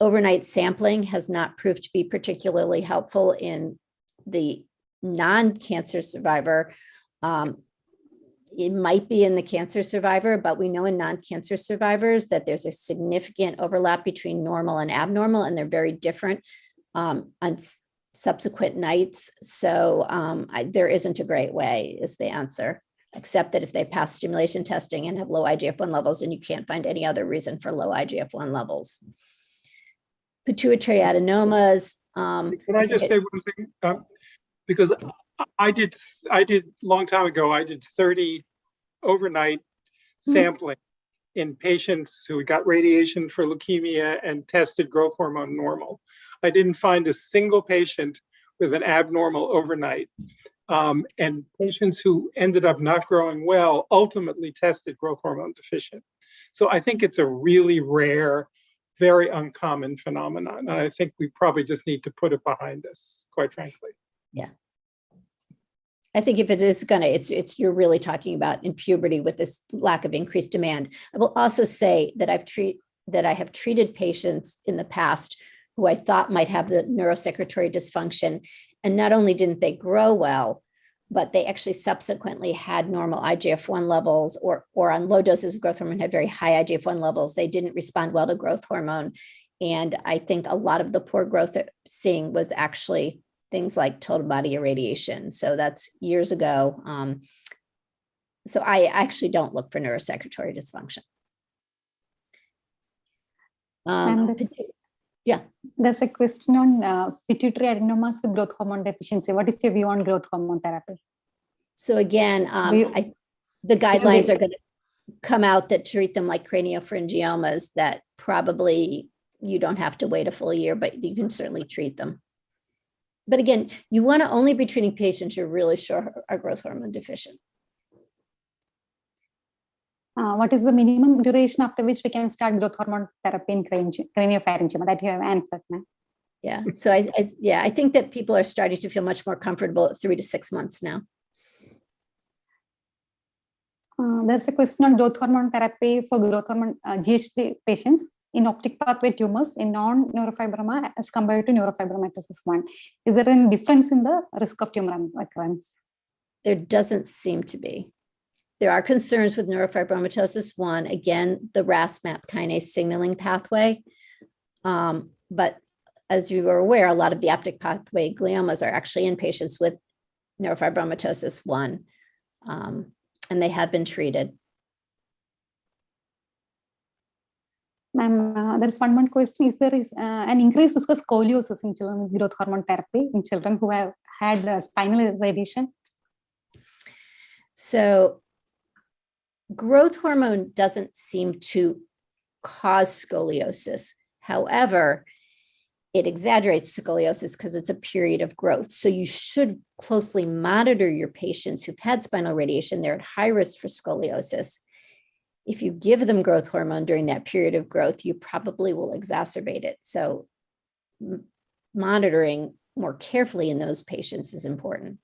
Overnight sampling has not proved to be particularly helpful in the non-cancer survivor. It might be in the cancer survivor, but we know in non-cancer survivors that there's a significant overlap between normal and abnormal, and they're very different on subsequent nights. So there isn't a great way is the answer, except that if they pass stimulation testing and have low IGF-1 levels, and you can't find any other reason for low IGF-1 levels. Pituitary adenomas. Can I just say one thing? Because I did long time ago, I did 30 overnight sampling in patients who got radiation for leukemia and tested growth hormone normal. I didn't find a single patient with an abnormal overnight. And patients who ended up not growing well ultimately tested growth hormone deficient. So I think it's a really rare, very uncommon phenomenon. And I think we probably just need to put it behind us, quite frankly. Yeah. I think if it is it's you're really talking about in puberty with this lack of increased demand. I will also say that I have treated patients in the past who I thought might have the neurosecretory dysfunction, and not only didn't they grow well, but they actually subsequently had normal IGF-1 levels, or on low doses of growth hormone had very high IGF-1 levels. They didn't respond well to growth hormone, and I think a lot of the poor growth they're seeing was actually things like total body irradiation. So that's years ago. So I actually don't look for neurosecretory dysfunction. Yeah. There's a question on pituitary adenomas with growth hormone deficiency. What is your view on growth hormone therapy? So again, the guidelines are going to come out that treat them like Craniophrangioma, that probably you don't have to wait a full year, but you can certainly treat them. But again, you want to only be treating patients you're really sure are growth hormone deficient. What is the minimum duration after which we can start growth hormone therapy in Craniophararyngoma? That you have answered now. Yeah. So I think that people are starting to feel much more comfortable at 3 to 6 months now. There's a question on growth hormone therapy for growth hormone GHD patients in optic pathway tumors in non-neurofibroma as compared to neurofibromatosis 1. Is there any difference in the risk of tumor recurrence? There doesn't seem to be. There are concerns with neurofibromatosis 1, again, the RAS-MAP kinase signaling pathway. But as you are aware, a lot of the optic pathway gliomas are actually in patients with neurofibromatosis 1, and they have been treated. Ma'am, there's one more question. Is there an increased risk of scoliosis in children with growth hormone therapy in children who have had spinal irradiation? So growth hormone doesn't seem to cause scoliosis. However, it exaggerates scoliosis because it's a period of growth. So you should closely monitor your patients who've had spinal radiation. They're at high risk for scoliosis. If you give them growth hormone during that period of growth, you probably will exacerbate it. So monitoring more carefully in those patients is important.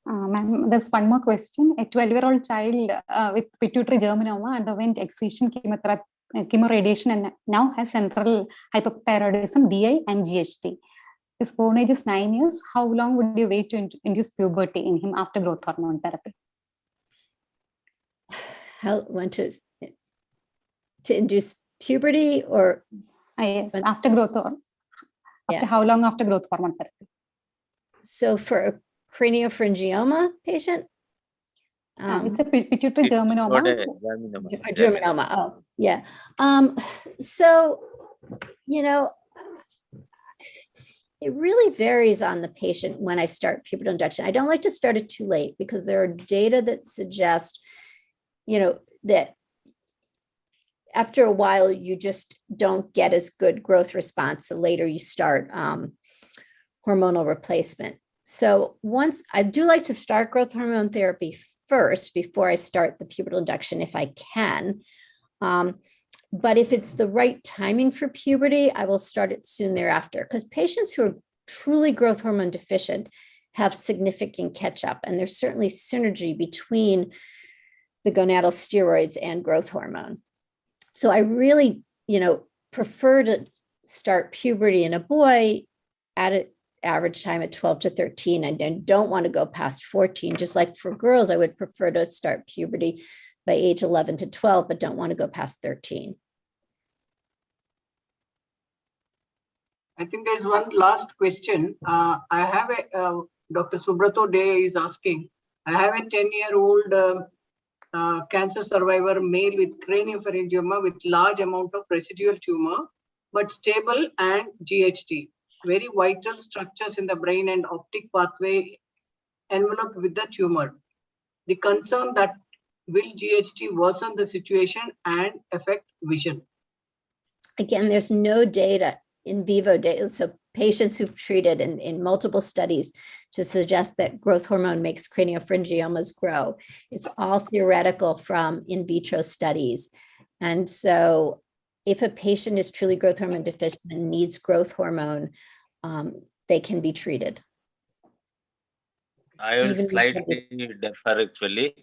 Ma'am, there's one more question. A 12-year-old child with pituitary germinoma underwent excision chemotherapy chemoradiation and now has central hypothyroidism, DI and GHT. His bone age is 9 years. How long would you wait to induce puberty in him after growth hormone therapy? How when to induce puberty or Yes, after growth hormone. After Yeah. how long after growth hormone therapy? so for a craniopharyngioma patient? It's a pituitary germinoma. A germinoma. Oh, yeah. So, you know, it really varies on the patient when I start pubertal induction. I don't like to start it too late because there are data that suggest, you know, that after a while you just don't get as good growth response the later you start hormonal replacement. So once I do like to start growth hormone therapy first before I start the pubertal induction if I can. But if it's the right timing for puberty, I will start it soon thereafter because patients who are truly growth hormone deficient have significant catch up. And there's certainly synergy between the gonadal steroids and growth hormone. So I really, you know, prefer to start puberty in a boy at an average time at 12 to 13 and don't want to go past 14. Just like for girls, I would prefer to start puberty by age 11 to 12, but don't want to go past 13. I think there's one last question. I have a, Dr. Subrato Day is asking, I have a 10-year-old cancer survivor male with Craniophrangioma with large amount of residual tumor, but stable and GHT. Very vital structures in the brain and optic pathway enveloped with the tumor. The concern that will GHT worsen the situation and affect vision? Again, there's no data, in vivo data, so patients who've treated in multiple studies to suggest that growth hormone makes craniopharyngiomas grow. It's all theoretical from in vitro studies. And so if a patient is truly growth hormone deficient and needs growth hormone, they can be treated. I will Even slightly differ actually.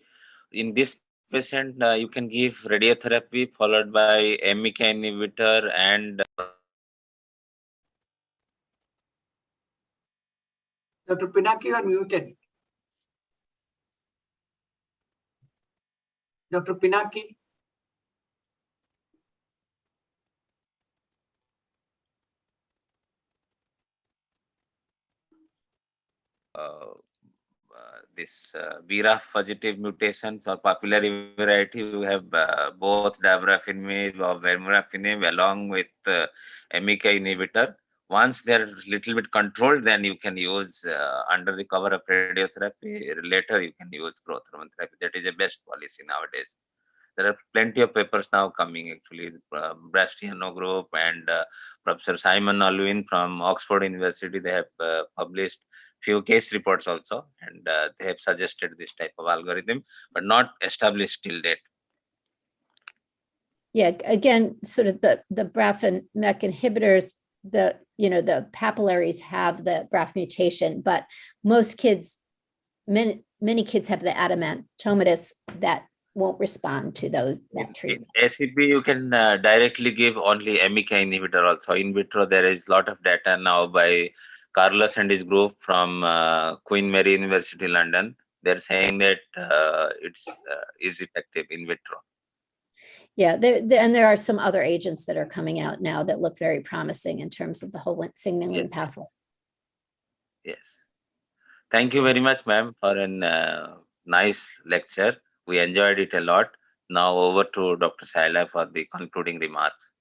In this patient, you can give radiotherapy followed by MEK inhibitor and Dr. Pinaki, you are muted. Dr. Pinaki. This BRAF positive mutations or papillary variety, you have both dabrafenib or vermorafenib along with MEK inhibitor. Once they're little bit controlled, then you can use under the cover of radiotherapy. Later, you can use growth hormone therapy. That is a best policy nowadays. There are plenty of papers now coming actually. Brastiano group and Professor Simon Alwyn from Oxford University, they have published few case reports also, and they have suggested this type of algorithm, but not established till date. Yeah, again, sort of the BRAF and MEK inhibitors, the papillaries have the BRAF mutation, but most kids, many kids have the adamantomatosis that won't respond to that treatment. In ACP, you can directly give only MEK inhibitor also. In vitro, there is a lot of data now by Carlos and his group from Queen Mary University, London. They're saying that it is effective in vitro. Yeah, and there are some other agents that are coming out now that look very promising in terms of the whole signaling pathway. Yes. Thank you very much, ma'am, for a nice lecture. We enjoyed it a lot. Now over to Dr. Saila for the concluding remarks.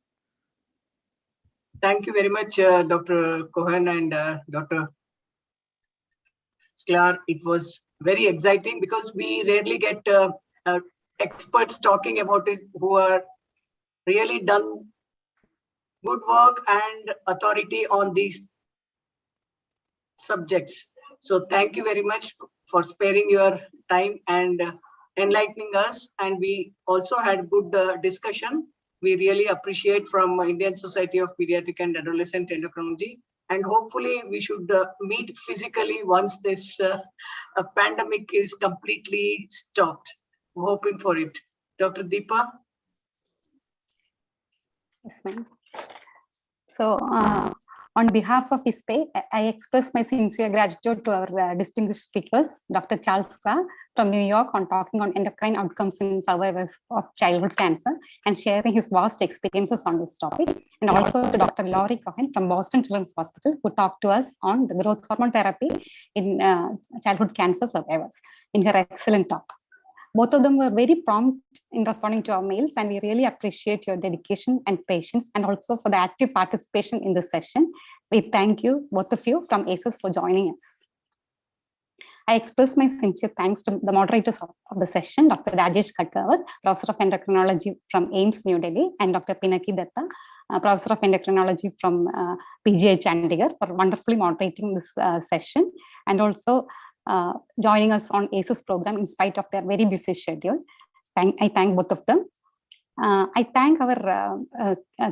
Thank you very much, Dr. Cohen and Dr. Sklar. It was very exciting because we rarely get experts talking about it who are really done good work and authority on these subjects. So thank you very much for sparing your time and enlightening us. And we also had good discussion. We really appreciate from Indian Society of Pediatric and Adolescent Endocrinology. And hopefully we should meet physically once this pandemic is completely stopped. We're hoping for it. Dr. Deepa? Yes, ma'am. So, on behalf of ISPAE, I express my sincere gratitude to our distinguished speakers, Dr. Charles Clark from New York, on talking on endocrine outcomes in survivors of childhood cancer and sharing his vast experiences on this topic. And also to Dr. Laurie Cohen from Boston Children's Hospital, who talked to us on the growth hormone therapy in childhood cancer survivors in her excellent talk. Both of them were very prompt in responding to our mails, and we really appreciate your dedication and patience, and also for the active participation in this session. We thank you, both of you, from ACES for joining us. I express my sincere thanks to the moderators of the session, Dr. Rajesh Khatkawat, Professor of Endocrinology from AIIMS, New Delhi, and Dr. Pinaki Datta, Professor of Endocrinology from PGI Chandigarh, for wonderfully moderating this session, and also joining us on ACES program in spite of their very busy schedule. I thank both of them. I thank our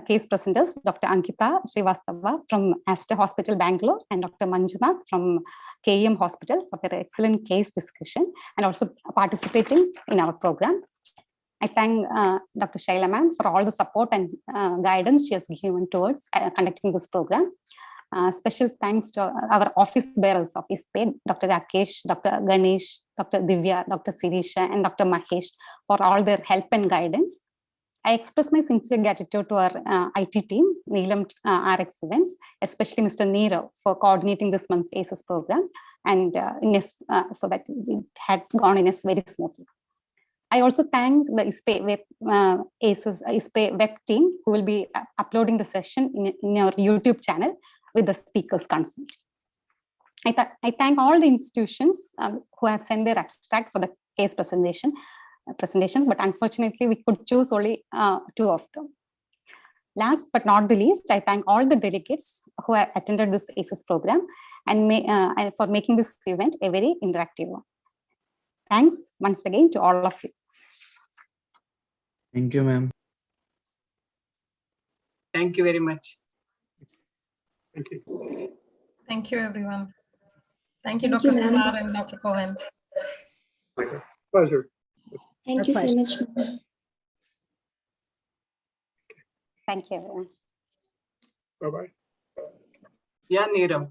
case presenters, Dr. Ankita Srivastava from Aster Hospital, Bangalore, and Dr. Manjunath from KEM Hospital for their excellent case discussion and also participating in our program. I thank Dr. Shaila ma'am for all the support and guidance she has given towards conducting this program. Special thanks to our office bearers of ISPAE, Dr. Rakesh, Dr. Ganesh, Dr. Divya, Dr. Sirisha, and Dr. Mahesh for all their help and guidance. I express my sincere gratitude to our IT team, Neelam RX Events, especially Mr. Neerav for coordinating this month's ACES program and so that it had gone in very smoothly. I also thank the ISPAE web team who will be uploading the session in our YouTube channel with the speaker's consent. I thank all the institutions who have sent their abstract for the case presentations, but unfortunately we could choose only 2 of them. Last but not the least, I thank all the delegates who have attended this ACES program and for making this event a very interactive one. Thanks once again to all of you. Thank you, ma'am. Thank you very much. Thank you. Thank you, everyone. Thank you, Thank Dr. you, ma'am. Salar and Dr. Cohen. Pleasure. Thank you so much. Thank you, everyone. Bye-bye. Yeah, Neerav.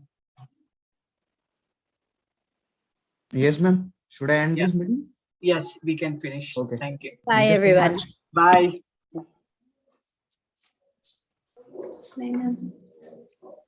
Yes, ma'am. Should I end Yeah. this meeting? Yes, we can finish. Okay. Thank you. Bye, Thank you so everyone. much. Bye. Bye, ma'am.